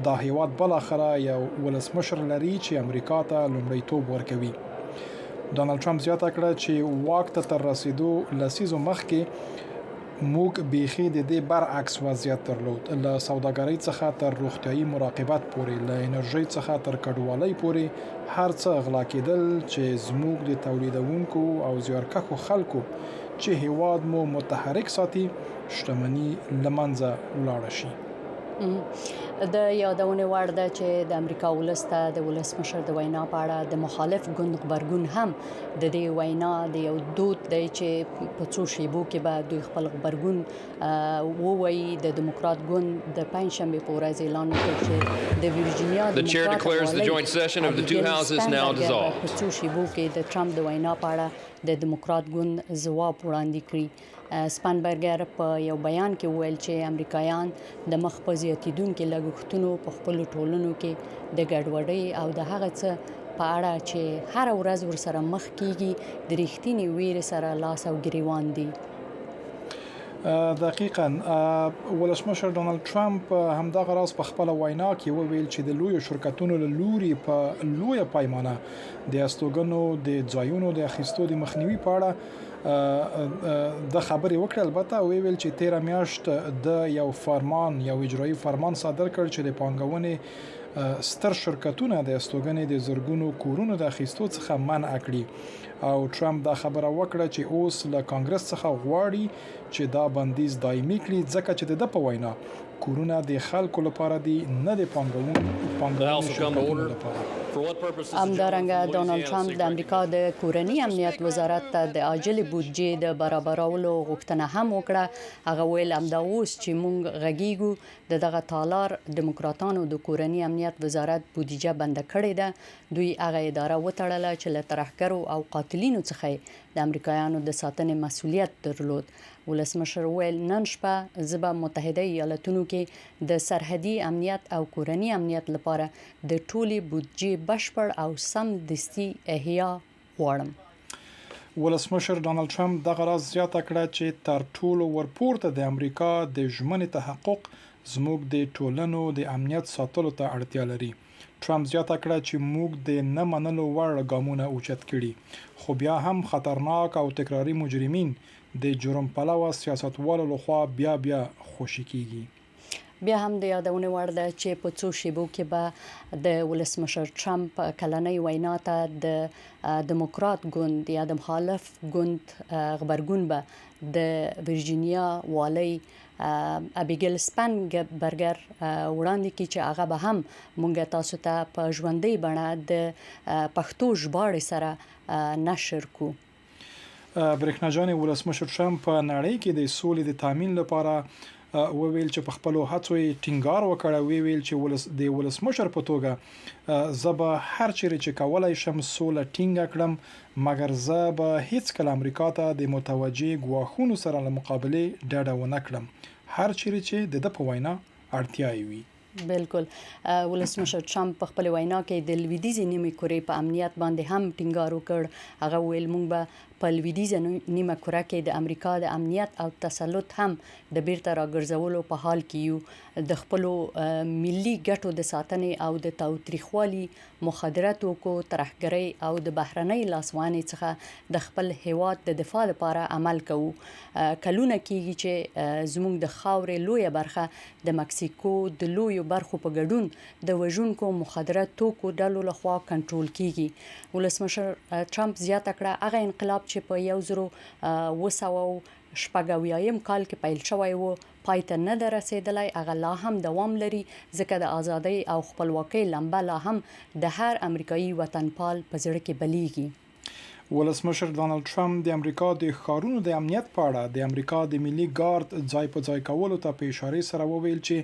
دا هیواد بل اخره یو ولسمشر لري چې امریکا ته لومړیتوب ورکوي. ډونالډ ټرمپ زیاته کړه چې واک ته تر رسیدو لسیزو مخکې موږ بیخي د دې برعکس وضعیت درلود، له سوداګرۍ څخه تر روغتيایي مراقبت پورې، له انرژي څخه تر کډوالۍ پورې هر څه غلا کېدل چې زموږ د تولیدونکو او زیارکښو خلکو چې هیواد مو متحرک ساتي شتمنۍ لمنځه ولاړ شي. د یادونه وړ ده چې د امریکا ولسته د ولسمشر د وینا په اړه د مخالف ګوند خبرګون هم د دې وینا د یو دود دی چې په څو شیبو کې به دوی خپل خبرګون ووایي. د دیموکرات ګوند د پنځشنبه په ورځ اعلان وکړ چې د ورجینیا The chair declares the joint session of the two houses now dissolved. په څو شیبو کې د ټرمپ د وینا په اړه د دیموکرات ګوند ځواب وړاندې کړی. سپانبرګر په یو بیان کې ویل چې امریکایان د مخ په زیاتیدونکو لګښتونو په خپل ټولنو کې د ګډوډۍ او د هغه څه په اړه چې هر ورځ ورسره مخ کیږي د ریښتینی ویرې سره لاس او ګریوان دي. دقیقاً ولسمشر ډونالډ ټرمپ همدغه راز په خپله وینا کې وویل چې د لویو شرکتونو له لوري په لویه پیمانه د استوګنو د ځایونو د اخیستو د مخنیوي په اړه د خبرې وکړه. البته ویل چې 13 میاشت د یو اجرایي فرمان صادر کړ چې د پانګونې ستر شرکتونه د استوګنې د زرګونو کورونو د اخیستو څخه منع کړي. او ټرمپ دا خبره وکړه چې اوس له کانګرس څخه غواړي چې دا بندیز دایمي کړي، ځکه چې د په وینا کورونه د خلکو لپاره دي نه د پانګونې لپاره. همدارنګه دونالډ ټرمپ د امریکا د کورنۍ امنیت وزارت ته د عاجل بودجې د برابرولو غوښتنه هم وکړه. هغه ویل همدا اوس چې موږ غږیږو دغه تالار دیموکراتانو د کورنۍ امنیت وزارت بودجه بند کړې ده. دوی هغه اداره وتړله چې له ترهګرو او قاتلینو څخه د امریکایانو د ساتنې مسؤلیت درلود. ولسمشر ویل نن شپه زه به متحده ایالتونو کې د سرحدي امنیت او کورنۍ امنیت لپاره د ټولي بودجې بشپړ او سم دستي احیا غواړم. ولسمشر ډونالډ ټرمپ دغه راز زیاته کړه چې تر ټولو ورپورته د امریکا د ژمنې تحقق زموږ د ټولنو د امنیت ساتلو ته اړتیا لري. ټرمپ زیاته کړه چې موږ د نه منلو وړ ګامونه اوچت کړي، خو بیا هم خطرناک او تکراري مجرمین د جرم پلوه سیاستوالو لخوا بیا خوشی کیږي. بیا هم د یادونه وړ ده چې په څو شیبو کې به د ولسمشر ټرمپ کلنۍ وینا ته د دیموکرات ګوند یا د مخالف ګوند خبرګون به د ورجینیا والی ابيګل سپنبرګر وړاندې کی چې هغه به هم مونږ تاسو ته په ژوندۍ بڼه د پښتو ژباړې سره نشر کو. برېښنا جان ولسمشر ټرمپ په نړۍ کې د سولې د تامین لپاره وویل چې په خپل هڅو ټینګار وکړ. ویل چې د ولسمشر په توګه زه هر چیرې چې کولای شم سوله ټینګ کړم، مګر زه به هیڅ کله امریکا ته د متوجه غواخونو سره له مقابله ډډه ونه کړم، هر چیرې چې د په وینا اړتیا وي. بالکل. ولسمشر ټرمپ په خپل وینا کې د لویدیځ نیمه کورې په امنیت باندې هم ټینګار وکړ. هغه ویل موږ به په لویدیځ نیمه کوره کې د امریکا د امنیت او تسلط هم د بیرته راګرځولو په حال کې یو. د خپل ملي ګټو د ساتنې او د تاوتریخوالي مخدراتو کو ترهګرۍ او د بهرنۍ لاسوانې څخه د خپل هیواد د دفاع لپاره عمل کوو. کلونه کېږي چې زموږ د خاورې لویه برخه د مکسیکو د لویو برخو په ګډون د وژونکو مخدراتو کو ډلو لخوا کنټرول کیږي. ولسمشر ټرمپ زیاته کړه هغه انقلاب چې په 1980 کال کې پیل شوی و پای ته نه رسیدلی، هغه لا هم دوام لري ځکه د ازادۍ او خپلواکۍ لمبه لا هم د هر امریکایي وطنپال په زړه کې بلیږي. ولسمشر ډونالډ ټرمپ د امریکا د ښارونو د امنیت په اړه د امریکا د ملي ګارد ځای په ځای کولو ته په اشاره سره وویل چې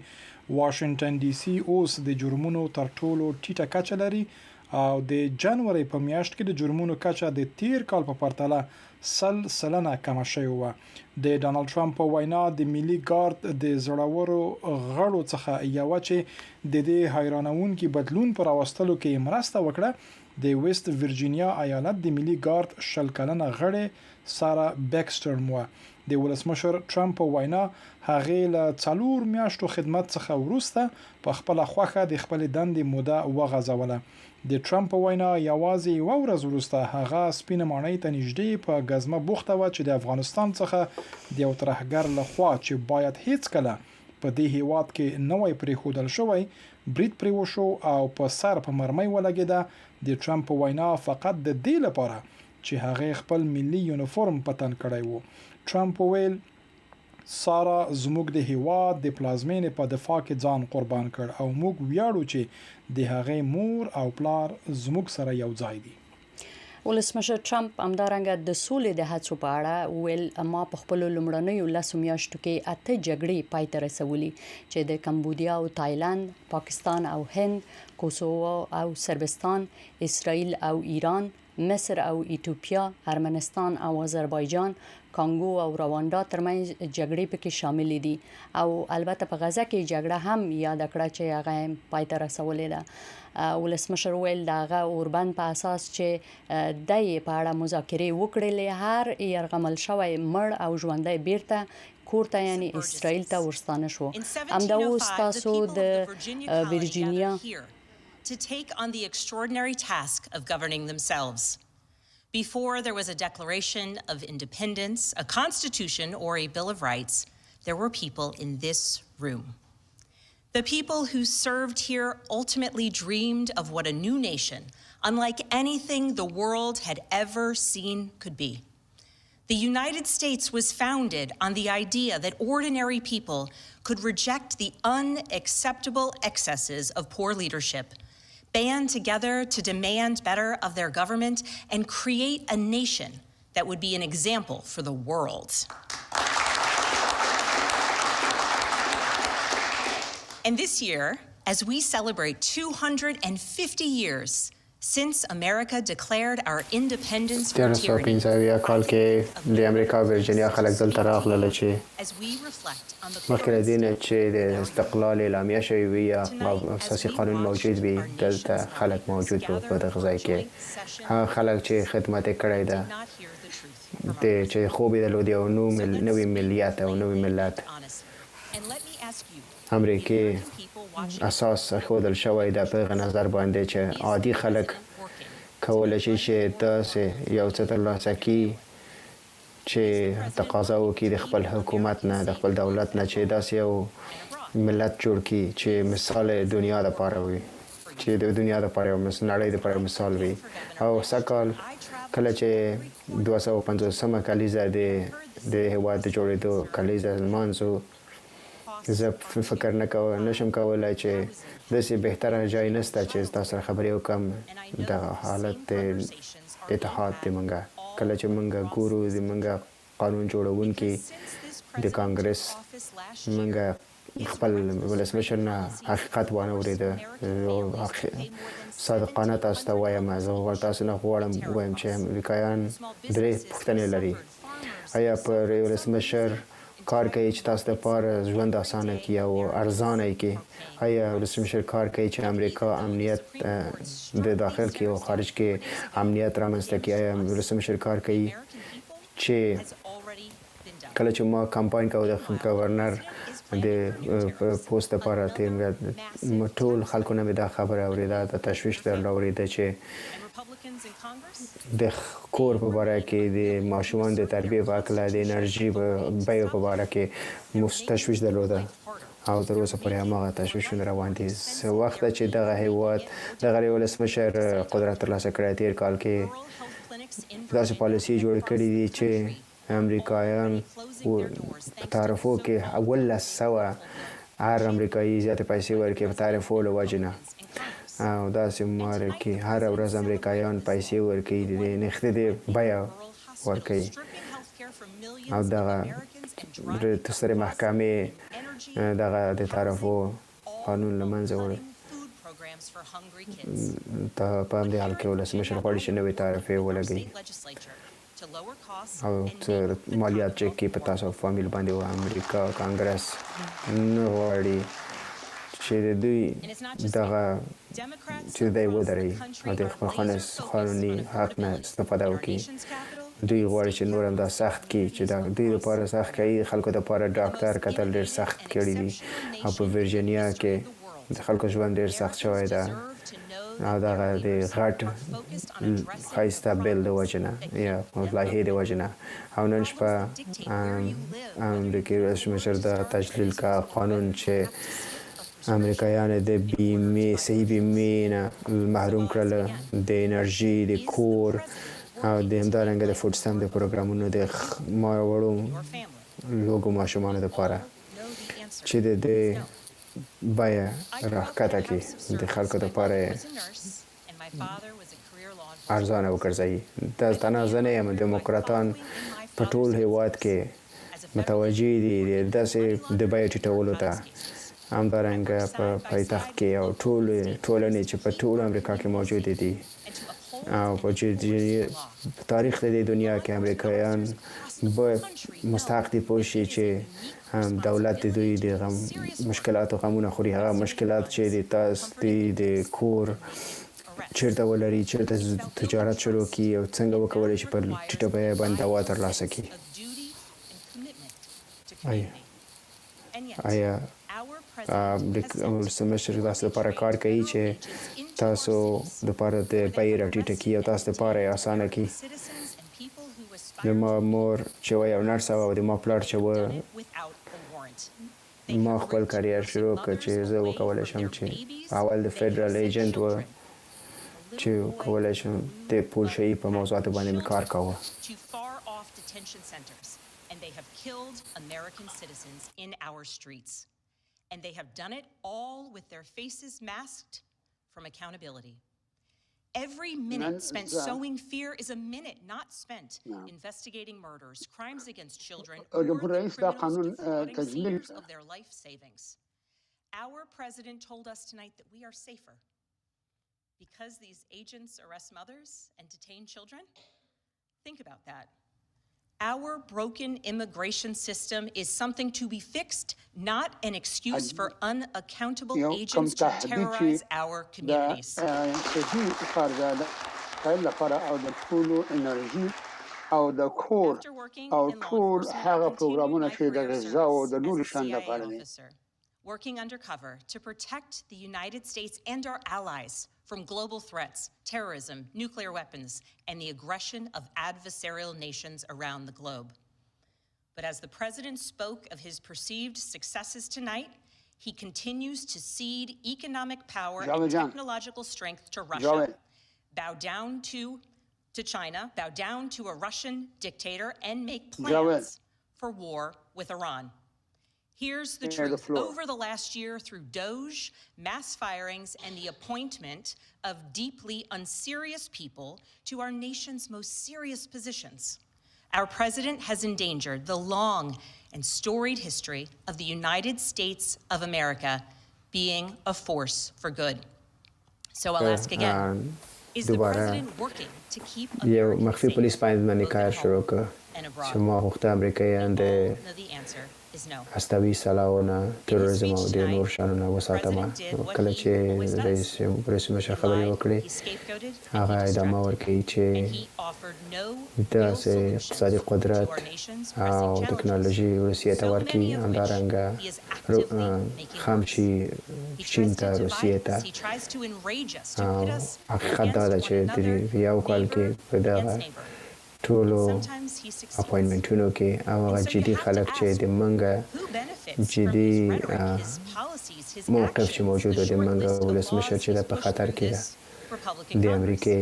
واشنگټن ډي سي اوس د جرمونو تر ټولو ټیټه کچه لري او د جنوري په میاشت کې د جرمونو کچه د تیر کال په پرتله 100% کم شوی و. د ډونالډ ټرمپ په وینا د ملي ګارد د زړورو غړو څخه یو چې د دې حیرانونکي بدلون پر راوستلو کې مرسته وکړه د ویسټ ورجینیا ایالت د ملي ګارد 100 کلنه غړې سارا بیکسټر مو. د ولسمشر ټرمپ په وینا هغه له 4 میاشتو خدمت څخه وروسته په خپل خوخه د خپل دندې موده وغځوله. د ټرمپ وینا یوازې یو ورځ وروسته هغه سپینه ماڼۍ ته نږدې په غزمه بوخته و چې د افغانستان څخه د یو ترهګر لخوا چې باید هیڅ کله په دې هیواد کې نوې پریښودل شوی برید پرې وشو او په سر په مرمۍ ولګیده. د ټرمپ وینا فقط د دې لپاره چې هغه خپل ملي یونیفورم پتن کړی وو. ټرمپ ویل سارا زموږ د هیواد د پلازمینې په دفاع کې ځان قربان کړ او موږ ویاړو چې د هغې مور او پلار زموږ سره یو ځای دي. ولسمشر ټرمپ همدارنګه د سولې د هڅو په اړه ویل ما په خپل لومړنیو 10 میاشتو کې 8 جګړې پای ته رسولې چې د کمبودیا او تایلند، پاکستان او هند، کوسوو او سربستان، اسرائیل او ایران، مصر او ایتوپیا، ارمنستان او آذربایجان، کانګو او رواندا ترمنځ جګړې پکې شامل دي او البته په غزه کې جګړه هم یاد کړه چې هغه پای ته رسولې ده. ولسمشر ویل دغه اوربند په اساس چې د په اړه مذاکرې وکړلې هر يرغمل شوی مړ او ژوندۍ بیرته کورته یعنی اسرائیل ته ورستانه شو. همدا اوس تاسو د ورجینیا to take on the extraordinary task of governing themselves. Before there was a Declaration of Independence, a Constitution, or a Bill of Rights, there were people in this room. The people who served here ultimately dreamed of what a new nation, unlike anything the world had ever seen, could be. The United States was founded on the idea that ordinary people could reject the unacceptable excesses of poor leadership, band together to demand better of their government, and create a nation that would be an example for the world. And this year, as we celebrate 250 years since America declared our independence from tyranny, د امریکا ورجینیا خلک دلته راغلل چې as we reflect on the مخکې له دې نه چې د استقلال اعلامیه شوې وي یا اساسي قانون موجود وي دلته خلک موجود وو په دغه ځای کې هغه خلک چې خدمت یې کړی ده چې خوب یې درلود یو نوی ملیت او نوی ملت امریکې اساس ښودل شوی ده په هغه نظر باندې چې عادي خلک کولی شي چې داسې یو څه ترلاسه کړي چې تقاضا وکړي د خپل حکومت نه د خپل دولت نه چې داسې یو ملت جوړ کړي چې مثال دنیا دپاره وي چې د دنیا دپاره یو نړۍ دپاره یو مثال وي او سږکال کله چې 250مه کلیزه د هېواد د جوړېدو کلیزه لمانځو زه فکر نشم کولی چې داسې بهتره ځای نشته چې تاسو سره خبرې وکړم د حالت د اتحاد د منګه کله چې منګه ګورو د منګه قانون جوړونکي د کانګرس منګه خپل ولسمشر نه حقیقت وانه ورېده صادقانه تاسو ته وایم زه تاسو نه غواړم وایم چې امریکایان درې پوښتنې لري آیا پر ولسمشر کار کوي چې تاسو لپاره ژوند اسانه کړي او ارزانه کړي آیا ولسمشر کار کوي چې امریکا امنیت د داخل کې او خارج کې امنیت رامنځته کړي آیا ولسمشر کار کوي چې کله چې ما کمپاین کوم د گورنر د پوسټ لپاره تیم ټول خلکو نه دا خبره اوریده د تشویش در اوریده چې د کور په باره کې د ماشومان د تربیه په اړه د انرژي په بیو په باره کې تشویش درلوده او تر اوسه پورې هماغه تشویشونه روان دي څه وخت چې دغه هیواد دغه ولسمشر قدرت ترلاسه کړی تیر کال کې داسې پالیسي جوړ کړې دي چې امریکایان په تعرفو کې 1100 هر امریکایي زیاتې پیسې ورکړي په تعرفو له وجې نه او داسې مار کې هر ورځ امریکایان پیسې ورکوي د نښتې د بیه ورکوي او دغه سترې محکمې دغه د تعرفو قانون له منځه وړي په همدې حال کې ولسمشر غواړي چې نوې تعرفې ولګوي او مالیات چې کې په تاسو فامیل باندې و امریکا کانګرس نه غواړي چې دوی دغه چې دوی ودرې او د خپل قانوني حق نه استفاده وکړي دوی غواړي چې نور هم دا سخت کړي چې دا دوی لپاره سخت کوي خلکو لپاره ډاکټر کتل ډېر سخت کړي دي او په ورجینیا کې د خلکو ژوند ډېر سخت شوی ده او دغه د غټ ښایسته بیل د وجې نه یا لایحې د وجې نه او نن شپه امریکایي ولسمشر د تجلیل کا قانون چې امریکایان د بیمې صحیح بیمې نه محروم کړل د انرژي د کور او د همدارنګه د فوډ سټامپ د پروګرامونو د وړو لوږو ماشومانو لپاره چې د بیه راښکته کړي د خلکو لپاره ارزانه وګرځوي دلته زه نه یم ډیموکراتان په ټول هیواد کې متوجه دي داسې د بیې ټیټولو ته همدارنګه په پایتخت کې او ټولنې چې په ټول امریکا کې موجودې دي او په تاریخ د دنیا کې امریکایان به مستحق دي پوه شي چې دولت د دوی د مشکلات او غمونه خوري هغه مشکلات چې د تاسو د کور چیرته ولري چیرته تجارت شروع کړي او څنګه وکولای شي په ټیټه بیه باندې دوا ترلاسه کړي آیا ولسمشر تاسو لپاره کار کوي چې تاسو لپاره د بیې راټیټه کړي او تاسو لپاره یې اسانه کړي د ما مور چې یو نرس او د ما پلار چې ما خپل کاریر شروع کړ چې زه وکولای شم چې اول د فدرال ایجنټ و چې کولای شم د پولشي په موضوعاتو باندې کار کاوه detention centers, and they have killed American citizens in our streets. And they have done it all with their faces masked from accountability. Every minute spent sowing fear is a minute not spent investigating murders, crimes against children, or the criminals defrauding seniors of their life savings. Our president told us tonight that we are safer because these agents arrest mothers and detain children. Think about that. Our broken immigration system is something to be fixed, not an excuse for unaccountable agents to terrorize our communities. After working in law enforcement, I continued my career service as a CIA officer, working undercover to protect the United States and our allies from global threats, terrorism, nuclear weapons, and the aggression of adversarial nations around the globe. But as the president spoke of his perceived successes tonight, he continues to cede economic power and technological strength to Russia, bow down to China, bow down to a Russian dictator, and make plans for war with Iran. Here's the truth. Over the last year, through Doge, mass firings, and the appointment of deeply unserious people to our nation's most serious positions, our president has endangered the long and storied history of the United States of America being a force for good. So I'll ask again, is the president working to keep Americans safe, both at home and abroad? No, the answer is no. استوي سلاونه تروریزم او د نور شانونه وساتمه کله چې ولسمشر خبرې وکړي هغه ادامه ورکړي چې داسې اقتصادي قدرت او ټکنالوژي روسیې ته ورکړي همدارنګه خام شي چین ته روسیې ته حقیقت دا ده چې د یو کال کې په دغه ټولو اپاینټمنټونو کې هغه جدي خلک چې د منګه جدي موقف چې موجود دی د منګه ولسمشر چې په خطر کې ده د امریکا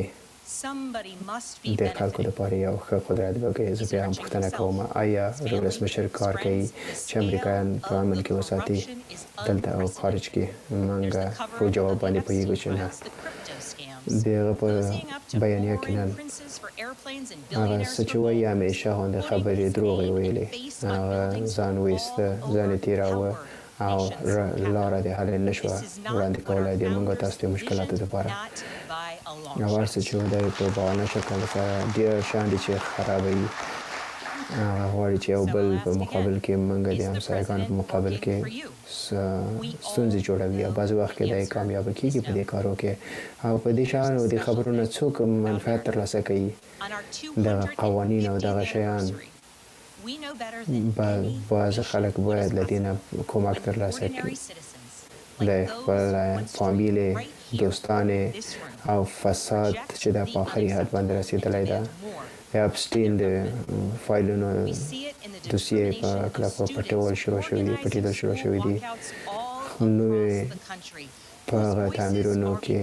د خلکو لپاره یو ښه قدرت وګړي زه بیا هم پوښتنه کوم آیا ولسمشر کار کوي چې امریکایان په امن کې وساتي دلته او خارج کې منګه په جواب باندې پوهیږي چې نه دغه په بیانیه کې نن هغه څه چې وایي همیشه هغه خبرې دروغې ویلې هغه ځان ویسته ځان یې تېراوه او لاره د حل نه شوه وړاندې کولی د موږ تاسو د مشکلاتو دپاره هغه هر څه چې دی په باورنه شکل سره ډېر شیان دي چې خرابوي هغه غواړي چې یو بل په مقابل کې موږ د همسایګانو په مقابل کې ستونزې جوړوي او بعضې وخت کې دی کامیابه کېږي په دې کارو کې او په دې شیانو د خبرو نه څوک منفعت ترلاسه کوي دغه قوانین او دغه شیان بعضې خلک باید له دې نه کمک ترلاسه کړي د خپل فامیلې دوستانې او فساد چې د په آخري حد باندې رسېدلی ده اپسټین د فایلونو دوسیې په کلکه پټول شروع شوي دي پټېدل شروع شوي دي نو په هغه تعمیرونو کې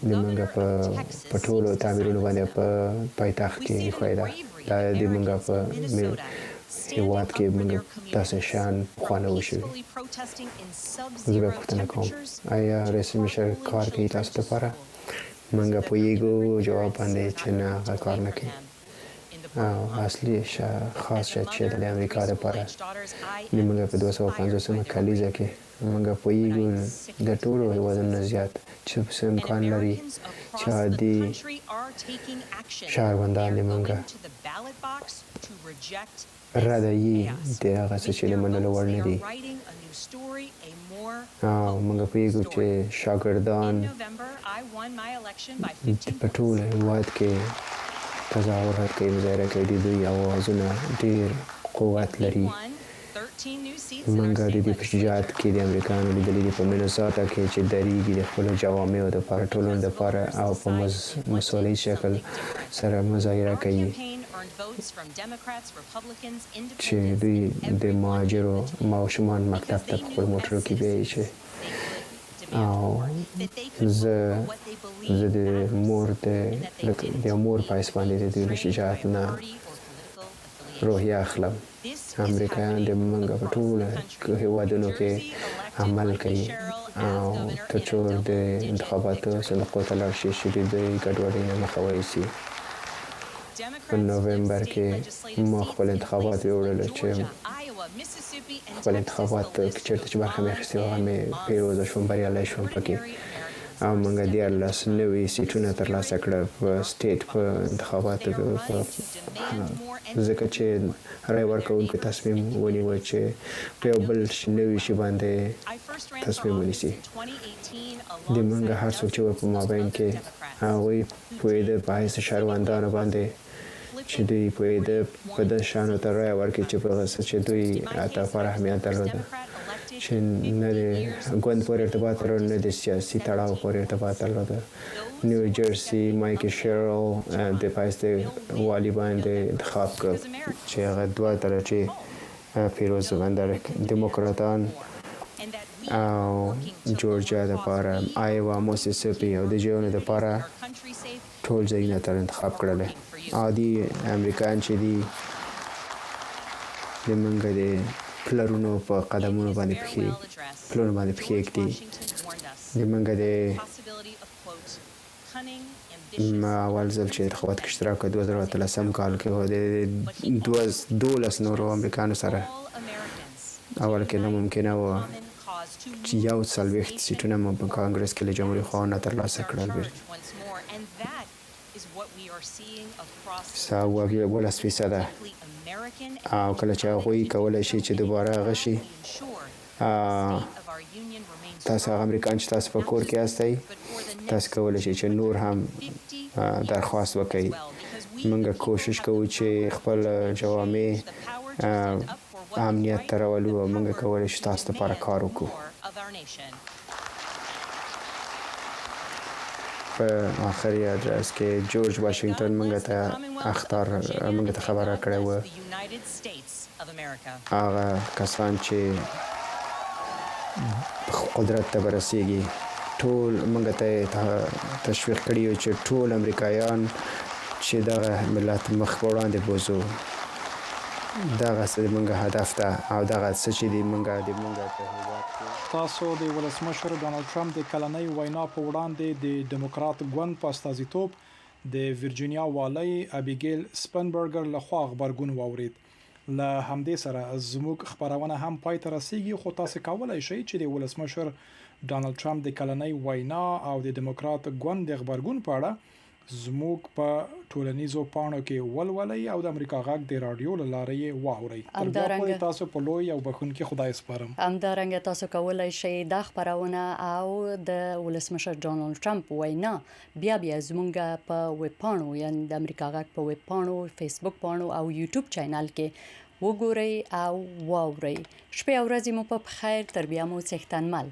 د موږ په ټولو تعمیرونو باندې په پایتخت کې ایښی ده دا د موږ په هېواد کې موږ داسې شیان پخوا نه وو شوي زه بیا پوښتنه کوم آیا ولسمشر کار کوي تاسو دپاره موږ پوهیږو جواب باندې چې نه هغه کار نه کوي او اصلي خاص شاید چې د امریکا دپاره د موږ په 250 کلیزه کې موږ پوهیږو د ټولو هېوادونو نه زیات چې څه امکان لري چې عادي شهروندان د موږ ردایي د هغه څه چې د منلو وړ نه دي او موږ پوهیږو چې شاګردان په ټول هېواد کې تظاهرات کوي مظاهره کوي د دوی اوازونه ډېر قوت لري موږ د دې په شجاعت کې د امریکایانو لیدلي دي په مینسوټا کې چې درېږي د خپلو جوامعو دپاره ټولنو دپاره او په مسولي شکل سره مظاهره کوي چې دوی د مهاجرو ماشومان مکتب ته په خپل موټرو کې بیایي چې او زه د مور په حیث باندې د دوی له شجاعت نه روحیه اخلم امریکایان د منګه په ټول هیوادونو کې عمل کوي او ترڅو د انتخاباتو صندوقو ته لاړ شي چې د ګډوډۍ نه مخنیوی شي. په نوومبر کې ما خپل انتخابات وړل چې خپل انتخابات چیرته چې برخه مې اخیستې وه مې پیروزه شوم، بریالی شوم پکې او موږ 14 نوي سیټونه ترلاسه کړل په سټیټ په انتخاباتو کې ځکه چې رای ورکوونکو تصمیم ونیوه چې په یو بل نوي شي باندې تصمیم ونیسي. د موږ هر څوک چې په مابین کې هغوی پوهېده په حیث شهروندانو باندې چې دوی پوهېده په داسې شیانو ته رایه ورکړي چې په هغه څه چې دوی ته لپاره اهمیت درلوده چې نه د ګوند پورې ارتباط درلود نه د سیاسي تړاو پورې ارتباط درلوده. نیو جرسي مایکل شیرل د پایسته والی باندې انتخاب کړ چې هغه دوه درجې پیروز باندې دموکراتان او جورجیا د لپاره آیوا موسیسیپي او د جیونو د لپاره ټول ځایونه تر انتخاب کړل. عادي امریکایان چې دي د منګ د پلرونو په قدمونو باندې پښې ږدي. د منګ د اول ځل چې انتخابات کې اشتراک وکړ 2013 کال کې و د 12 نورو امریکایانو سره اول کې ناممکنه و چې یو څلوېښت سیټونه مو په کانګرس کې له جمهوریت خواهانو ترلاسه کړل. 12% او کله چې هغوی کولی شي چې دوباره هغه شي تاسو هغه امریکایان چې تاسو په کور کې یاستئ تاسو کولی شئ چې نور هم درخواست وکړئ. موږ کوشش کوو چې خپل جوامع امنیت ته راولو او موږ کولی شو تاسو لپاره کار وکړو. په آخري ادرس کې جورج واشنگټن موږ ته خبره کړې وه هغه کسان چې قدرت ته برسېږي ټول موږ ته تشویق کړي و چې ټول امریکایان چې دغه ملت مخ په وړاندې بوځو. دغه څه زموږ هدف ده او دغه څه چې موږ په هېواد کې تاسو د ولسمشر ډونالډ ټرمپ د کلنۍ وینا په وړاندې د ډیموکرات ګوند په استازیتوب د ورجینیا والی ابیګیل سپنبرګر لخوا خبرګون واورید. له همدې سره زموږ خبرونه هم پای ته رسیږي خو تاسو کولای شئ چې د ولسمشر ډونالډ ټرمپ د کلنۍ وینا او د ډیموکرات ګوند د خبرګون په اړه زموږ په ټولنیزو پاڼو کې ولولئ او د امریکا غږ د رادیو له لارې واورئ. تر بیا تاسو په لوی او بخښونکي خدای سپارم. همدارنګه تاسو کولای شئ دا خبرونه او د ولسمشر ډونالډ ټرمپ وینا بیا زموږ په ویب پاڼو یعنی د امریکا غږ په ویب پاڼو، فیسبوک پاڼو او یوټیوب چینل کې وګورئ او واورئ. شپه او ورځې مو په خیر. تر بیا مو څښتن مل.